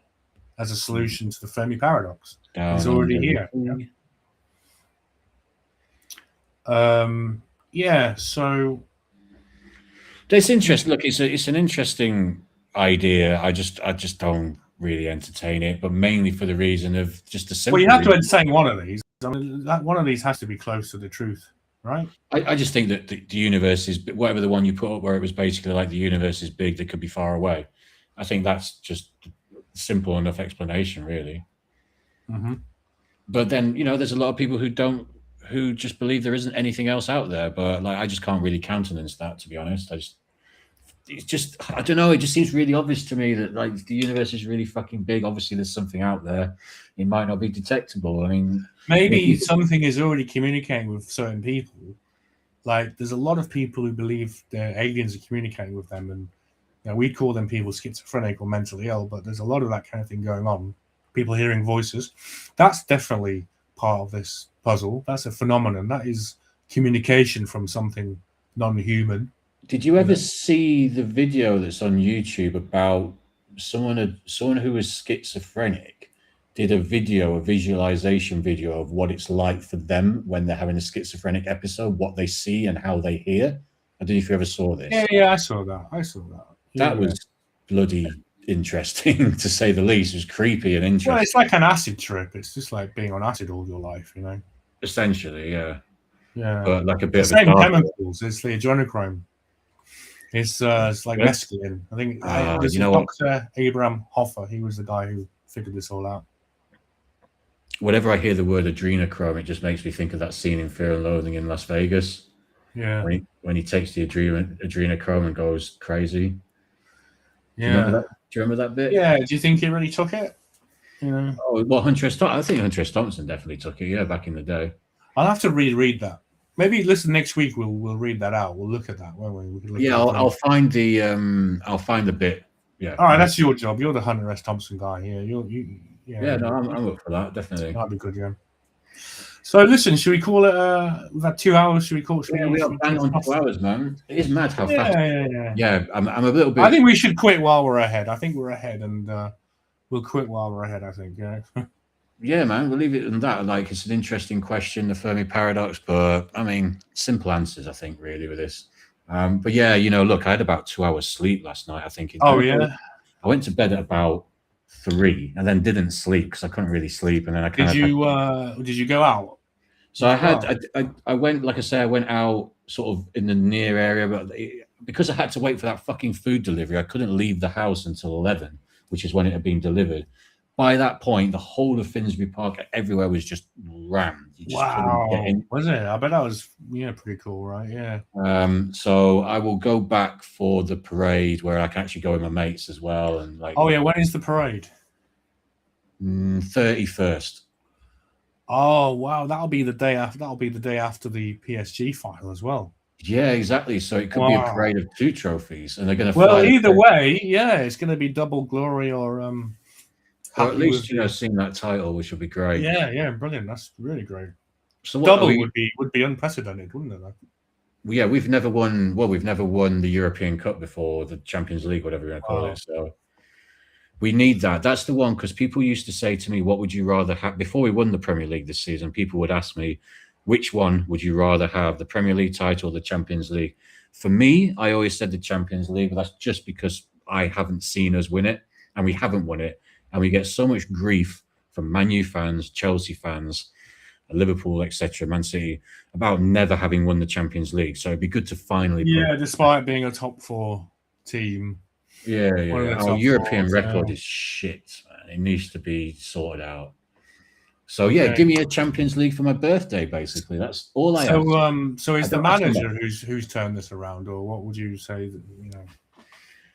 As a solution to the Fermi paradox. It's already here. So it's interesting. Look, it's an interesting idea. I just don't really entertain it, but mainly for the reason of just the simple. Well, you have to entertain one of these. I mean, one of these has to be close to the truth, right? I just think that the universe is, whatever the one you put up where it was basically like the universe is big, that could be far away. I think that's just a simple enough explanation, really. Mm-hmm. But then, you know, there's a lot of people who just believe there isn't anything else out there. But like, I just can't really countenance that, to be honest. It's just, I don't know. It just seems really obvious to me that like the universe is really fucking big. Obviously, there's something out there. It might not be detectable. I mean, maybe something is already communicating with certain people. Like, there's a lot of people who believe that aliens are communicating with them, and you know, we call them people schizophrenic or mentally ill. But there's a lot of that kind of thing going on. People hearing voices. That's definitely part of this puzzle. That's a phenomenon. That is communication from something non-human. Did you ever see the video that's on YouTube about someone who was schizophrenic did a visualization video of what it's like for them when they're having a schizophrenic episode, what they see and how they hear? I don't know if you ever saw this. Yeah, I saw that. That was bloody interesting, to say the least. It was creepy and interesting. Well, it's like an acid trip. It's just like being on acid all your life, you know? Essentially, yeah. Yeah. But like a bit the of same a chemicals. It's the adrenochrome. It's like mescaline. I think this is Dr. Abraham Hoffer. He was the guy who figured this all out. Whenever I hear the word adrenochrome, it just makes me think of that scene in Fear and Loathing in Las Vegas. Yeah. When he takes the adrenochrome and goes crazy. Yeah. Do you remember that bit? Yeah. Do you think he really took it? You know? Oh, well, I think Hunter S. Thompson definitely took it. Yeah, back in the day. I'll have to reread that. Maybe listen next week. We'll read that out. We'll look at that, won't we? We can look I'll find the bit. Yeah. All right, that's your job. You're the Hunter S. Thompson guy here. Yeah, no, I'm up for that. Definitely. That'd be good, yeah. So listen, should we call it? We've had 2 hours. Should we call? We are bang on 2 hours, man. It is mad how fast. Yeah. I'm a little bit. I think we should quit while we're ahead. I think we're ahead, and we'll quit while we're ahead. I think. Yeah. Yeah, man, we'll leave it in that. Like, it's an interesting question, the Fermi paradox, but I mean, simple answers, I think, really, with this. But yeah, you know, look, I had about 2 hours sleep last night, I think. Yeah. I went to bed at about 3 and then didn't sleep because I couldn't really sleep. And then did you go out? So I went, like I say, I went out sort of in the near area, but because I had to wait for that fucking food delivery, I couldn't leave the house until 11, which is when it had been delivered. By that point, the whole of Finsbury Park, everywhere was just rammed. You just couldn't get in. Was it? I bet that was pretty cool, right? Yeah. So I will go back for the parade where I can actually go with my mates as well, and like. Oh yeah, when is the parade? 31st. Oh wow, that'll be the day after. That'll be the day after the PSG final as well. Yeah, exactly. So it could be a parade of 2 trophies, and they're going to. Well, either way, yeah, it's going to be double glory or. Or at least seeing that title, which would be great. Yeah, brilliant. That's really great. So double would be unprecedented, wouldn't it? Well, yeah, we've never won. Well, we've never won the European Cup before, the Champions League, whatever you want to call it. So we need that. That's the one, because people used to say to me, "What would you rather have?" Before we won the Premier League this season, people would ask me, "Which one would you rather have, the Premier League title or the Champions League?" For me, I always said the Champions League, but that's just because I haven't seen us win it, and we haven't won it. And we get so much grief from Man U fans, Chelsea fans, Liverpool, etc., Man City, about never having won the Champions League. So it'd be good to finally. Yeah, despite being a top 4 team. Yeah. Our European record is shit, man. It needs to be sorted out. So yeah, give me a Champions League for my birthday. Basically, that's all I have. So is the manager who's turned this around, or what would you say that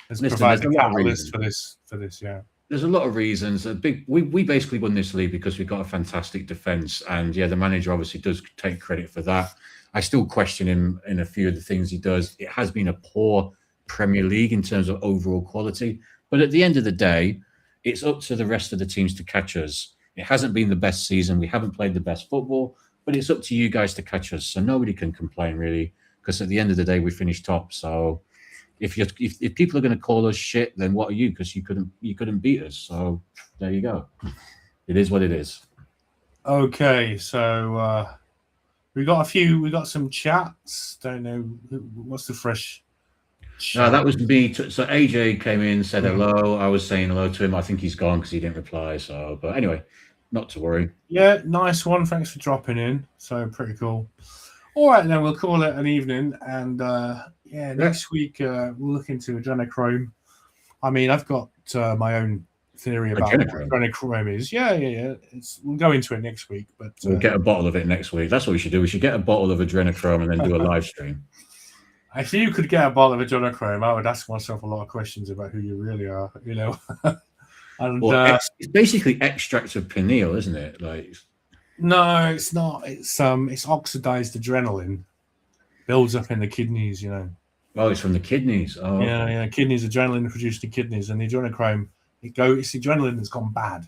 has provided the catalyst for this? Yeah. There's a lot of reasons. We basically won this league because we've got a fantastic defense, and yeah, the manager obviously does take credit for that. I still question him in a few of the things he does. It has been a poor Premier League in terms of overall quality, but at the end of the day, it's up to the rest of the teams to catch us. It hasn't been the best season. We haven't played the best football, but it's up to you guys to catch us. So nobody can complain really, because at the end of the day, we finished top. So. If people are going to call us shit, then what are you? Because you couldn't beat us. So there you go. It is what it is. Okay, so we got some chats. Don't know what's the fresh. No, that was me. So AJ came in, said hello. I was saying hello to him. I think he's gone because he didn't reply. So, but anyway, not to worry. Yeah, nice one. Thanks for dropping in. So pretty cool. All right, then we'll call it an evening, and next week we'll look into adrenochrome. I mean, I've got my own theory about Adrenochrome. what adrenochrome is. Yeah. We'll go into it next week, but We'll get a bottle of it next week. That's what we should do. We should get a bottle of adrenochrome and then do a live stream. if you could get a bottle of adrenochrome, I would ask myself a lot of questions about who you really are. You know, and it's basically extract of pineal, isn't it? Like, no, it's not. It's oxidized adrenaline builds up in the kidneys. You know. Oh, it's from the kidneys. Oh, yeah. Kidneys, adrenaline produced in kidneys, and the adrenochrome. It's the adrenaline that's gone bad,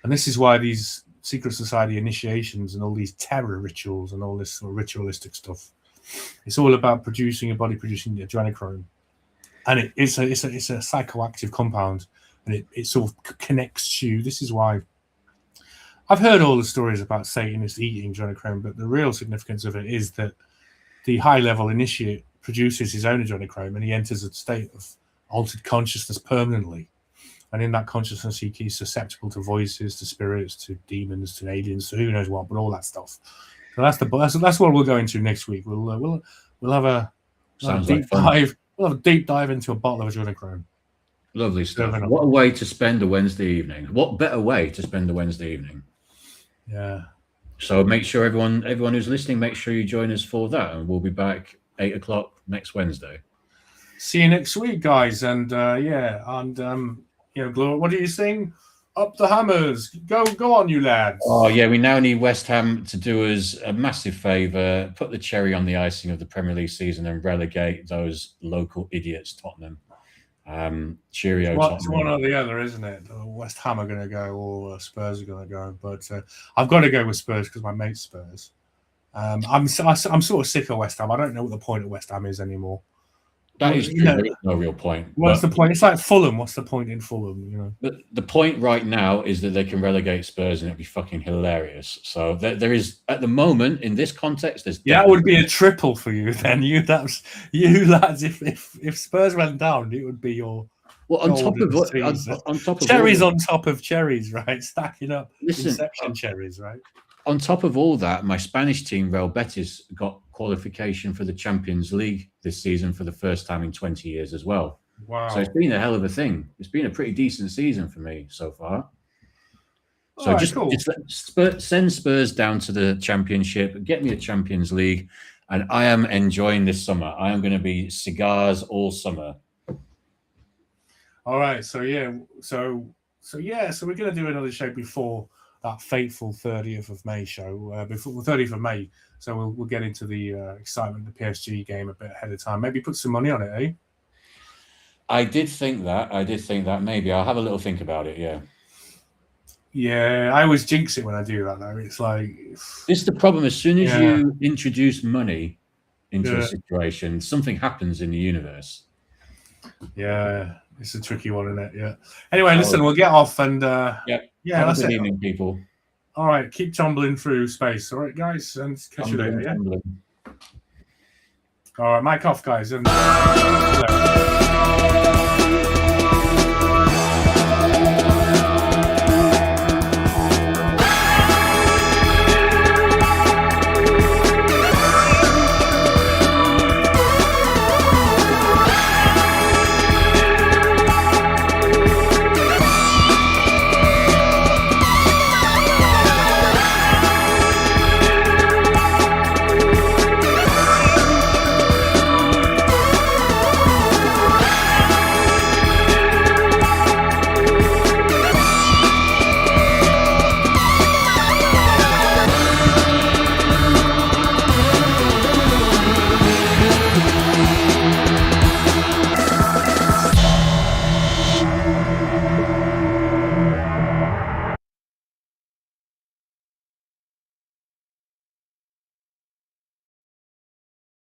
and this is why these secret society initiations and all these terror rituals and all this sort of ritualistic stuff. It's all about your body producing the adrenochrome, and it's a psychoactive compound, and it sort of connects you. This is why I've heard all the stories about Satanists eating adrenochrome, but the real significance of it is that the high-level initiate produces his own adrenochrome, and he enters a state of altered consciousness permanently. And in that consciousness, he's susceptible to voices, to spirits, to demons, to aliens, to who knows what, but all that stuff. So that's what we'll go into next week. We'll have a deep dive. We'll have a deep dive into a bottle of adrenochrome. Lovely stuff. What a way to spend a Wednesday evening. What better way to spend a Wednesday evening? Yeah. So make sure everyone who's listening, make sure you join us for that, and we'll be back 8 o'clock next Wednesday. See you next week, guys. And Gloria, what do you sing? Up the Hammers. Go on, you lads. Oh, yeah, we now need West Ham to do us a massive favour, put the cherry on the icing of the Premier League season and relegate those local idiots, Tottenham. Cheerio, It's Tottenham. one or the other, isn't it? West Ham are going to go or Spurs are going to go. But I've got to go with Spurs because my mate's Spurs. I'm sort of sick of West Ham. I don't know what the point of West Ham is anymore. That is true. There is no real point. What's the point? It's like Fulham. What's the point in Fulham? You know. But the point right now is that they can relegate Spurs, and it'd be fucking hilarious. So there is, at the moment, in this context, there's that would be a triple for you. Then you lads. If Spurs went down, it would be your. Well, on top of cherries on top of cherries, right? Stacking up. Listen, Inception cherries, right? On top of all that, my Spanish team, Real Betis, got qualification for the Champions League this season for the first time in 20 years as well. Wow. So it's been a hell of a thing. It's been a pretty decent season for me so far. So send Spurs down to the Championship, get me a Champions League, and I am enjoying this summer. I am going to be cigars all summer. All right. So we're going to do another show before that fateful 30th of May show, before the 30th of May. So we'll get into the excitement of the PSG game a bit ahead of time. Maybe put some money on it, eh? I did think that. Maybe I'll have a little think about it. Yeah. Yeah, I always jinx it when I do that, though. It's like this is the problem. As soon as you introduce money into a situation, something happens in the universe. Yeah, it's a tricky one, isn't it? Yeah. Anyway, listen, we'll get off and have a good evening, people. All right, keep tumbling through space. All right, guys, and catch you later. Yeah. All right, mic off, guys. And